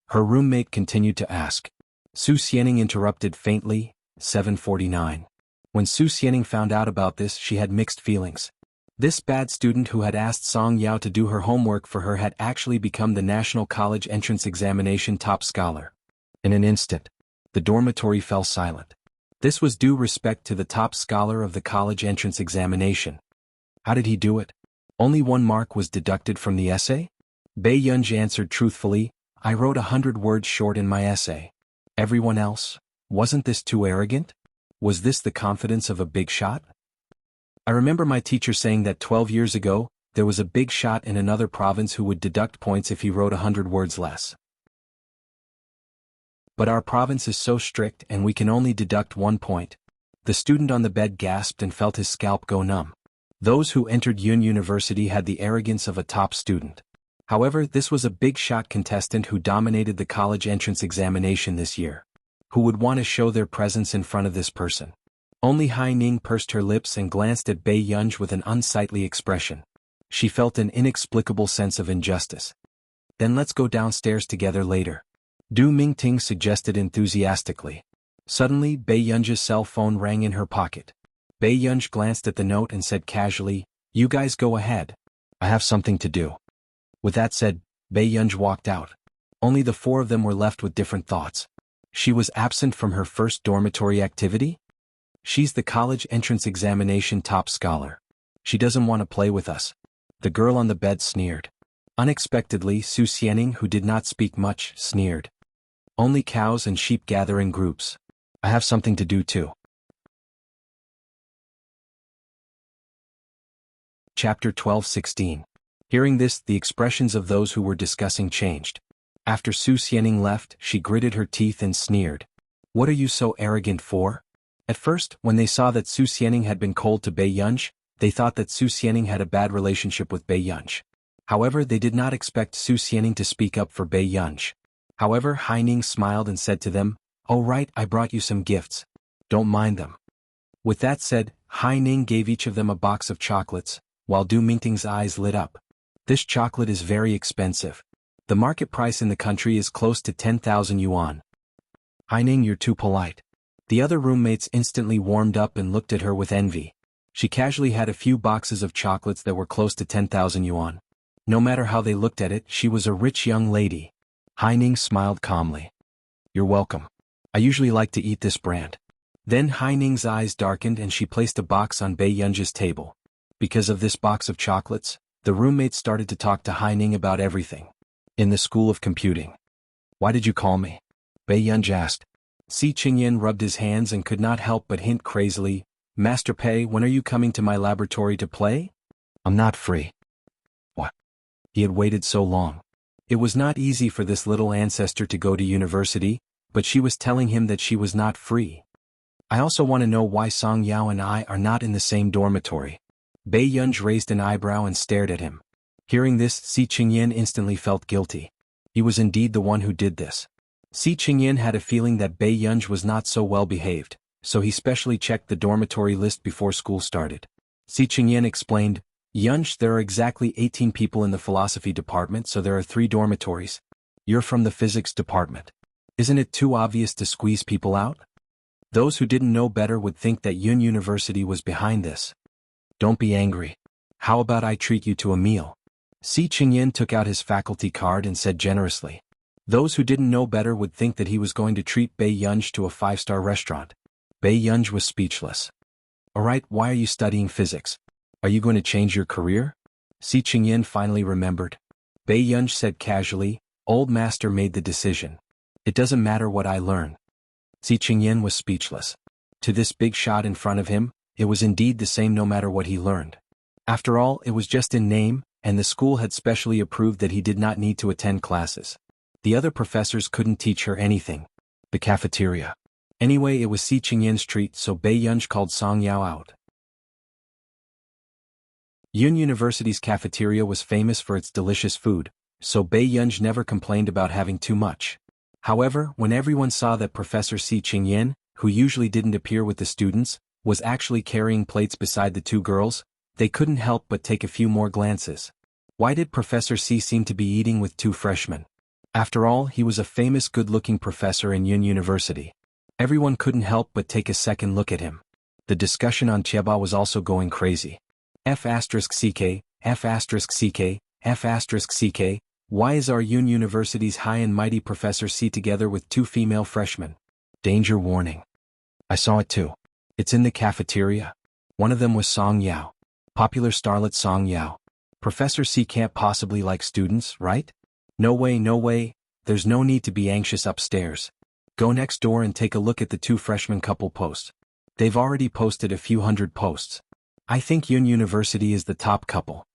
Her roommate continued to ask. Su Xianing interrupted faintly, 749. When Su Xianing found out about this, she had mixed feelings. This bad student who had asked Song Yao to do her homework for her had actually become the national college entrance examination top scholar. In an instant, the dormitory fell silent. This was due respect to the top scholar of the college entrance examination. How did he do it? Only 1 mark was deducted from the essay? Pei Yunj answered truthfully, I wrote 100 words short in my essay. Everyone else? Wasn't this too arrogant? Was this the confidence of a big shot? I remember my teacher saying that 12 years ago, there was a big shot in another province who would deduct points if he wrote 100 words less. But our province is so strict and we can only deduct 1 point. The student on the bed gasped and felt his scalp go numb. Those who entered Yun University had the arrogance of a top student. However, this was a big-shot contestant who dominated the college entrance examination this year. Who would want to show their presence in front of this person? Only Hai Ning pursed her lips and glanced at Bei Yunj with an unsightly expression. She felt an inexplicable sense of injustice. Then let's go downstairs together later. Du Mingting suggested enthusiastically. Suddenly, Bei Yunj's cell phone rang in her pocket. Bei Yunj glanced at the note and said casually, "You guys go ahead. I have something to do." With that said, Bei Yunj walked out. Only the four of them were left with different thoughts. She was absent from her first dormitory activity? She's the college entrance examination top scholar. She doesn't want to play with us. The girl on the bed sneered. Unexpectedly, Su Xianing, who did not speak much, sneered. Only cows and sheep gather in groups. I have something to do too. Chapter 12:16. Hearing this, the expressions of those who were discussing changed. After Su Xianing left, she gritted her teeth and sneered. What are you so arrogant for? At first, when they saw that Su Xianing had been cold to Bei Yunj, they thought that Su Xianing had a bad relationship with Bei Yunj. However, they did not expect Su Xianing to speak up for Bei Yunj. However, Hai Ning smiled and said to them, "Oh right, I brought you some gifts. Don't mind them." With that said, Hai Ning gave each of them a box of chocolates, while Du Mingting's eyes lit up. This chocolate is very expensive. The market price in the country is close to 10,000 yuan. Hai Ning, you're too polite. The other roommates instantly warmed up and looked at her with envy. She casually had a few boxes of chocolates that were close to 10,000 yuan. No matter how they looked at it, she was a rich young lady. Hai Ning smiled calmly. You're welcome. I usually like to eat this brand. Then Hai Ning's eyes darkened and she placed a box on Bei Yunj's table. Because of this box of chocolates, the roommates started to talk to Hai Ning about everything. In the School of Computing. Why did you call me? Bei Yunj asked. Si Qingyan rubbed his hands and could not help but hint crazily, Master Pei, when are you coming to my laboratory to play? I'm not free. What? He had waited so long. It was not easy for this little ancestor to go to university, but she was telling him that she was not free. I also want to know why Song Yao and I are not in the same dormitory. Bei Yunj raised an eyebrow and stared at him. Hearing this, Si Qingyan instantly felt guilty. He was indeed the one who did this. Si Qingyan had a feeling that Bei Yunj was not so well behaved, so he specially checked the dormitory list before school started. Si Qingyan explained, Yunj, there are exactly 18 people in the philosophy department, so there are 3 dormitories. You're from the physics department. Isn't it too obvious to squeeze people out? Those who didn't know better would think that Yun University was behind this. Don't be angry. How about I treat you to a meal? Si Qingyan took out his faculty card and said generously. Those who didn't know better would think that he was going to treat Bei Yunj to a 5-star restaurant. Bei Yunj was speechless. Alright, why are you studying physics? Are you going to change your career? Si Qingyan finally remembered. Bei Yunj said casually, Old master made the decision. It doesn't matter what I learn. Si Qingyan was speechless. To this big shot in front of him, it was indeed the same no matter what he learned. After all, it was just in name, and the school had specially approved that he did not need to attend classes. The other professors couldn't teach her anything. The cafeteria. Anyway, it was Si Qingyan's treat, so Bei Yunj called Song Yao out. Yun University's cafeteria was famous for its delicious food, so Bei Yunj never complained about having too much. However, when everyone saw that Professor Si Qingyan, who usually didn't appear with the students, was actually carrying plates beside the 2 girls, they couldn't help but take a few more glances. Why did Professor Si seem to be eating with 2 freshmen? After all, he was a famous good-looking professor in Yun University. Everyone couldn't help but take a second look at him. The discussion on Chieba was also going crazy. F***ck, F***ck, F***ck, why is our Yun University's high and mighty Professor Si together with 2 female freshmen? Danger warning. I saw it too. It's in the cafeteria. One of them was Song Yao. Popular starlet Song Yao. Professor Si can't possibly like students, right? No way, there's no need to be anxious upstairs. Go next door and take a look at the 2 freshman couple posts. They've already posted a few hundred posts. I think Yun University is the top couple.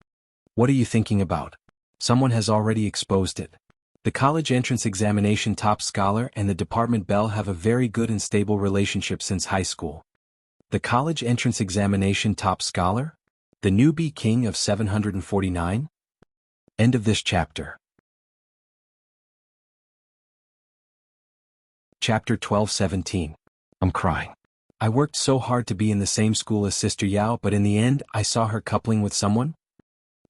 What are you thinking about? Someone has already exposed it. The college entrance examination top scholar and the department belle have a very good and stable relationship since high school. The college entrance examination top scholar? The newbie king of 749? End of this chapter. Chapter 12:17. I'm crying. I worked so hard to be in the same school as Sister Yao, but in the end, I saw her coupling with someone?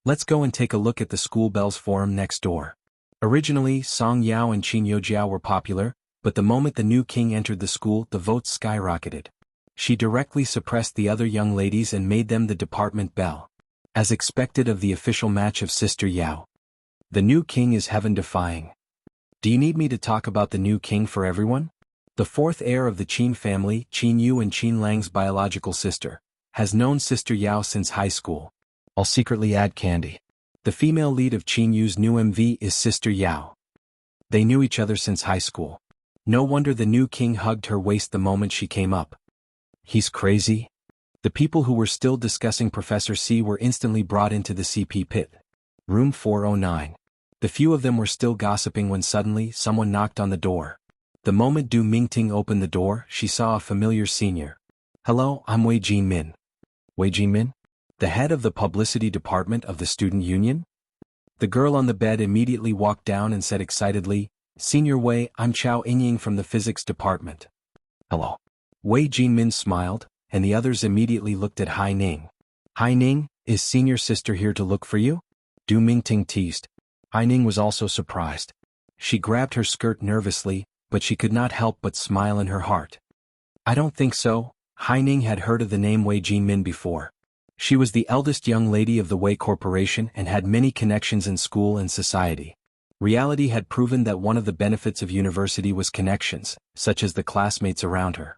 Let's go and take a look at the school bells forum next door. Originally, Song Yao and Qin Youjiao were popular, but the moment the new king entered the school, the votes skyrocketed. She directly suppressed the other young ladies and made them the department belle. As expected of the official match of Sister Yao. The new king is heaven-defying. Do you need me to talk about the new king for everyone? The fourth heir of the Qin family, Qin Yu and Qin Lang's biological sister, has known Sister Yao since high school. I'll secretly add candy. The female lead of Qin Yu's new MV is Sister Yao. They knew each other since high school. No wonder the new king hugged her waist the moment she came up. He's crazy? The people who were still discussing Professor C were instantly brought into the CP pit. Room 409. The few of them were still gossiping when suddenly someone knocked on the door. The moment Du Mingting opened the door, she saw a familiar senior. Hello, I'm Wei Jinmin. Wei Jinmin? The head of the publicity department of the student union? The girl on the bed immediately walked down and said excitedly, Senior Wei, I'm Chao Yingying from the physics department. Hello. Wei Jinmin smiled, and the others immediately looked at Hai Ning. Hai Ning, is senior sister here to look for you? Du Mingting teased. Hai Ning was also surprised. She grabbed her skirt nervously, but she could not help but smile in her heart. I don't think so. Hai Ning had heard of the name Wei Jinmin before. She was the eldest young lady of the Wei Corporation and had many connections in school and society. Reality had proven that one of the benefits of university was connections, such as the classmates around her.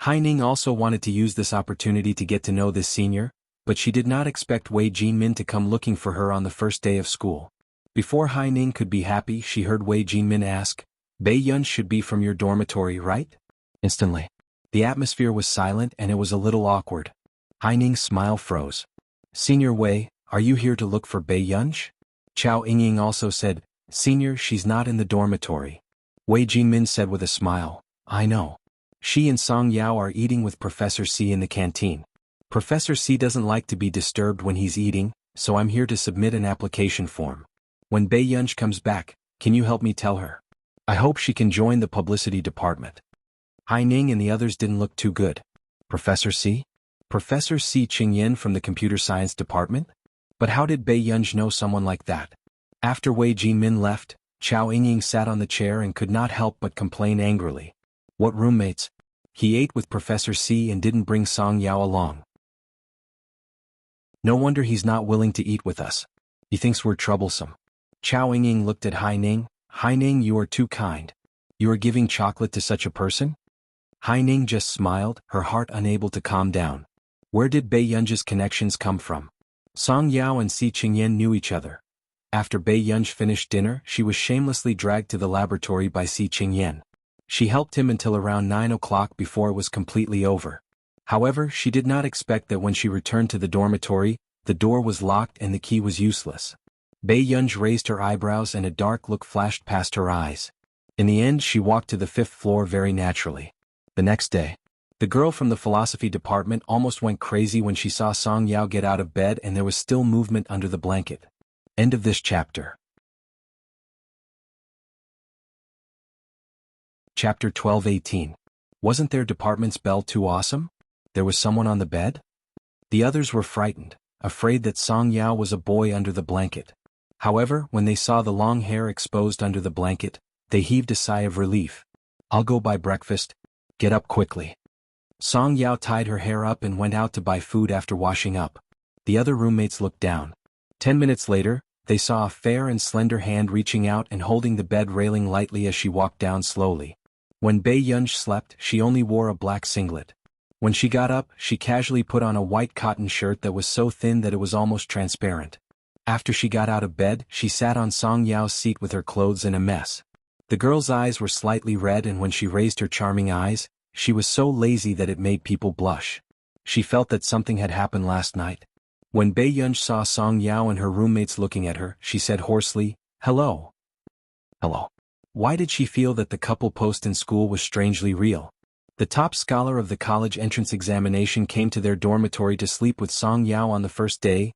Hai Ning also wanted to use this opportunity to get to know this senior, but she did not expect Wei Jinmin to come looking for her on the first day of school. Before Hai Ning could be happy, she heard Wei Jinmin ask, Bei Yun should be from your dormitory, right? Instantly. The atmosphere was silent and it was a little awkward. Hai Ning's smile froze. Senior Wei, are you here to look for Bei Yunj? Chao Yingying also said, Senior, she's not in the dormitory. Wei Jinmin said with a smile, I know. She and Song Yao are eating with Professor C in the canteen. Professor C doesn't like to be disturbed when he's eating, so I'm here to submit an application form. When Bei Yunj comes back, can you help me tell her? I hope she can join the publicity department. Hai Ning and the others didn't look too good. Professor C? Professor C Qingyan from the computer science department? But how did Bei Yunj know someone like that? After Wei Jinmin left, Chao Yingying sat on the chair and could not help but complain angrily. What roommates? He ate with Professor C and didn't bring Song Yao along. No wonder he's not willing to eat with us. He thinks we're troublesome. Chao Yingying looked at Hai Ning. Hai Ning, you are too kind. You are giving chocolate to such a person? Hai Ning just smiled, her heart unable to calm down. Where did Bei Yunj's connections come from? Song Yao and Si Qingyan knew each other. After Bei Yunj finished dinner, she was shamelessly dragged to the laboratory by Si Qingyan. She helped him until around 9 o'clock before it was completely over. However, she did not expect that when she returned to the dormitory, the door was locked and the key was useless. Bei Yunj raised her eyebrows and a dark look flashed past her eyes. In the end, she walked to the 5th floor very naturally. The next day, the girl from the philosophy department almost went crazy when she saw Song Yao get out of bed and there was still movement under the blanket. End of this chapter. Chapter 12:18. Wasn't their department's bell too awesome? There was someone on the bed? The others were frightened, afraid that Song Yao was a boy under the blanket. However, when they saw the long hair exposed under the blanket, they heaved a sigh of relief. I'll go buy breakfast. Get up quickly. Song Yao tied her hair up and went out to buy food after washing up. The other roommates looked down. 10 minutes later, they saw a fair and slender hand reaching out and holding the bed railing lightly as she walked down slowly. When Bei Yunj slept, she only wore a black singlet. When she got up, she casually put on a white cotton shirt that was so thin that it was almost transparent. After she got out of bed, she sat on Song Yao's seat with her clothes in a mess. The girl's eyes were slightly red and when she raised her charming eyes, she was so lazy that it made people blush. She felt that something had happened last night. When Bei Yunj saw Song Yao and her roommates looking at her, she said hoarsely, Hello. Hello. Why did she feel that the couple post in school was strangely real? The top scholar of the college entrance examination came to their dormitory to sleep with Song Yao on the first day.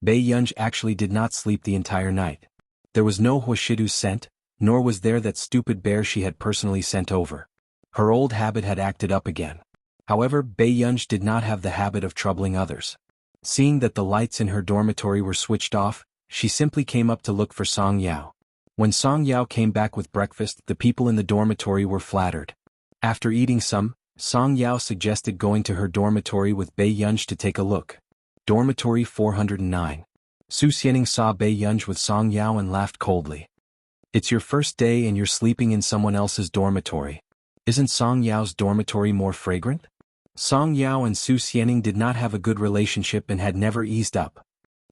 Bei Yunj actually did not sleep the entire night. There was no Huashidu's scent, nor was there that stupid bear she had personally sent over. Her old habit had acted up again. However, Bei Yunj did not have the habit of troubling others. Seeing that the lights in her dormitory were switched off, she simply came up to look for Song Yao. When Song Yao came back with breakfast, the people in the dormitory were flattered. After eating some, Song Yao suggested going to her dormitory with Bei Yunj to take a look. Dormitory 409. Su Xianing saw Bei Yunj with Song Yao and laughed coldly. It's your first day and you're sleeping in someone else's dormitory. Isn't Song Yao's dormitory more fragrant? Song Yao and Su Xianing did not have a good relationship and had never eased up.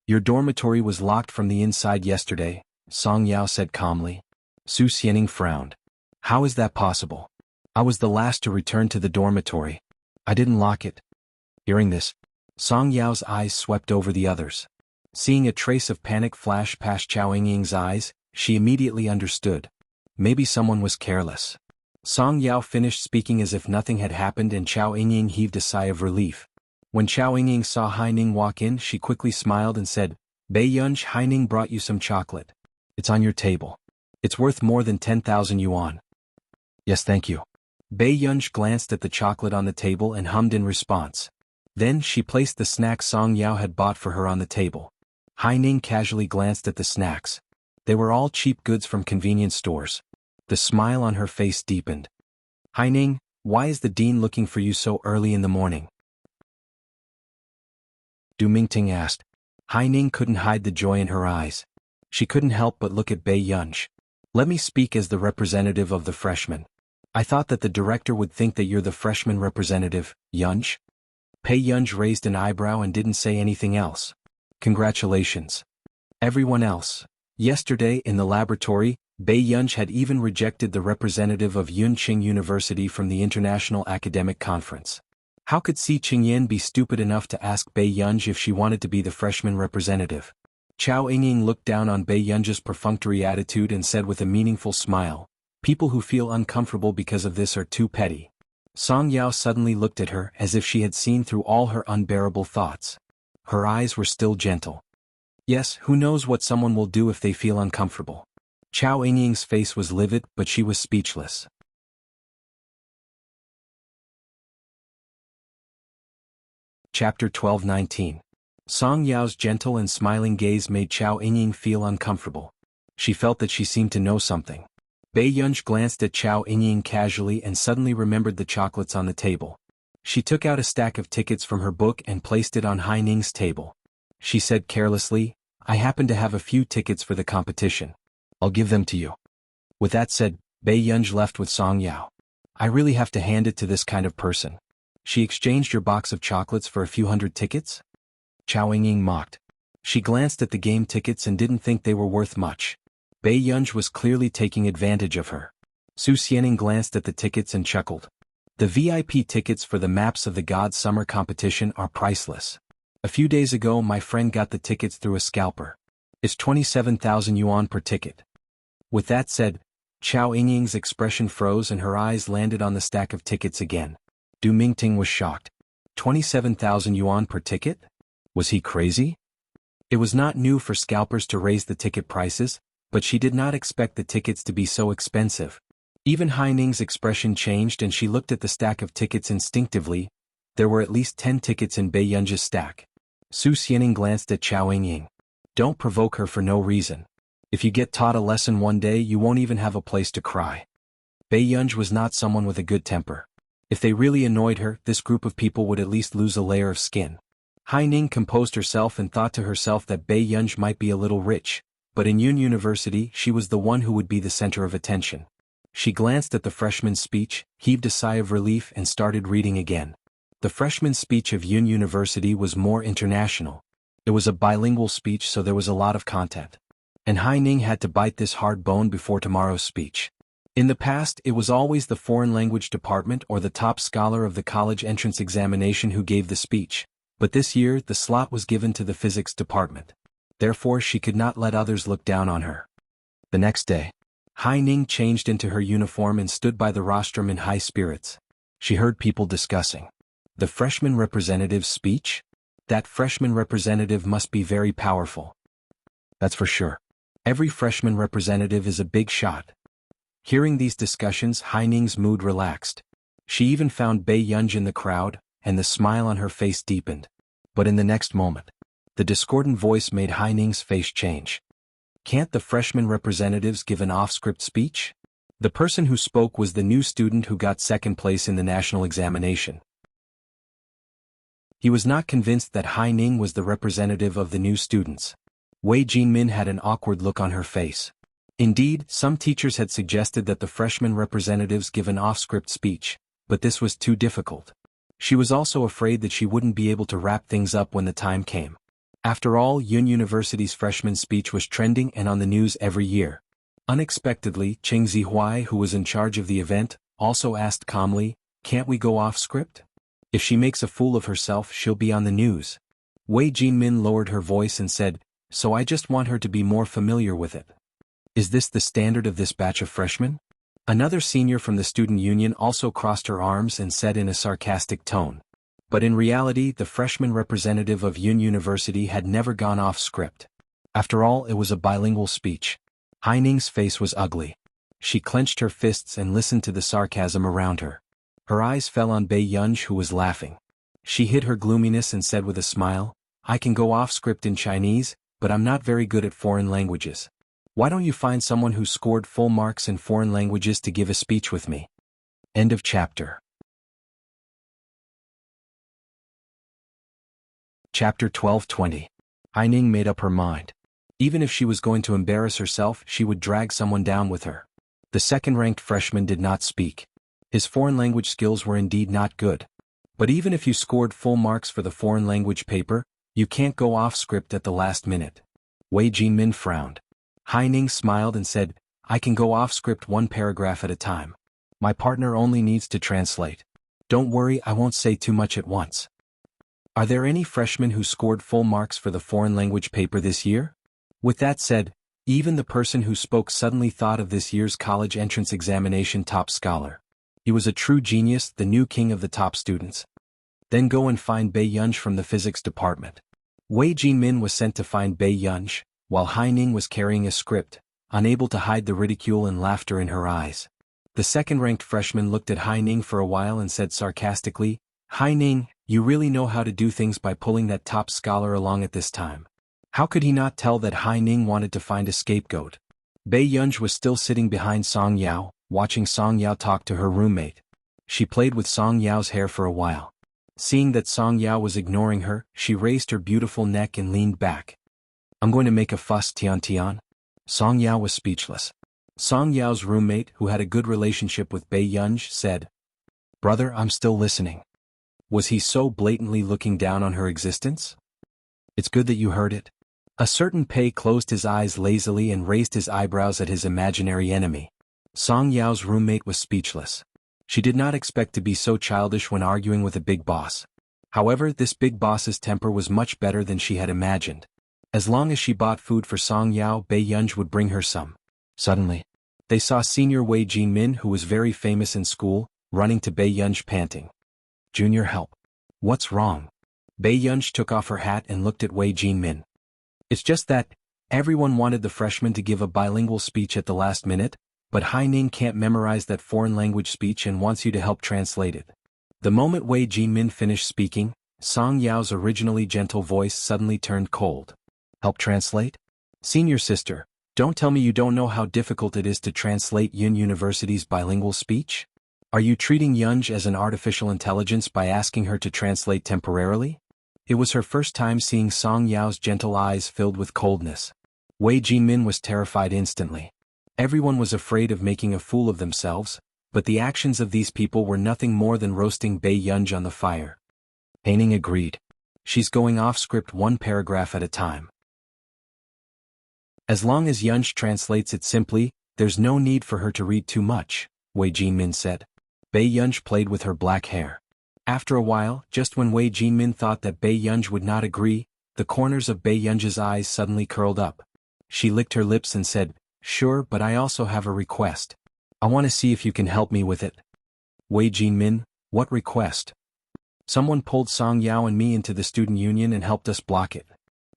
Your dormitory was locked from the inside yesterday, Song Yao said calmly. Su Xianing frowned. How is that possible? I was the last to return to the dormitory. I didn't lock it. Hearing this, Song Yao's eyes swept over the others. Seeing a trace of panic flash past Chao Yingying's eyes, she immediately understood. Maybe someone was careless. Song Yao finished speaking as if nothing had happened and Chao Yingying heaved a sigh of relief. When Chao Yingying saw Haining walk in, she quickly smiled and said, Bei Yunj, Haining brought you some chocolate. It's on your table. It's worth more than 10,000 yuan. Yes, thank you. Bei Yunj glanced at the chocolate on the table and hummed in response. Then she placed the snacks Song Yao had bought for her on the table. Haining casually glanced at the snacks. They were all cheap goods from convenience stores. The smile on her face deepened. Haining, why is the dean looking for you so early in the morning? Du Mingting asked. Haining couldn't hide the joy in her eyes. She couldn't help but look at Bei Yunj. Let me speak as the representative of the freshmen. I thought that the director would think that you're the freshman representative, Yunj. Bei Yunj raised an eyebrow and didn't say anything else. Congratulations. Everyone else. Yesterday in the laboratory, Bei Yunj had even rejected the representative of Yunqing University from the International Academic Conference. How could Si Qingyan be stupid enough to ask Bei Yunj if she wanted to be the freshman representative? Chao Yingying looked down on Bei Yunj's perfunctory attitude and said with a meaningful smile, people who feel uncomfortable because of this are too petty. Song Yao suddenly looked at her as if she had seen through all her unbearable thoughts. Her eyes were still gentle. Yes, who knows what someone will do if they feel uncomfortable. Chao Yingying's face was livid, but she was speechless. Chapter 12:19. Song Yao's gentle and smiling gaze made Chao Yingying feel uncomfortable. She felt that she seemed to know something. Bei Yunj glanced at Chao Yingying casually and suddenly remembered the chocolates on the table. She took out a stack of tickets from her book and placed it on Haining's table. She said carelessly, I happen to have a few tickets for the competition. I'll give them to you. With that said, Bei Yunj left with Song Yao. I really have to hand it to this kind of person. She exchanged your box of chocolates for a few hundred tickets? Chao Yingying mocked. She glanced at the game tickets and didn't think they were worth much. Bei Yunj was clearly taking advantage of her. Su Xianing glanced at the tickets and chuckled. The VIP tickets for the Maps of the Gods summer competition are priceless. A few days ago my friend got the tickets through a scalper. It's 27,000 yuan per ticket. With that said, Chao Yingying's expression froze and her eyes landed on the stack of tickets again. Du Mingting was shocked. 27,000 yuan per ticket? Was he crazy? It was not new for scalpers to raise the ticket prices, but she did not expect the tickets to be so expensive. Even Haining's expression changed and she looked at the stack of tickets instinctively. There were at least 10 tickets in Bei Yunj's stack. Su Xianing glanced at Chao Yingying. Don't provoke her for no reason. If you get taught a lesson one day you won't even have a place to cry. Bei Yunj was not someone with a good temper. If they really annoyed her, this group of people would at least lose a layer of skin. Haining composed herself and thought to herself that Bei Yunj might be a little rich, but in Yun University she was the one who would be the center of attention. She glanced at the freshman's speech, heaved a sigh of relief and started reading again. The freshman's speech of Yun University was more international. It was a bilingual speech, so there was a lot of content. And Haining had to bite this hard bone before tomorrow's speech. In the past, it was always the foreign language department or the top scholar of the college entrance examination who gave the speech, but this year the slot was given to the physics department. Therefore she could not let others look down on her. The next day, Haining changed into her uniform and stood by the rostrum in high spirits. She heard people discussing. The freshman representative's speech? That freshman representative must be very powerful. That's for sure. Every freshman representative is a big shot. Hearing these discussions, Hai Ning's mood relaxed. She even found Bei Yunj in the crowd, and the smile on her face deepened. But in the next moment, the discordant voice made Hai Ning's face change. Can't the freshman representatives give an off-script speech? The person who spoke was the new student who got second place in the national examination. He was not convinced that Hai Ning was the representative of the new students. Wei Jinmin had an awkward look on her face. Indeed, some teachers had suggested that the freshman representatives give an off-script speech, but this was too difficult. She was also afraid that she wouldn't be able to wrap things up when the time came. After all, Yun University's freshman speech was trending and on the news every year. Unexpectedly, Cheng Zihuai, who was in charge of the event, also asked calmly, "Can't we go off-script? If she makes a fool of herself, she'll be on the news." Wei Jinmin lowered her voice and said, "So I just want her to be more familiar with it." Is this the standard of this batch of freshmen? Another senior from the student union also crossed her arms and said in a sarcastic tone. But in reality, the freshman representative of Yun University had never gone off script. After all, it was a bilingual speech. Hai Ning's face was ugly. She clenched her fists and listened to the sarcasm around her. Her eyes fell on Bei Yunj, who was laughing. She hid her gloominess and said with a smile, "I can go off script in Chinese, but I'm not very good at foreign languages. Why don't you find someone who scored full marks in foreign languages to give a speech with me?" End of chapter. Chapter 12-20. Hai Ning made up her mind. Even if she was going to embarrass herself, she would drag someone down with her. The second-ranked freshman did not speak. His foreign language skills were indeed not good. But even if you scored full marks for the foreign language paper, you can't go off script at the last minute. Wei Jinmin frowned. Hai Ning smiled and said, "I can go off script one paragraph at a time. My partner only needs to translate. Don't worry, I won't say too much at once." Are there any freshmen who scored full marks for the foreign language paper this year? With that said, even the person who spoke suddenly thought of this year's college entrance examination top scholar. He was a true genius, the new king of the top students. Then go and find Bei Yunj from the physics department. Wei Jinmin was sent to find Bei Yunj, while Hai Ning was carrying a script, unable to hide the ridicule and laughter in her eyes. The second-ranked freshman looked at Hai Ning for a while and said sarcastically, "Hai Ning, you really know how to do things by pulling that top scholar along at this time." How could he not tell that Hai Ning wanted to find a scapegoat? Bei Yunj was still sitting behind Song Yao, watching Song Yao talk to her roommate. She played with Song Yao's hair for a while. Seeing that Song Yao was ignoring her, she raised her beautiful neck and leaned back. "I'm going to make a fuss, Tian Tian." Song Yao was speechless. Song Yao's roommate, who had a good relationship with Bei Yunj, said, "Brother, I'm still listening." Was he so blatantly looking down on her existence? "It's good that you heard it." A certain Pei closed his eyes lazily and raised his eyebrows at his imaginary enemy. Song Yao's roommate was speechless. She did not expect to be so childish when arguing with a big boss. However, this big boss's temper was much better than she had imagined. As long as she bought food for Song Yao, Bei Yunj would bring her some. Suddenly, they saw senior Wei Jinmin, who was very famous in school, running to Bei Yunj panting. "Junior, help. What's wrong?" Bei Yunj took off her hat and looked at Wei Jinmin. "It's just that everyone wanted the freshman to give a bilingual speech at the last minute, but Hai Ning can't memorize that foreign language speech and wants you to help translate it." The moment Wei Jinmin finished speaking, Song Yao's originally gentle voice suddenly turned cold. "Help translate? Senior sister, don't tell me you don't know how difficult it is to translate Yun University's bilingual speech? Are you treating Yunj as an artificial intelligence by asking her to translate temporarily?" It was her first time seeing Song Yao's gentle eyes filled with coldness. Wei Jinmin was terrified instantly. Everyone was afraid of making a fool of themselves, but the actions of these people were nothing more than roasting Bei Yunj on the fire. Hai Ning agreed. "She's going off script one paragraph at a time. As long as Yunj translates it simply, there's no need for her to read too much," Wei Jinmin said. Bei Yunj played with her black hair. After a while, just when Wei Jinmin thought that Bei Yunj would not agree, the corners of Bei Yunj's eyes suddenly curled up. She licked her lips and said, "Sure, but I also have a request. I want to see if you can help me with it." Wei Jinmin, What request? Someone pulled Song Yao and me into the student union and helped us block it.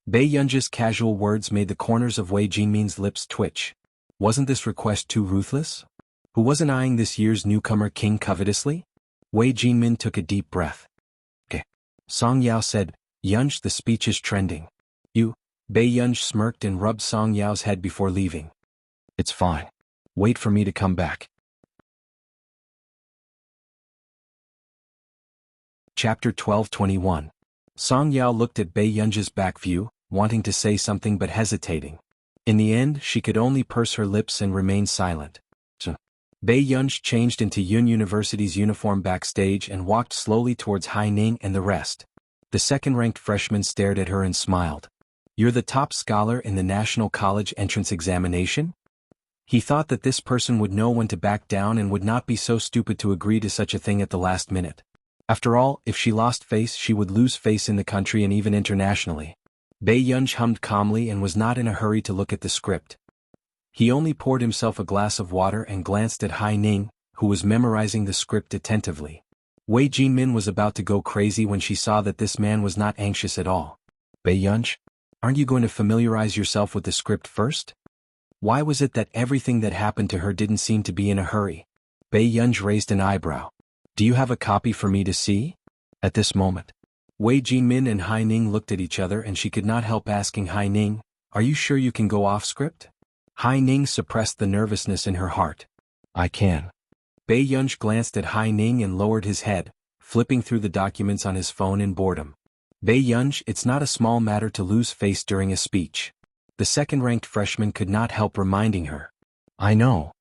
Bei Yunji's casual words made the corners of Wei Jinmin's lips twitch. Wasn't this request too ruthless? Who wasn't eyeing this year's newcomer king covetously? Wei Jinmin took a deep breath. Okay. Song Yao said, Yunj, the speech is trending. You? Bei Yunj smirked and rubbed Song Yao's head before leaving. It's fine. Wait for me to come back. Chapter 12:21. Song Yao looked at Bei Yunji's back view, wanting to say something but hesitating. In the end, she could only purse her lips and remain silent. Bei Yunj changed into Yun University's uniform backstage and walked slowly towards Hai Ning and the rest. The second-ranked freshman stared at her and smiled. You're the top scholar in the National College entrance examination? He thought that this person would know when to back down and would not be so stupid to agree to such a thing at the last minute. After all, if she lost face, she would lose face in the country and even internationally. Bei Yunj hummed calmly and was not in a hurry to look at the script. He only poured himself a glass of water and glanced at Hai Ning, who was memorizing the script attentively. Wei Jinmin was about to go crazy when she saw that this man was not anxious at all. Bei Yunj, aren't you going to familiarize yourself with the script first? Why was it that everything that happened to her didn't seem to be in a hurry? Bei Yunj raised an eyebrow. Do you have a copy for me to see? At this moment, Wei Jinmin and Hai Ning looked at each other and she could not help asking Hai Ning, are you sure you can go off script? Hai Ning suppressed the nervousness in her heart. I can. Bei Yunj glanced at Hai Ning and lowered his head, flipping through the documents on his phone in boredom. Bei Yunj, it's not a small matter to lose face during a speech. The second-ranked freshman could not help reminding her. I know.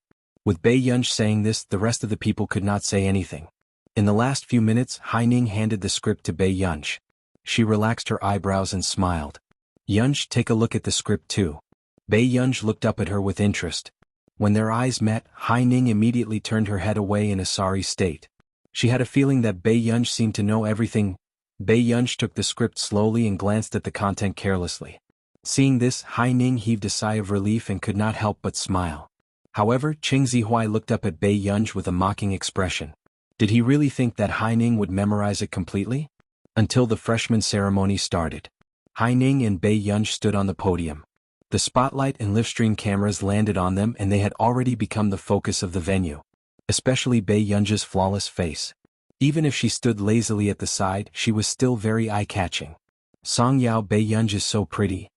With Bei Yunj saying this, the rest of the people could not say anything. In the last few minutes, Hai Ning handed the script to Bei Yunj. She relaxed her eyebrows and smiled. Yunj, take a look at the script too. Bei Yunj looked up at her with interest. When their eyes met, Hai Ning immediately turned her head away in a sorry state. She had a feeling that Bei Yunj seemed to know everything. Bei Yunj took the script slowly and glanced at the content carelessly. Seeing this, Hai Ning heaved a sigh of relief and could not help but smile. However, Qing Zihuai looked up at Bei Yunj with a mocking expression. Did he really think that Hai Ning would memorize it completely? Until the freshman ceremony started. Hai Ning and Bei Yunj stood on the podium. The spotlight and livestream cameras landed on them and they had already become the focus of the venue. Especially Bei Yunj's flawless face. Even if she stood lazily at the side, she was still very eye-catching. Song Yao, Bei Yunj is so pretty.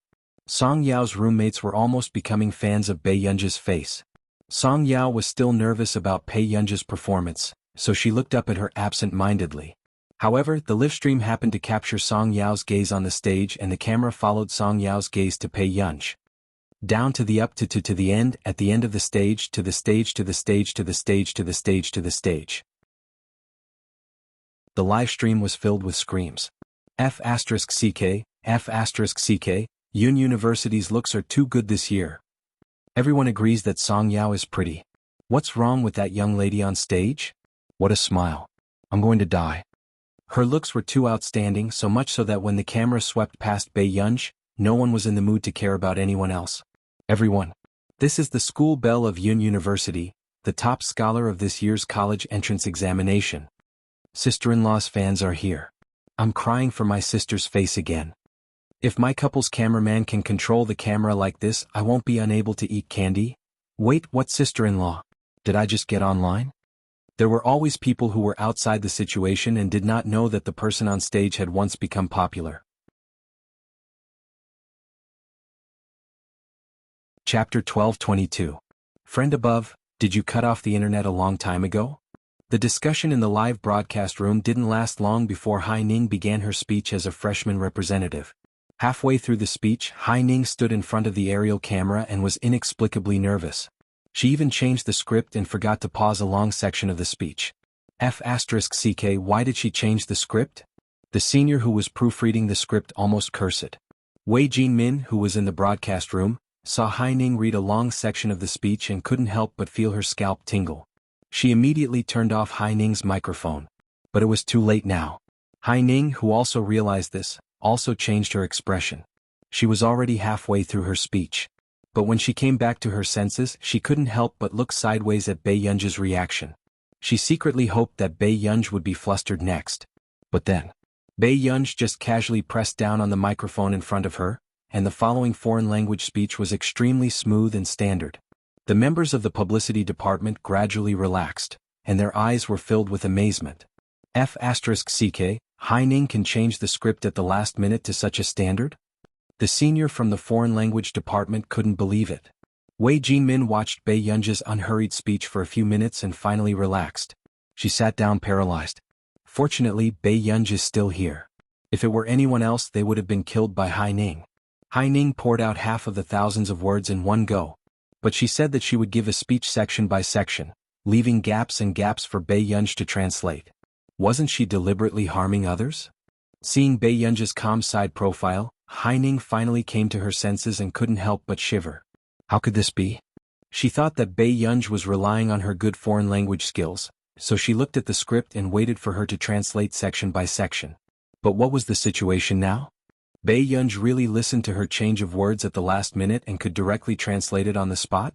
Song Yao's roommates were almost becoming fans of Bei Yunj's face. Song Yao was still nervous about Bei Yunj's performance, so she looked up at her absent-mindedly. However, the livestream happened to capture Song Yao's gaze on the stage and the camera followed Song Yao's gaze to Bei Yunj. Down to the up to the end, at the end of the stage, to the stage, to the stage, to the stage, to the stage, to the stage. The live stream was filled with screams. F***ck, F***ck, Yun University's looks are too good this year. Everyone agrees that Song Yao is pretty. What's wrong with that young lady on stage? What a smile. I'm going to die. Her looks were too outstanding, so much so that when the camera swept past Bei Yunj, no one was in the mood to care about anyone else. Everyone. This is the school belle of Yun University, the top scholar of this year's college entrance examination. Sister-in-law's fans are here. I'm crying for my sister's face again. If my couple's cameraman can control the camera like this, I won't be unable to eat candy. Wait, what sister-in-law? Did I just get online? There were always people who were outside the situation and did not know that the person on stage had once become popular. Chapter 12:22. Friend above, did you cut off the internet a long time ago? The discussion in the live broadcast room didn't last long before Hai Ning began her speech as a freshman representative. Halfway through the speech, Hai Ning stood in front of the aerial camera and was inexplicably nervous. She even changed the script and forgot to pause a long section of the speech. F***ck, why did she change the script? The senior who was proofreading the script almost cursed. Wei Jinmin, who was in the broadcast room, saw Hai Ning read a long section of the speech and couldn't help but feel her scalp tingle. She immediately turned off Hai Ning's microphone. But it was too late now. Hai Ning, who also realized this, also changed her expression. She was already halfway through her speech. But when she came back to her senses, she couldn't help but look sideways at Bei Yunj's reaction. She secretly hoped that Bei Yunj would be flustered next. But then, Bei Yunj just casually pressed down on the microphone in front of her, and the following foreign language speech was extremely smooth and standard. The members of the publicity department gradually relaxed, and their eyes were filled with amazement. F***ck, Haining can change the script at the last minute to such a standard? The senior from the foreign language department couldn't believe it. Wei Jinmin watched Bei Yunj's unhurried speech for a few minutes and finally relaxed. She sat down paralyzed. Fortunately, Bei Yunj is still here. If it were anyone else, they would have been killed by Haining. Haining poured out half of the thousands of words in one go. But she said that she would give a speech section by section, leaving gaps and gaps for Bei Yunj to translate. Wasn't she deliberately harming others? Seeing Bei Yunj's calm side profile, Haining finally came to her senses and couldn't help but shiver. How could this be? She thought that Bei Yunj was relying on her good foreign language skills, so she looked at the script and waited for her to translate section by section. But what was the situation now? Bei Yunj really listened to her change of words at the last minute and could directly translate it on the spot?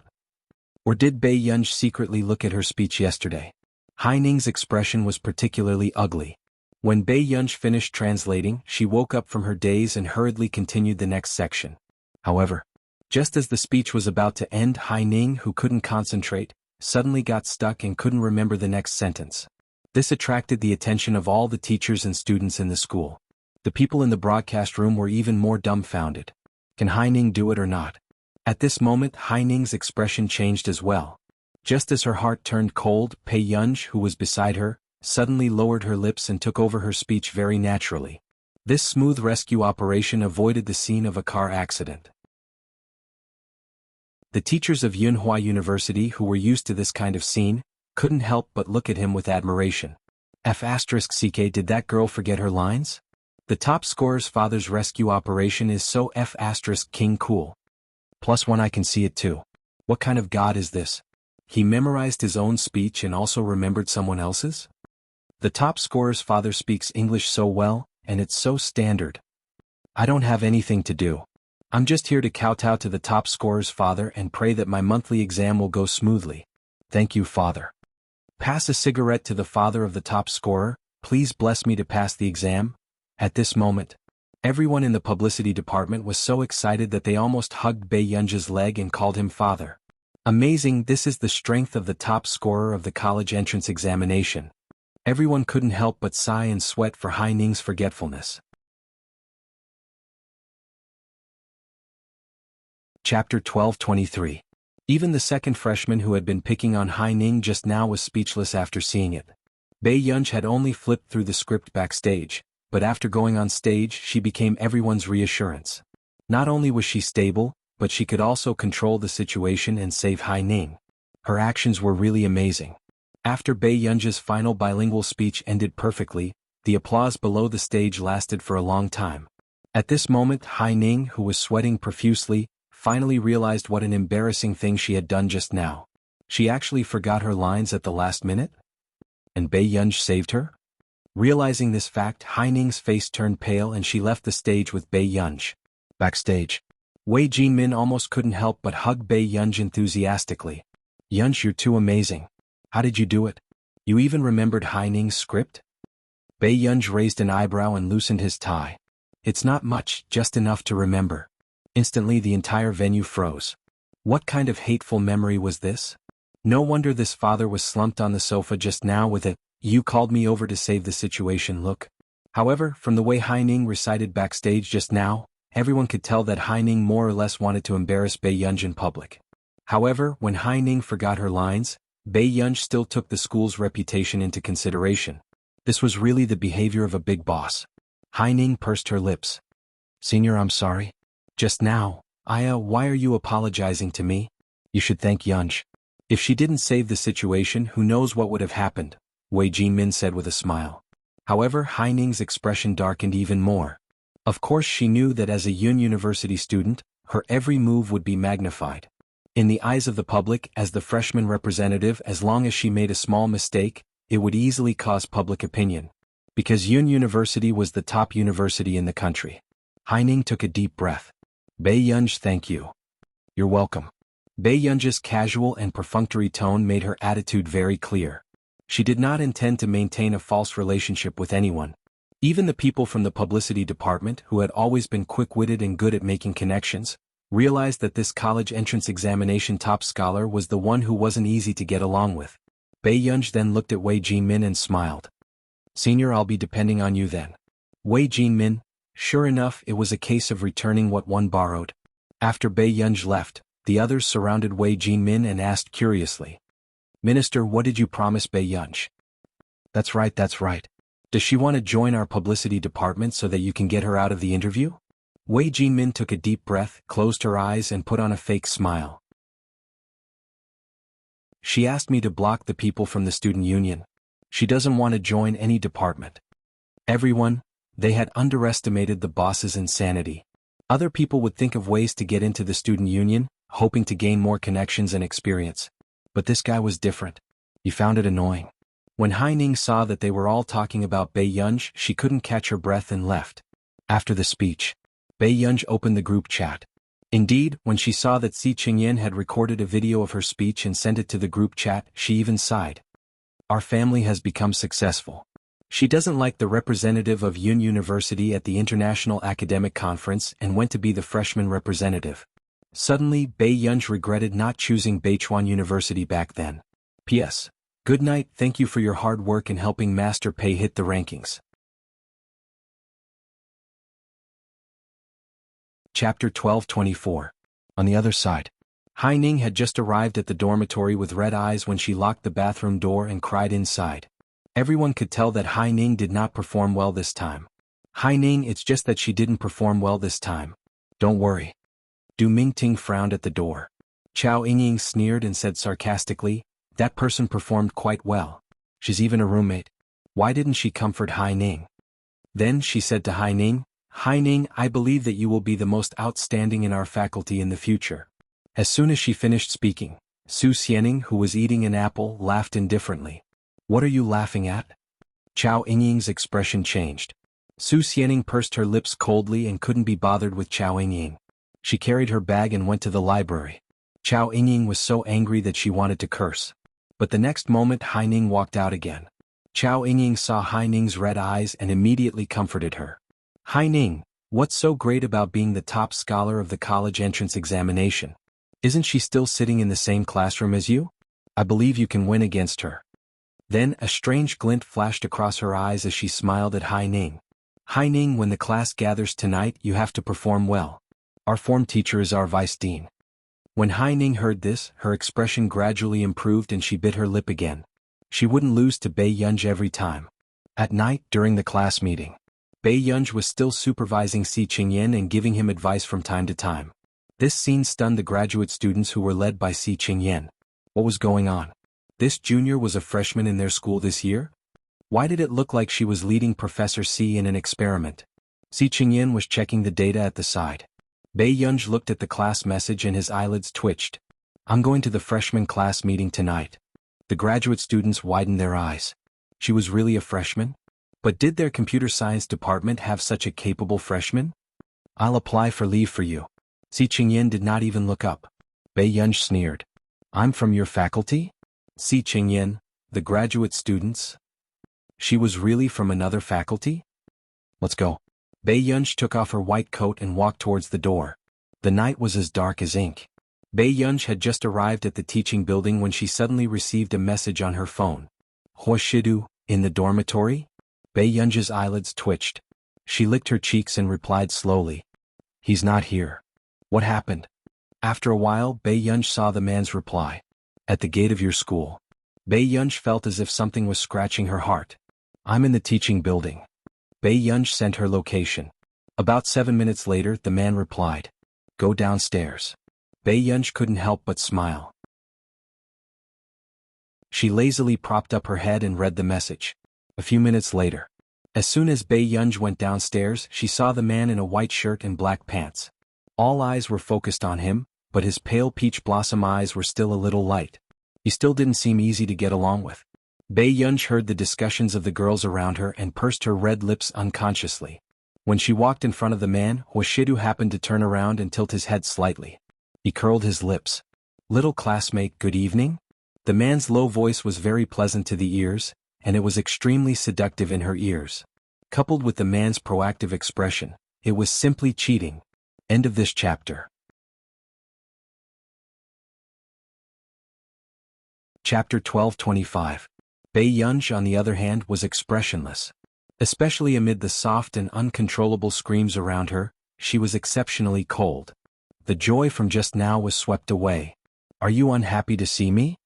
Or did Bei Yunj secretly look at her speech yesterday? Haining's expression was particularly ugly. When Bei Yunj finished translating, she woke up from her daze and hurriedly continued the next section. However, just as the speech was about to end, Haining, who couldn't concentrate, suddenly got stuck and couldn't remember the next sentence. This attracted the attention of all the teachers and students in the school. The people in the broadcast room were even more dumbfounded. Can Haining do it or not? At this moment, Haining's expression changed as well. Just as her heart turned cold, Bei Yunj, who was beside her, suddenly lowered her lips and took over her speech very naturally. This smooth rescue operation avoided the scene of a car accident. The teachers of Yunhua University, who were used to this kind of scene, couldn't help but look at him with admiration. F***ck, did that girl forget her lines? The top scorer's father's rescue operation is so F***king cool. +1, I can see it too. What kind of god is this? He memorized his own speech and also remembered someone else's? The top scorer's father speaks English so well, and it's so standard. I don't have anything to do. I'm just here to kowtow to the top scorer's father and pray that my monthly exam will go smoothly. Thank you, father. Pass a cigarette to the father of the top scorer, please bless me to pass the exam. At this moment, everyone in the publicity department was so excited that they almost hugged Bei Yunj's leg and called him father. Amazing, this is the strength of the top scorer of the college entrance examination. Everyone couldn't help but sigh and sweat for Haining's forgetfulness. Chapter 12:23. Even the second freshman who had been picking on Haining just now was speechless after seeing it. Bei Yunj had only flipped through the script backstage, but after going on stage she became everyone's reassurance. Not only was she stable, but she could also control the situation and save Haining. Her actions were really amazing. After Bei Yunj's final bilingual speech ended perfectly, the applause below the stage lasted for a long time. At this moment, Haining, who was sweating profusely, finally realized what an embarrassing thing she had done just now. She actually forgot her lines at the last minute? And Bei Yunj saved her? Realizing this fact, Haining's face turned pale and she left the stage with Bei Yunj. Backstage, Wei Jinmin almost couldn't help but hug Bei Yunj enthusiastically. Yunj, you're too amazing. How did you do it? You even remembered Haining's script? Bei Yunj raised an eyebrow and loosened his tie. It's not much, just enough to remember. Instantly the entire venue froze. What kind of hateful memory was this? No wonder this father was slumped on the sofa just now with a, "You called me over to save the situation" look. However, from the way Haining recited backstage just now, everyone could tell that Haining more or less wanted to embarrass Bei Yunj in public. However, when Haining forgot her lines, Bei Yunj still took the school's reputation into consideration. This was really the behavior of a big boss. Haining pursed her lips. Senior, I'm sorry. Just now, why are you apologizing to me? You should thank Yunj. If she didn't save the situation, who knows what would have happened, Wei Jinmin said with a smile. However, Haining's expression darkened even more. Of course she knew that as a Yun University student, her every move would be magnified. In the eyes of the public, as the freshman representative, as long as she made a small mistake, it would easily cause public opinion. Because Yun University was the top university in the country. Haining took a deep breath. Bei Yunj, thank you. You're welcome. Bei Yunj's casual and perfunctory tone made her attitude very clear. She did not intend to maintain a false relationship with anyone. Even the people from the publicity department, who had always been quick-witted and good at making connections, realized that this college entrance examination top scholar was the one who wasn't easy to get along with. Bei Yunj then looked at Wei Jinmin and smiled. "Senior, I'll be depending on you then." Wei Jinmin, sure enough, it was a case of returning what one borrowed. After Bei Yunj left, the others surrounded Wei Jinmin and asked curiously, "Minister, what did you promise Bei Yunj?" That's right. Does she want to join our publicity department so that you can get her out of the interview?" Wei Jinmin took a deep breath, closed her eyes and put on a fake smile. "She asked me to block the people from the student union. She doesn't want to join any department." Everyone, they had underestimated the boss's insanity. Other people would think of ways to get into the student union, hoping to gain more connections and experience. But this guy was different. He found it annoying. When Haining saw that they were all talking about Bei Yunj, she couldn't catch her breath and left. After the speech, Bei Yunj opened the group chat. Indeed, when she saw that Si Qingyan had recorded a video of her speech and sent it to the group chat, she even sighed. Our family has become successful. She doesn't like the representative of Yun University at the International Academic Conference and went to be the freshman representative. Suddenly, Bei Yunj regretted not choosing Beichuan University back then. P.S. Good night, thank you for your hard work in helping Master Pei hit the rankings. Chapter 12-24. On the other side. Haining had just arrived at the dormitory with red eyes when she locked the bathroom door and cried inside. Everyone could tell that Haining did not perform well this time. "Haining, it's just that she didn't perform well this time. Don't worry." Du Mingting frowned at the door. Chao Yingying sneered and said sarcastically, "That person performed quite well. She's even a roommate. Why didn't she comfort Haining?" Then she said to Haining, "Haining, I believe that you will be the most outstanding in our faculty in the future." As soon as she finished speaking, Su Xianing, who was eating an apple, laughed indifferently. "What are you laughing at?" Chao Yingying's expression changed. Su Xianing pursed her lips coldly and couldn't be bothered with Chao Yingying. She carried her bag and went to the library. Chao Yingying was so angry that she wanted to curse. But the next moment Haining walked out again. Chao Yingying saw Haining's red eyes and immediately comforted her. "Haining, what's so great about being the top scholar of the college entrance examination? Isn't she still sitting in the same classroom as you? I believe you can win against her." Then a strange glint flashed across her eyes as she smiled at Haining. "Haining, when the class gathers tonight, you have to perform well. Our form teacher is our vice dean." When Haining heard this, her expression gradually improved and she bit her lip again. She wouldn't lose to Bei Yunj every time. At night, during the class meeting, Bei Yunj was still supervising Si Qingyan and giving him advice from time to time. This scene stunned the graduate students who were led by Si Qingyan. What was going on? This junior was a freshman in their school this year? Why did it look like she was leading Professor Si in an experiment? Si Qingyan was checking the data at the side. Bei Yunj looked at the class message and his eyelids twitched. "I'm going to the freshman class meeting tonight." The graduate students widened their eyes. She was really a freshman? But did their computer science department have such a capable freshman? "I'll apply for leave for you." Si Qingyan did not even look up. Bei Yunj sneered. "I'm from your faculty?" Si Qingyan, the graduate students? She was really from another faculty? "Let's go." Bei Yunj took off her white coat and walked towards the door. The night was as dark as ink. Bei Yunj had just arrived at the teaching building when she suddenly received a message on her phone. "Hua Shidu, in the dormitory?" Bei Yunj's eyelids twitched. She licked her cheeks and replied slowly. "He's not here." "What happened?" After a while, Bei Yunj saw the man's reply. "At the gate of your school." Bei Yunj felt as if something was scratching her heart. "I'm in the teaching building." Bei Yunj sent her location. About 7 minutes later, the man replied. "Go downstairs." Bei Yunj couldn't help but smile. She lazily propped up her head and read the message. A few minutes later, as soon as Bei Yunj went downstairs, she saw the man in a white shirt and black pants. All eyes were focused on him, but his pale peach blossom eyes were still a little light. He still didn't seem easy to get along with. Bei Yunj heard the discussions of the girls around her and pursed her red lips unconsciously. When she walked in front of the man, Hoshidu happened to turn around and tilt his head slightly. He curled his lips. "Little classmate, good evening?" The man's low voice was very pleasant to the ears, and it was extremely seductive in her ears. Coupled with the man's proactive expression, it was simply cheating. End of this chapter. Chapter 12:25. Bei Yunj, on the other hand, was expressionless. Especially amid the soft and uncontrollable screams around her, she was exceptionally cold. The joy from just now was swept away. "Are you unhappy to see me?"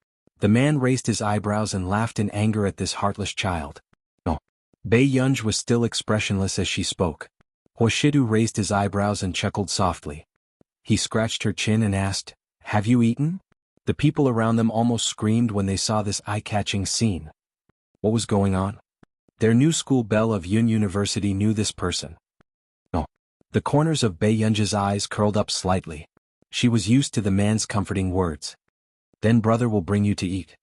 The man raised his eyebrows and laughed in anger at this heartless child. "No." Bei Yunj was still expressionless as she spoke. Hoshidu raised his eyebrows and chuckled softly. He scratched her chin and asked, "Have you eaten?" The people around them almost screamed when they saw this eye-catching scene. What was going on? Their new school belle of Yun University knew this person. No. The corners of Bei Yunj's eyes curled up slightly. She was used to the man's comforting words. "Then brother will bring you to eat."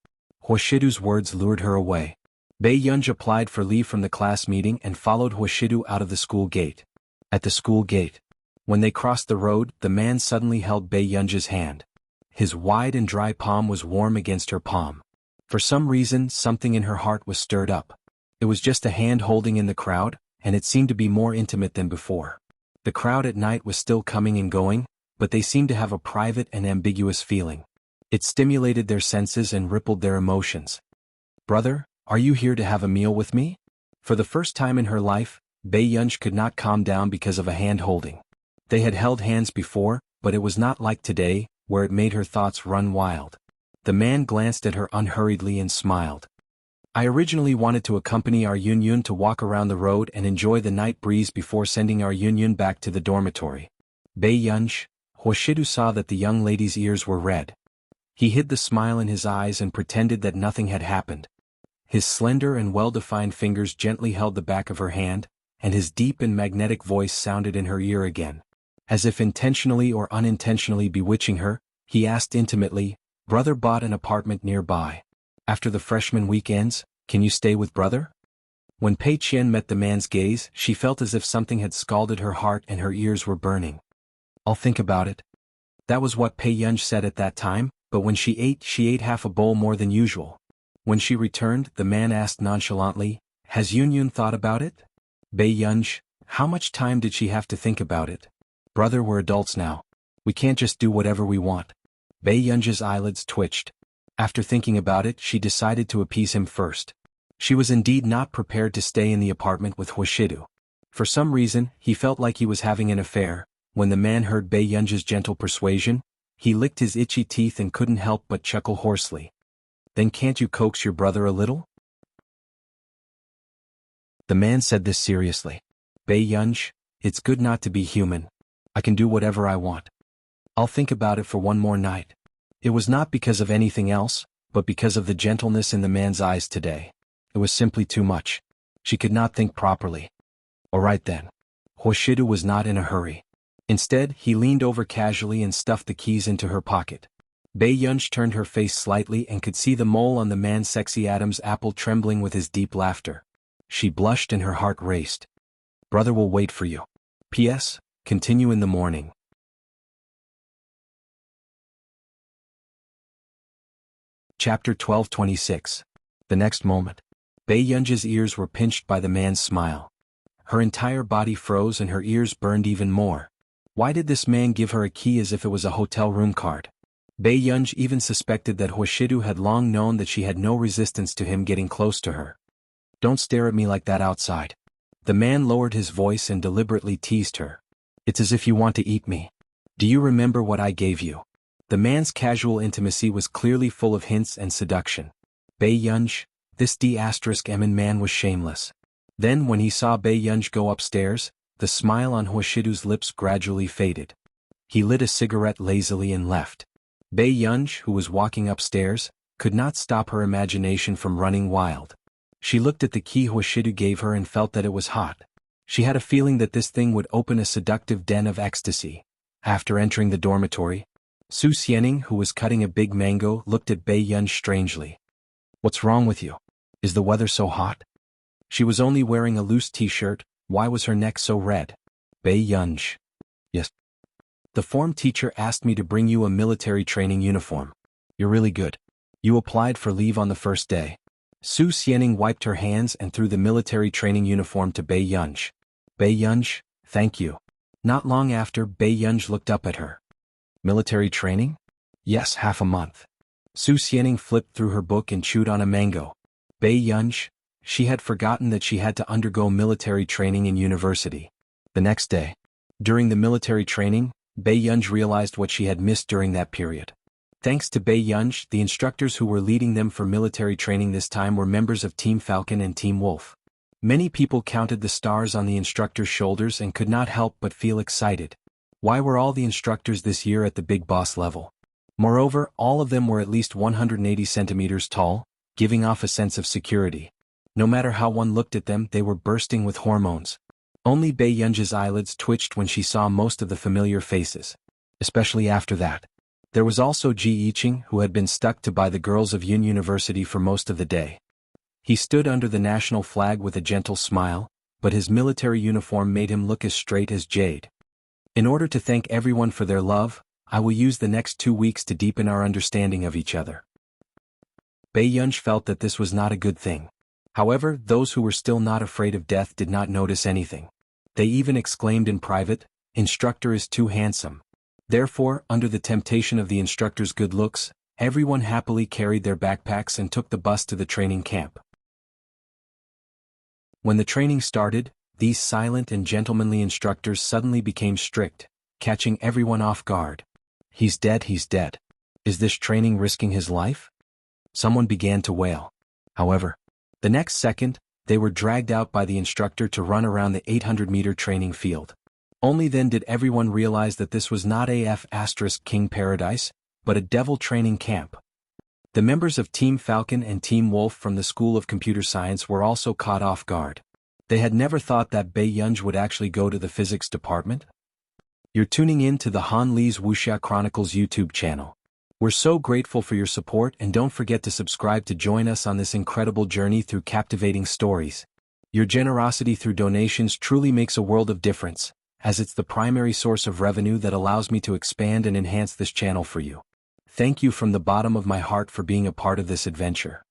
Hoshidu's words lured her away. Bei Yunj applied for leave from the class meeting and followed Hoshidu out of the school gate. At the school gate, when they crossed the road, the man suddenly held Bei Yunj's hand. His wide and dry palm was warm against her palm. For some reason, something in her heart was stirred up. It was just a hand holding in the crowd, and it seemed to be more intimate than before. The crowd at night was still coming and going, but they seemed to have a private and ambiguous feeling. It stimulated their senses and rippled their emotions. "Brother, are you here to have a meal with me?" For the first time in her life, Bei Yunj could not calm down because of a hand holding. They had held hands before, but it was not like today, where it made her thoughts run wild. The man glanced at her unhurriedly and smiled. "I originally wanted to accompany our Yun to walk around the road and enjoy the night breeze before sending our Yun back to the dormitory." Bei Yunj, Hoshidu saw that the young lady's ears were red. He hid the smile in his eyes and pretended that nothing had happened. His slender and well-defined fingers gently held the back of her hand, and his deep and magnetic voice sounded in her ear again. As if intentionally or unintentionally bewitching her, he asked intimately, "Brother bought an apartment nearby. After the freshman weekends, can you stay with brother?" When Pei Qian met the man's gaze, she felt as if something had scalded her heart and her ears were burning. "I'll think about it." That was what Pei Yunj said at that time, but when she ate half a bowl more than usual. When she returned, the man asked nonchalantly, "Has Yun thought about it?" Bei Yunj, how much time did she have to think about it? "Brother, we're adults now. We can't just do whatever we want." Bei Yunj's eyelids twitched. After thinking about it, she decided to appease him first. She was indeed not prepared to stay in the apartment with Hoshidu. For some reason, he felt like he was having an affair. When the man heard Bei Yunj's gentle persuasion, he licked his itchy teeth and couldn't help but chuckle hoarsely. "Then can't you coax your brother a little?" The man said this seriously. "Bei Yunj, it's good not to be human. I can do whatever I want. I'll think about it for one more night." It was not because of anything else, but because of the gentleness in the man's eyes today. It was simply too much. She could not think properly. "All right then." Hoshidu was not in a hurry. Instead, he leaned over casually and stuffed the keys into her pocket. Bei Yunj turned her face slightly and could see the mole on the man's sexy Adam's apple trembling with his deep laughter. She blushed and her heart raced. "Brother will wait for you. P.S. Continue in the morning." Chapter 12:26. The next moment, Bei Yunj's ears were pinched by the man's smile. Her entire body froze and her ears burned even more. Why did this man give her a key as if it was a hotel room card? Bei Yunj even suspected that Hoshidu had long known that she had no resistance to him getting close to her. "Don't stare at me like that outside." The man lowered his voice and deliberately teased her. "It's as if you want to eat me. Do you remember what I gave you?" The man's casual intimacy was clearly full of hints and seduction. Bei Yunj, this D***M man was shameless. Then when he saw Bei Yunj go upstairs, the smile on Hoshidu's lips gradually faded. He lit a cigarette lazily and left. Bei Yunj, who was walking upstairs, could not stop her imagination from running wild. She looked at the key Hoshidu gave her and felt that it was hot. She had a feeling that this thing would open a seductive den of ecstasy. After entering the dormitory, Su Xianing, who was cutting a big mango, looked at Bei Yunj strangely. "What's wrong with you? Is the weather so hot?" She was only wearing a loose t-shirt. Why was her neck so red? Bei Yunj. "Yes. The form teacher asked me to bring you a military training uniform. You're really good. You applied for leave on the first day. Su Xianing wiped her hands and threw the military training uniform to Bei Yunj. Bei Yunj, thank you. Not long after, Bei Yunj looked up at her. Military training? Yes, half a month. Su Xianing flipped through her book and chewed on a mango. Bei Yunj, she had forgotten that she had to undergo military training in university. The next day, during the military training, Bei Yunj realized what she had missed during that period. Thanks to Bei Yunj, the instructors who were leading them for military training this time were members of Team Falcon and Team Wolf. Many people counted the stars on the instructors' shoulders and could not help but feel excited. Why were all the instructors this year at the big boss level? Moreover, all of them were at least 180 centimeters tall, giving off a sense of security. No matter how one looked at them, they were bursting with hormones. Only Bei Yunj's eyelids twitched when she saw most of the familiar faces. Especially after that. There was also Ji Yiqing, who had been stuck to by the girls of Yun University for most of the day. He stood under the national flag with a gentle smile, but his military uniform made him look as straight as jade. In order to thank everyone for their love, I will use the next 2 weeks to deepen our understanding of each other. Bei Yunj felt that this was not a good thing. However, those who were still not afraid of death did not notice anything. They even exclaimed in private, "Instructor is too handsome." Therefore, under the temptation of the instructor's good looks, everyone happily carried their backpacks and took the bus to the training camp. When the training started, these silent and gentlemanly instructors suddenly became strict, catching everyone off guard. He's dead, he's dead. Is this training risking his life? Someone began to wail. However, the next second, they were dragged out by the instructor to run around the 800-meter training field. Only then did everyone realize that this was not King Paradise, but a devil training camp. The members of Team Falcon and Team Wolf from the School of Computer Science were also caught off guard. They had never thought that Bei Yunj would actually go to the physics department. You're tuning in to the Han Li's Wuxia Chronicles YouTube channel. We're so grateful for your support, and don't forget to subscribe to join us on this incredible journey through captivating stories. Your generosity through donations truly makes a world of difference, as it's the primary source of revenue that allows me to expand and enhance this channel for you. Thank you from the bottom of my heart for being a part of this adventure.